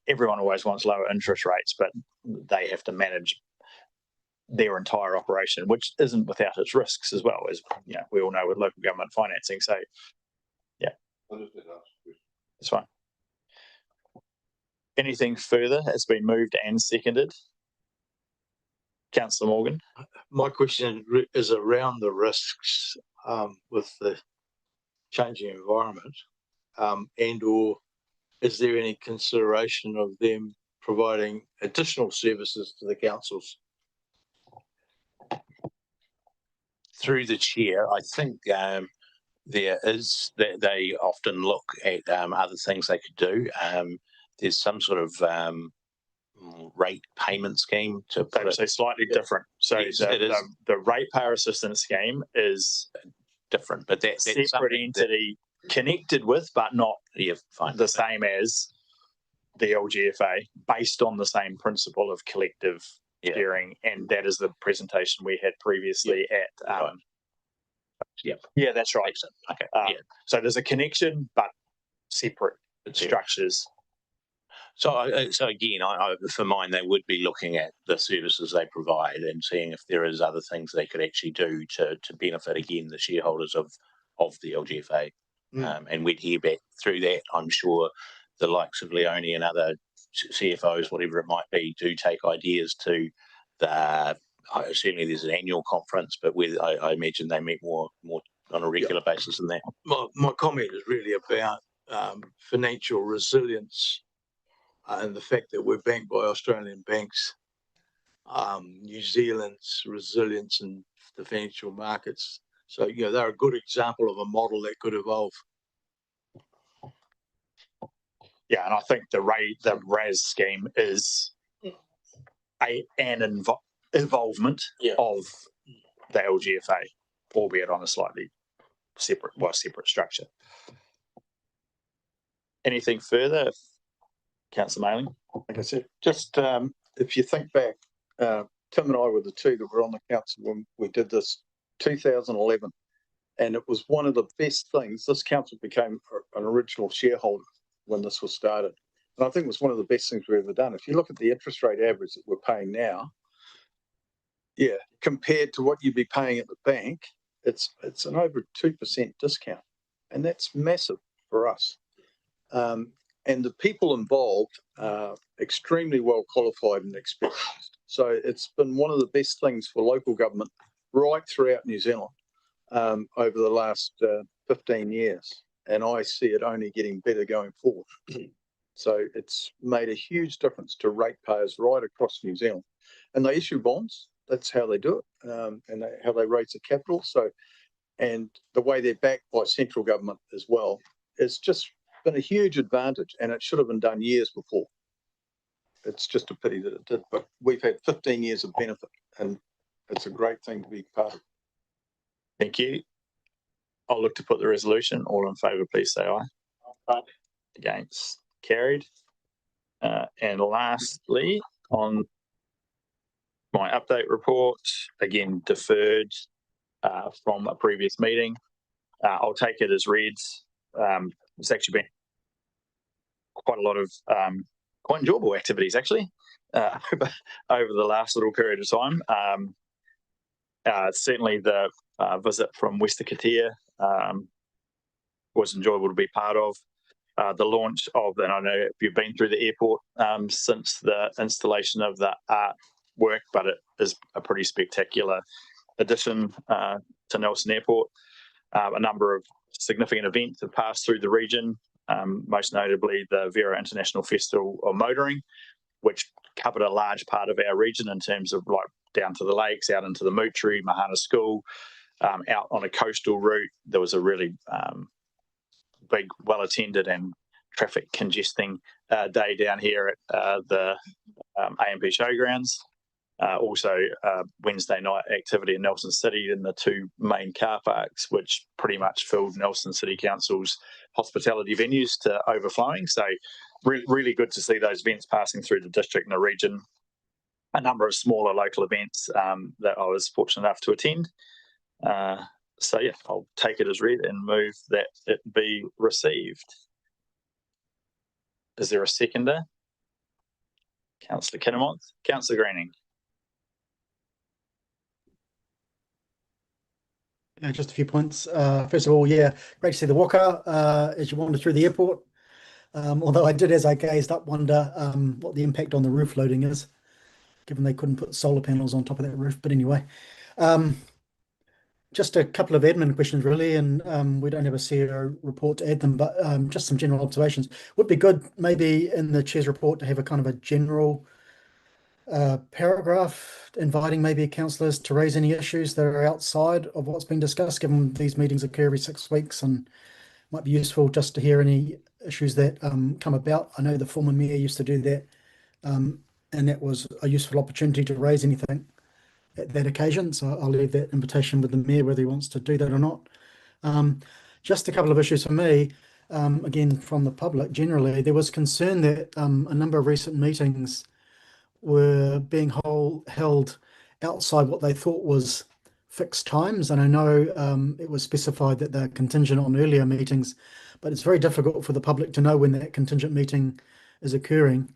everyone always wants lower interest rates, but they have to manage their entire operation, which isn't without its risks as well, as we all know with local government financing. So yeah, it's fine. Anything further? It's been moved and seconded. Councillor Morgan. My question is around the risks with the changing environment, and or is there any consideration of them providing additional services to the councils? Through the chair, I think there is that they often look at other things they could do. There's some sort of rate payment scheme to put so slightly different. So yes, the ratepayer assistance scheme is different, but that's separate entity connected with, but not the same as the LGFA, based on the same principle of collective steering, and that is the presentation we had previously at. Yeah, that's right. Okay. So there's a connection, but separate structures. So again, for mine, they would be looking at the services they provide and seeing if there is other things they could actually do to benefit again the shareholders of the LGFA. And we'd hear back through that. I'm sure the likes of Leone and other CFOs, whatever it might be, do take ideas to the. Certainly, there's an annual conference, but I imagine they meet more on a regular basis than that. My comment is really about financial resilience and the fact that we're banked by Australian banks. New Zealand's resilience in the financial markets. So, they're a good example of a model that could evolve. Yeah, and I think the RAS scheme is an involvement of the LGFA, albeit on a slightly separate structure. Anything further, Councillor Mailing? Like I said, just if you think back, Tim and I were the two that were on the council when we did this 2011, and it was one of the best things. This council became an original shareholder when this was started, and I think it was one of the best things we've ever done. If you look at the interest rate average that we're paying now, compared to what you'd be paying at the bank, it's an over 2% discount, and that's massive for us. And the people involved are extremely well qualified and experienced. So it's been one of the best things for local government right throughout New Zealand over the last 15 years. And I see it only getting better going forward. So it's made a huge difference to ratepayers right across New Zealand. And they issue bonds. That's how they do it, and how they raise the capital. So, and the way they're backed by central government as well. It's just been a huge advantage, and it should have been done years before. It's just a pity that it did, but we've had 15 years of benefit, and it's a great thing to be part of. Thank you. I'll look to put the resolution. All in favour, please say aye. Aye. Against? Carried. And lastly, on my update report, again deferred from a previous meeting. I'll take it as read. It's actually been quite a lot of quite enjoyable activities actually over the last little period of time. Certainly the visit from Wester Katia was enjoyable to be part of. The launch of, and I know if you've been through the airport since the installation of the artwork, but it is a pretty spectacular addition to Nelson Airport. A number of significant events have passed through the region, most notably the Vera International Festival of Motoring, which covered a large part of our region in terms of like down to the lakes, out into the Moochie, Mahana School, out on a coastal route. There was a really big, well-attended and traffic congesting day down here at the AMP Showgrounds. Also, Wednesday night activity in Nelson City in the two main car parks, which pretty much filled Nelson City Council's hospitality venues to overflowing. So really good to see those events passing through the district and the region. A number of smaller local events that I was fortunate enough to attend. So yeah, I'll take it as read and move that it be received. Is there a seconder? Councillor Kinnemont. Councillor Greening. Yeah, just a few points. First of all, yeah, great to see the waka as you wander through the airport. Although I did, as I gazed up, wonder what the impact on the roof loading is, given they couldn't put solar panels on top of that roof. But anyway, just a couple of admin questions really, and we don't have a CEO report to add them, but just some general observations. Would be good maybe in the chair's report to have a kind of a general paragraph inviting maybe councillors to raise any issues that are outside of what's been discussed, given these meetings occur every 6 weeks, and might be useful just to hear any issues that come about. I know the former mayor used to do that, and that was a useful opportunity to raise anything at that occasion. So I'll leave that invitation with the mayor whether he wants to do that or not. Just a couple of issues for me. Again, from the public generally, there was concern that a number of recent meetings were being held outside what they thought was fixed times. And I know it was specified that they're contingent on earlier meetings, but it's very difficult for the public to know when that contingent meeting is occurring.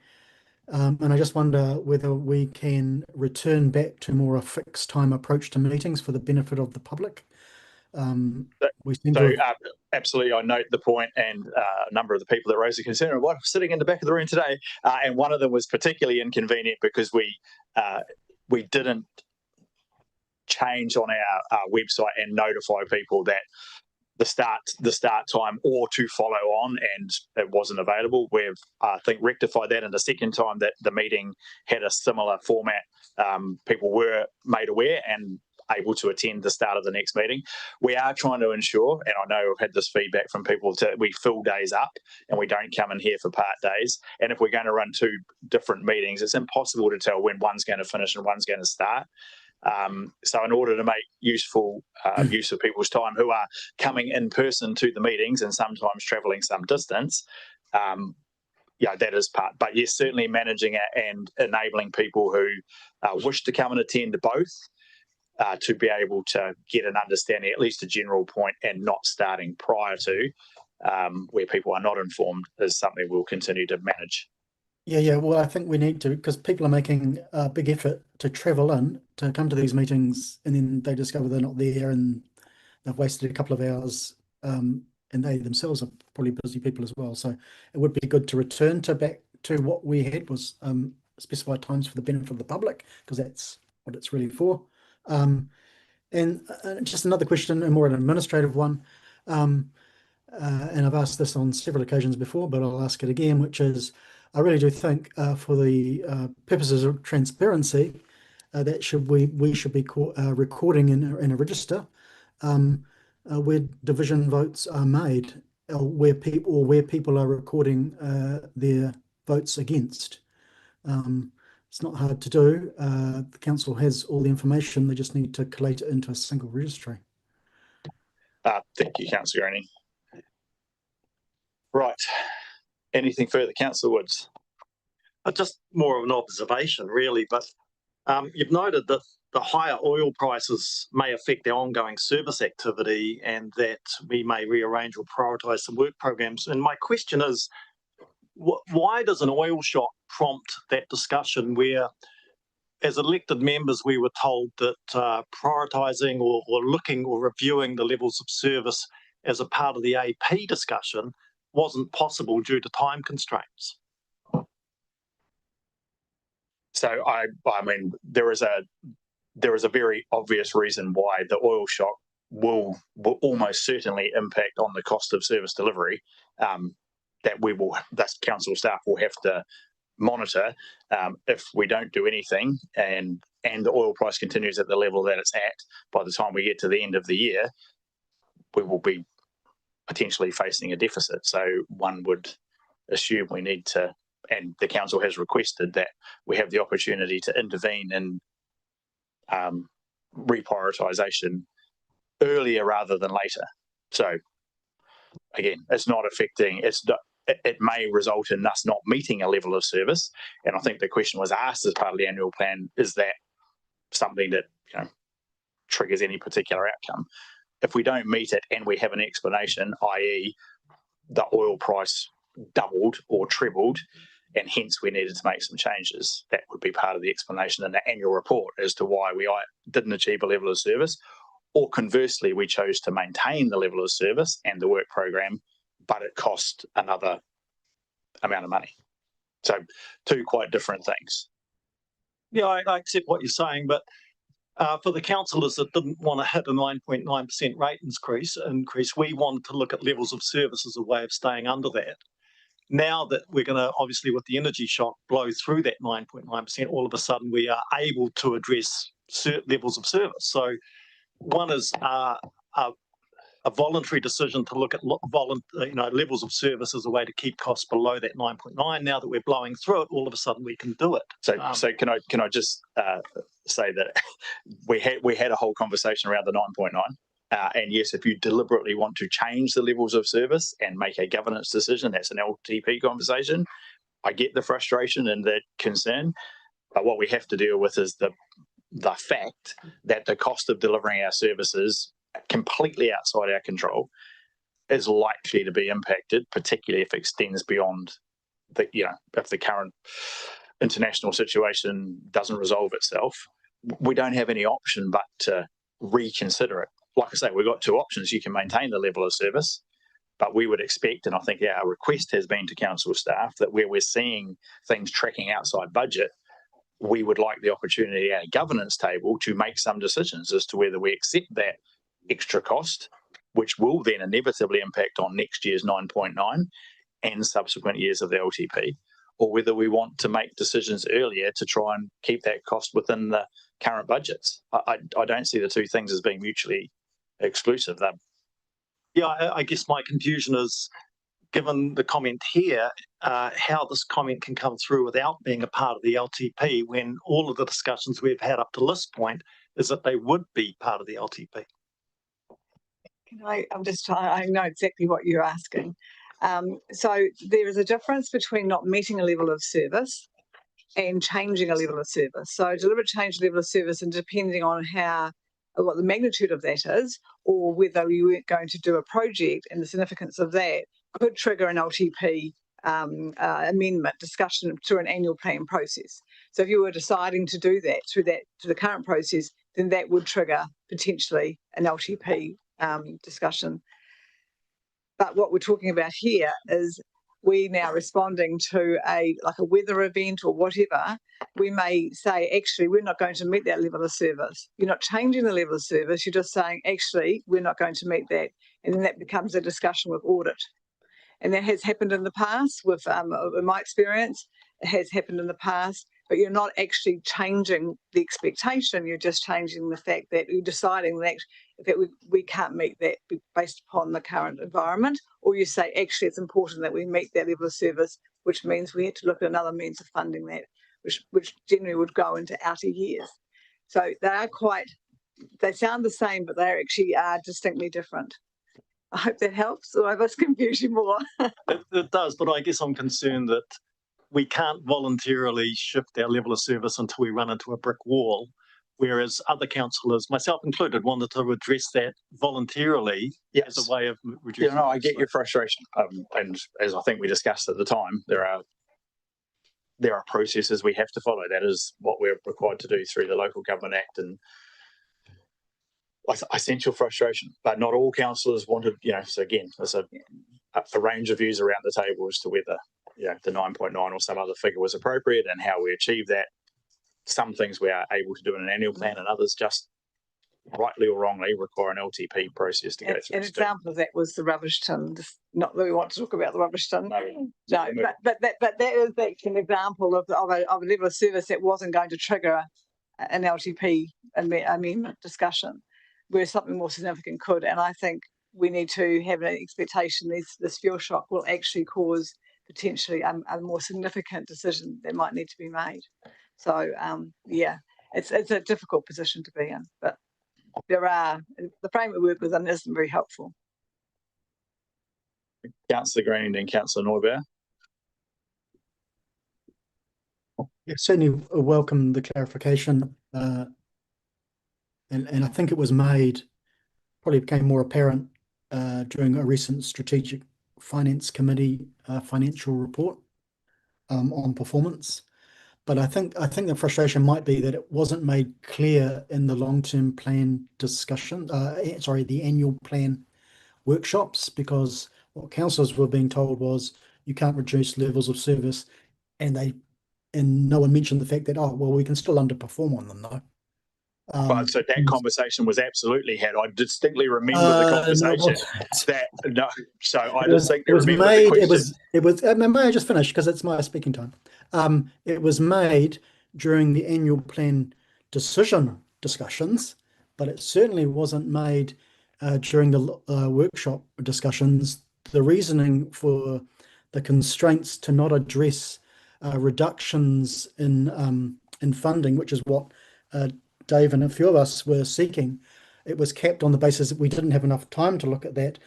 And I just wonder whether we can return back to more a fixed time approach to meetings for the benefit of the public. Absolutely, I note the point, and a number of the people that raised the concern are sitting in the back of the room today, and one of them was particularly inconvenient because we didn't change on our website and notify people that the start time or to follow on, and it wasn't available. We've I think rectified that, and the second time that the meeting had a similar format, people were made aware and able to attend the start of the next meeting. We are trying to ensure, and I know I've had this feedback from people, we fill days up and we don't come in here for part days. And if we're going to run two different meetings, it's impossible to tell when one's going to finish and one's going to start. So in order to make useful use of people's time who are coming in person to the meetings and sometimes travelling some distance, that is part. But yes, certainly managing it and enabling people who wish to come and attend both to be able to get an understanding, at least a general point, and not starting prior to where people are not informed, is something we'll continue to manage. Yeah. Well, I think we need to, because people are making a big effort to travel in to come to these meetings, and then they discover they're not there, and they've wasted a couple of hours, and they themselves are probably busy people as well. So it would be good to return back to what we had was specified times for the benefit of the public, because that's what it's really for. And just another question, and more an administrative one. and I've asked this on several occasions before, but I'll ask it again, which is, I really do think for the purposes of transparency, that we should be recording in a register where division votes are made, where people are recording their votes against. It's not hard to do. The council has all the information. They just need to collate it into a single registry. Thank you, Councillor Graney. Right. Anything further, Councillor Woods? Just more of an observation, really, but you've noted that the higher oil prices may affect our ongoing service activity and that we may rearrange or prioritise some work programs. And my question is, why does an oil shock prompt that discussion where, as elected members, we were told that prioritising or looking or reviewing the levels of service as a part of the AP discussion wasn't possible due to time constraints? So I mean, there is a very obvious reason why the oil shock will almost certainly impact on the cost of service delivery. That council staff will have to monitor. If we don't do anything and the oil price continues at the level that it's at, by the time we get to the end of the year, we will be potentially facing a deficit. So one would assume we need to, and the council has requested that we have the opportunity to intervene in reprioritisation earlier rather than later. So again, it's not affecting, it may result in us not meeting a level of service. And I think the question was asked as part of the annual plan, is that something that triggers any particular outcome? If we don't meet it and we have an explanation, i.e. the oil price doubled or trebled, and hence we needed to make some changes, that would be part of the explanation in the annual report as to why we didn't achieve a level of service. Or conversely, we chose to maintain the level of service and the work program, but it cost another amount of money. So two quite different things. Yeah, I accept what you're saying, but for the councillors that didn't want to hit a 9.9% rate increase, we wanted to look at levels of service as a way of staying under that. Now that we're going to, obviously with the energy shock, blow through that 9.9%, all of a sudden we are able to address certain levels of service. So one is a voluntary decision to look at levels of service as a way to keep costs below that 9.9. Now that we're blowing through it, all of a sudden we can do it. So can I just say that we had a whole conversation around the 9.9. And yes, if you deliberately want to change the levels of service and make a governance decision, that's an LTP conversation. I get the frustration and the concern, but what we have to deal with is the fact that the cost of delivering our services completely outside our control is likely to be impacted, particularly if it extends beyond if the current international situation doesn't resolve itself. We don't have any option but to reconsider it. Like I say, we've got two options. You can maintain the level of service, but we would expect, and I think our request has been to council staff, that where we're seeing things tracking outside budget, we would like the opportunity at a governance table to make some decisions as to whether we accept that extra cost, which will then inevitably impact on next year's 9.9 and subsequent years of the LTP, or whether we want to make decisions earlier to try and keep that cost within the current budgets. I don't see the two things as being mutually exclusive. Yeah, I guess my confusion is, given the comment here, how this comment can come through without being a part of the LTP when all of the discussions we've had up to this point is that they would be part of the LTP. I know exactly what you're asking. So there is a difference between not meeting a level of service and changing a level of service. So deliberate change level of service, and depending on what the magnitude of that is, or whether you weren't going to do a project and the significance of that could trigger an LTP amendment discussion through an annual plan process. So if you were deciding to do that through the current process, then that would trigger potentially an LTP discussion. But what we're talking about here is we now responding to a weather event or whatever, we may say, actually, we're not going to meet that level of service. You're not changing the level of service. You're just saying, actually, we're not going to meet that. And then that becomes a discussion with audit. And that has happened in the past with, in my experience, it has happened in the past, but you're not actually changing the expectation. You're just changing the fact that you're deciding that we can't meet that based upon the current environment, or you say, actually, it's important that we meet that level of service, which means we had to look at another means of funding that, which generally would go into outer years. So they sound the same, but they actually are distinctly different. I hope that helps, or I must confuse you more. It does, but I guess I'm concerned that we can't voluntarily shift our level of service until we run into a brick wall, whereas other councillors, myself included, wanted to address that voluntarily as a way of reducing. Yeah, no, I get your frustration, and as I think we discussed at the time, there are processes we have to follow. That is what we're required to do through the Local Government Act, and I sense your frustration, but not all councillors wanted, so again, there's a range of views around the table as to whether, the 9.9 or some other figure was appropriate and how we achieve that. Some things we are able to do in an annual plan, and others just rightly or wrongly require an LTP process to go through. An example of that was the rubbish tin. Not that we want to talk about the rubbish tin. No, but that is actually an example of a level of service that wasn't going to trigger an LTP amendment discussion, where something more significant could. And I think we need to have an expectation this fuel shock will actually cause potentially a more significant decision that might need to be made. So it's a difficult position to be in, but the framework we work with isn't very helpful. Councillor Green and Councillor Neubauer. Yeah, certainly welcome the clarification, and I think it was made, probably became more apparent during a recent Strategic Finance Committee financial report on performance. But I think the frustration might be that it wasn't made clear in the long-term plan discussion, the annual plan workshops, because what councillors were being told was you can't reduce levels of service, and no one mentioned the fact that, we can still underperform on them though. But so that conversation was absolutely had. I distinctly remember the conversation. I distinctly remember the question. It was. May I just finish, because it's my speaking time? It was made during the annual plan decision discussions, but it certainly wasn't made during the workshop discussions. The reasoning for the constraints to not address reductions in funding, which is what Dave and a few of us were seeking, it was kept on the basis that we didn't have enough time to look at that,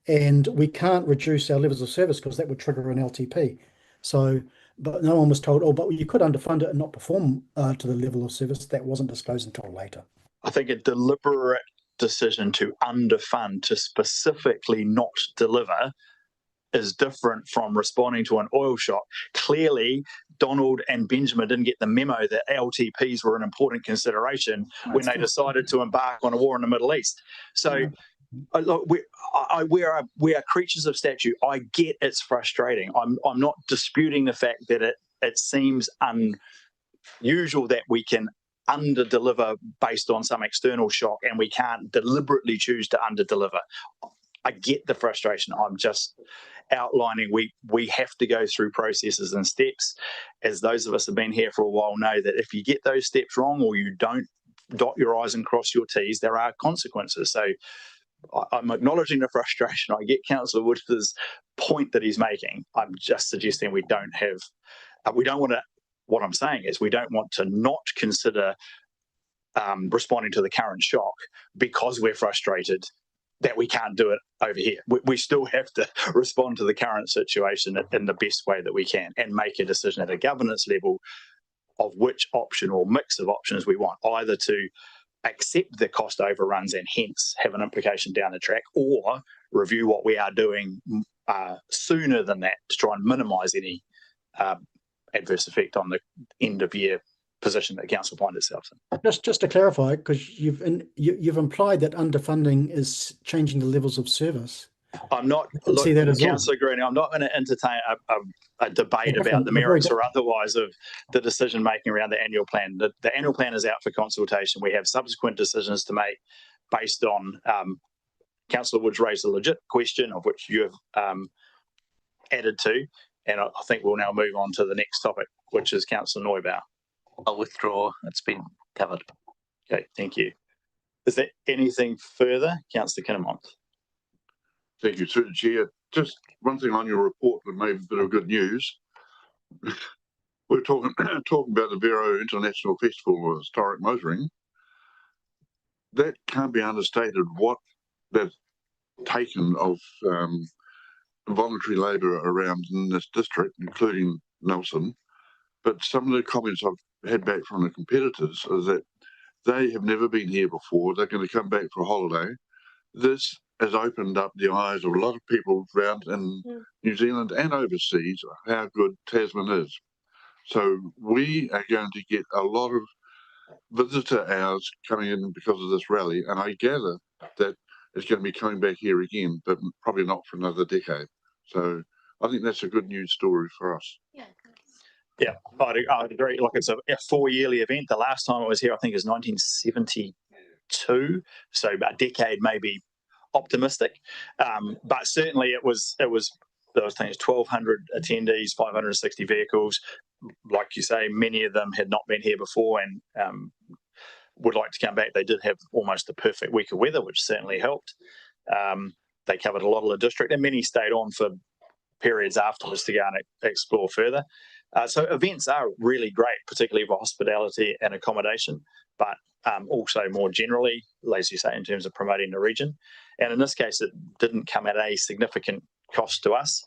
and we can't reduce our levels of service because that would trigger an LTP. So, but no one was told, but you could underfund it and not perform to the level of service. That wasn't disclosed until later. I think a deliberate decision to underfund, to specifically not deliver, is different from responding to an oil shock. Clearly, Donald and Benjamin didn't get the memo that LTPs were an important consideration when they decided to embark on a war in the Middle East. So, look, we are creatures of statute. I get it's frustrating. I'm not disputing the fact that it seems unusual that we can under-deliver based on some external shock, and we can't deliberately choose to under-deliver. I get the frustration. I'm just outlining we have to go through processes and steps. As those of us who have been here for a while know, that if you get those steps wrong or you don't dot your I's and cross your T's, there are consequences. So I'm acknowledging the frustration. I get Councillor Woodford's point that he's making. I'm just suggesting we don't want to, what I'm saying is we don't want to not consider responding to the current shock because we're frustrated that we can't do it over here. We still have to respond to the current situation in the best way that we can and make a decision at a governance level of which option or mix of options we want, either to accept the cost overruns and hence have an implication down the track, or review what we are doing sooner than that to try and minimise any adverse effect on the end of year position that council finds itself in. Just to clarify, because you've implied that underfunding is changing the levels of service. I'm not, can see that as well. Councillor Green, I'm not going to entertain a debate Yeah, about the they're very merits or otherwise of the decision making around the annual plan. The annual plan is out for consultation. We have subsequent decisions to make based on Councillor Woods raised a legit question of which you have added to, and I think we'll now move on to the next topic, which is Councillor Neubauer. I'll withdraw. It's been covered. Okay, thank you. Is there anything further, Councillor Kinnemont? Thank you, through the chair. Just one thing on your report that made a bit of good news. We're talking about the Vero International Festival of Historic Motoring. That can't be understated what they've taken of voluntary labour around in this district, including Nelson. But some of the comments I've had back from the competitors is that they have never been here before. They're going to come back for a holiday. This has opened up the eyes of a lot of people around in New Zealand and overseas how good Tasman is. So we are going to get a lot of visitor hours coming in because of this rally, and I gather that it's going to be coming back here again, but probably not for another decade. So I think that's a good news story for us. Yeah, I'd agree. Like, it's a 4-yearly event. The last time it was here, I think, is 1972. So a decade may be optimistic, but certainly it was those things, 1,200 attendees, 560 vehicles. Like you say, many of them had not been here before and would like to come back. They did have almost the perfect week of weather, which certainly helped. They covered a lot of the district, and many stayed on for periods afterwards to go and explore further. So events are really great, particularly for hospitality and accommodation, but also more generally, as you say, in terms of promoting the region. And in this case, it didn't come at a significant cost to us.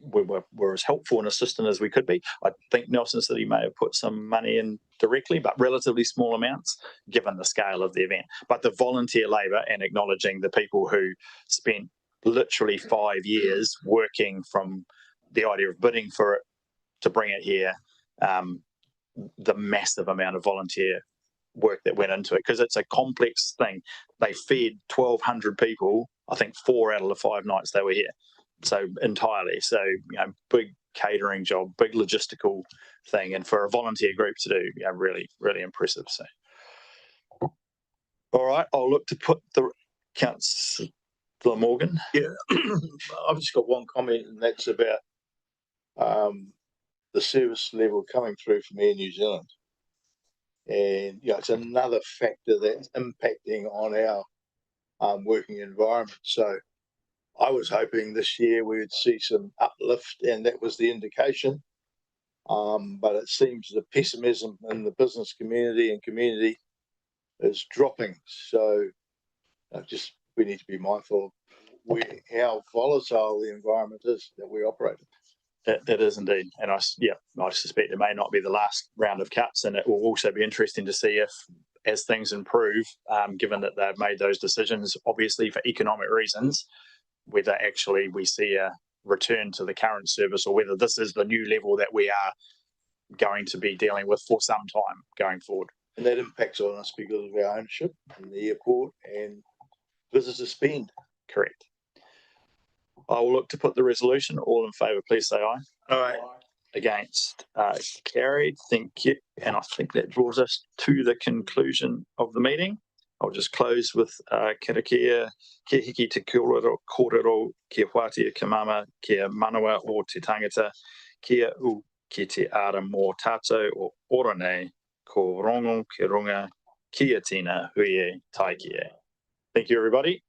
We were as helpful and assistant as we could be. I think Nelson City may have put some money in directly, but relatively small amounts given the scale of the event. But the volunteer labour and acknowledging the people who spent literally 5 years working from the idea of bidding for it to bring it here, the massive amount of volunteer work that went into it, because it's a complex thing. They fed 1,200 people, I think 4 out of the 5 nights they were here. So entirely. So, big catering job, big logistical thing. And for a volunteer group to do, really, really impressive. So, all right, I'll look to put the Councillor Morgan. Yeah, I've just got one comment, and that's about the service level coming through from Air New Zealand. And, it's another factor that's impacting on our working environment. So I was hoping this year we would see some uplift, and that was the indication. But it seems the pessimism in the business community is dropping. So we need to be mindful of how volatile the environment is that we operate in. It is indeed. And I suspect it may not be the last round of cuts, and it will also be interesting to see if, as things improve, given that they've made those decisions, obviously for economic reasons, whether actually we see a return to the current service or whether this is the new level that we are going to be dealing with for some time going forward. And that impacts on us because of our ownership in the airport and visitor spend. Correct. I will look to put the resolution. All in favour, please say aye. Aye. Against, carried. Thank you. And I think that draws us to the conclusion of the meeting. I'll just close with karakia, kia hiki te kōrero, kia whātia ka mama, kia manawa o te tangata, kia u ki te ara mō tātou o ora nei, ko rongo ki runga, kia tina huie tai kia. Thank you, everybody.